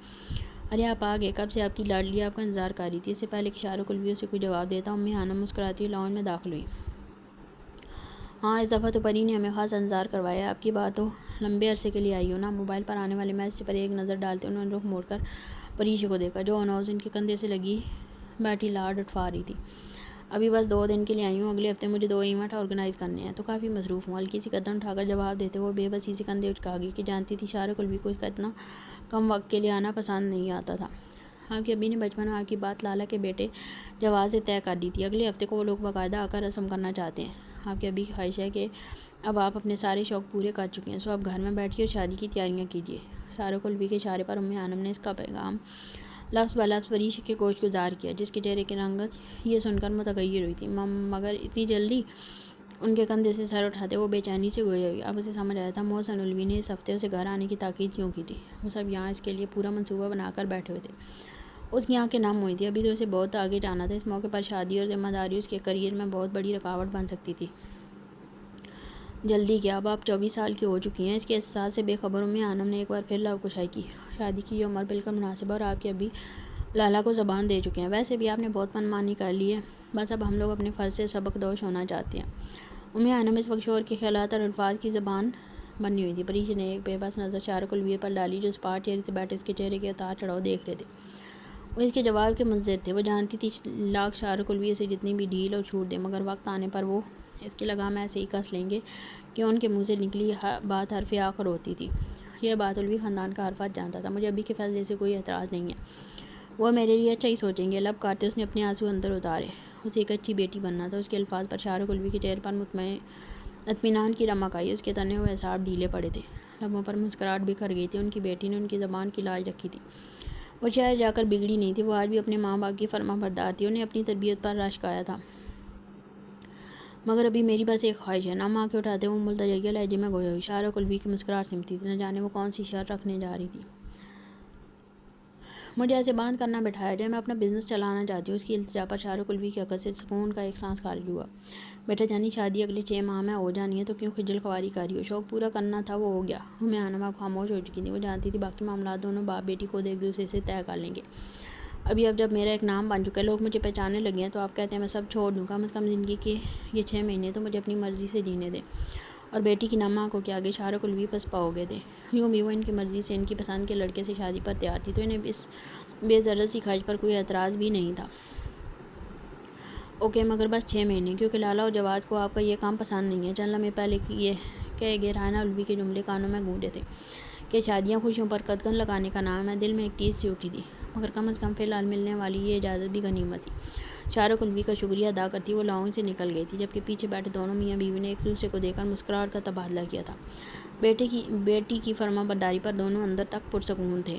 ارے آپ آ گئے، کب سے آپ کی لاڈلی آپ کا انتظار کر رہی تھی۔ اس سے پہلے کہ اشارے کلوی سے کوئی جواب دیتا امی خانم مسکراتی ہوئی لاؤنج میں داخل ہوئی۔ ہاں اس دفعہ تو پری نے ہمیں خاص انتظار کروایا ہے، آپ کی بات تو لمبے عرصے کے لیے آئی ہو نا۔ موبائل پر آنے والے میسج پر ایک نظر ڈالتے انہوں نے رخ موڑ کر پریشی کو دیکھا، جو اناؤنس ان کے کندھے سے لگی بیٹھی لاڈ اٹھا رہی تھی۔ ابھی بس 2 دن کے لیے آئی ہوں، اگلے ہفتے مجھے 2 ایونٹ آرگنائز کرنے ہیں، تو کافی مصروف ہوں۔ ہلکی سی گردن اٹھا کر جواب دیتے وہ بے بسی سے کندھے اچکا گئی کہ جانتی تھی اشارے کلوی کو اس کا اتنا کم وقت کے لیے آنا پسند نہیں آتا تھا۔ آپ کے ابی نے بچپن میں آپ کی بات لالا کے بیٹے جواز سے طے کر دی تھی، اگلے ہفتے کو وہ لوگ باقاعدہ آ کر رسم کرنا چاہتے ہیں۔ آپ کے ابی کی خواہش ہے کہ اب آپ اپنے سارے شوق پورے کر چکے ہیں، سو اب گھر میں بیٹھیے اور شادی کی تیاریاں کیجیے۔ اشارے کلوی کے اشارے پر امی خانم نے اس کا پیغام لفظ بلفظ پریشی کے گوش گزار کیا، جس کے چہرے کی رنگت یہ سن کر متغیر ہوئی تھی، مگر اتنی جلدی؟ ان کے کندھے سے سر اٹھاتے وہ بے چینی سے گویا ہوئی۔ اب اسے سمجھ آیا تھا محسن اولوی نے اس ہفتے اسے گھر آنے کی تاکید کیوں کی تھی۔ وہ سب یہاں اس کے لیے پورا منصوبہ بنا کر بیٹھے ہوئے تھے۔ اس کی آنکھیں نم ہوئی تھیں، ابھی تو اسے بہت آگے جانا تھا۔ اس موقع پر شادی اور ذمہ داری اس کے کیریئر میں بہت بڑی رکاوٹ بن سکتی تھی۔ جلدی کیا، اب آپ 24 سال کی ہو چکی ہیں۔ اس کے احساسات سے بے خبر امی خانم نے ایک بار پھر لب کشائی کی۔ شادی کی یہ عمر بالکل مناسب ہے اور آپ کے ابھی لالا کو زبان دے چکے ہیں، ویسے بھی آپ نے بہت من مانی کر لی ہے، بس اب ہم لوگ اپنے فرض سے سبق دوش ہونا چاہتے ہیں۔ امی خانم اس وقت شوہر کے خیالات اور الفاظ کی زبان بنی ہوئی تھی۔ پریشی نے ایک بے بس نظر اشارے کلوی پر ڈالی، جو اسپاٹ چہرے سے بیٹھے اس کے چہرے کے اتار چڑھاؤ دیکھ رہے تھے۔ وہ اس کے جواب کے منتظر تھے۔ وہ جانتی تھی لاکھ اشارے کلوی سے جتنی بھی ڈھیل اور چھوٹ دے، مگر وقت آنے پر وہ اس کی لگام ایسے ہی کس لیں گے کہ ان کے منہ سے نکلی بات حرف آخر ہوتی تھی۔ یہ بات علوی خاندان کا ہر فرد جانتا تھا۔ مجھے ابھی کے فیصلے سے کوئی اعتراض نہیں ہے، وہ میرے لیے اچھا ہی سوچیں گے۔ لب کاٹتے اس نے اپنے آنسو اندر اتارے۔ اسے ایک اچھی بیٹی بننا تھا۔ اس کے الفاظ پر شاہ رخ علوی کے چہرے پر اطمینان کی رمق آئی۔ اس کے تنے ہوئے اعصاب ڈھیلے پڑے تھے، لبوں پر مسکراہٹ بکھر گئی تھی۔ ان کی بیٹی نے ان کی زبان کی لاج رکھی تھی۔ وہ شہر جا کر بگڑی نہیں تھی، وہ آج بھی اپنے ماں باپ کی فرما بردار تھی۔ انہیں اپنی تربیت پر رشک آیا تھا۔ مگر ابھی میری بس ایک خواہش ہے۔ نام آنکھیں اٹھاتے وہ ملتجئ لہجے میں گویا ہوئی۔ شاہ رخ علوی کی مسکراہٹ سمٹی تھی، نہ جانے وہ کون سی شرط رکھنے جا رہی تھی۔ مجھے ایسے باندھ کرنا بٹھایا جائے، میں اپنا بزنس چلانا چاہتی ہوں۔ اس کی التجا پر شاہ رخ علوی کی عقل سے سکون کا ایک سانس خارج ہوا۔ بیٹا جانی، شادی اگلے 6 ماہ میں ہو جانی ہے تو کیوں خجل خواری کر رہی ہو؟ شوق پورا کرنا تھا، وہ ہو گیا۔ ہمیانہ اب خاموش ہو چکی تھی۔ وہ جانتی تھی باقی معاملات دونوں باپ بیٹی خود ایک دوسرے سے طے کر لیں گے۔ اب جب میرا ایک نام بن چکا ہے، لوگ مجھے پہچاننے لگے ہیں، تو آپ کہتے ہیں میں سب چھوڑ دوں؟ کم از کم زندگی کے یہ 6 مہینے تو مجھے اپنی مرضی سے جینے دیں۔ اور بیٹی کی نم آنکھوں کے آگے شاہ رخ علوی پسپا ہو گئے تھے۔ یوں بھی وہ ان کی مرضی سے، ان کی پسند کے لڑکے سے شادی پر تیار تھی، تو انہیں اس بے ضرورت سی خواہش پر کوئی اعتراض بھی نہیں تھا۔ اوکے، مگر بس 6 مہینے، کیونکہ لالا اور جواد کو آپ کا یہ کام پسند نہیں ہے۔ چند لمحے پہلے یہ کہے گئے رائنا علوی کے جملے کانوں میں گونجے تھے کہ شادیاں خوشیوں پر قدغن لگانے کا نام ہے۔ دل میں ایک ٹیس سی اٹھی تھی، مگر کم از کم فی الحال ملنے والی یہ اجازت بھی غنیمت تھی۔ شاہ رخ علوی کا شکریہ ادا کرتی وہ لاؤنج سے نکل گئی تھی، جبکہ پیچھے بیٹھے دونوں میاں بیوی نے ایک دوسرے کو دیکھ کر مسکراہٹ کا تبادلہ کیا تھا۔ بیٹی کی فرما برداری پر دونوں اندر تک پرسکون تھے۔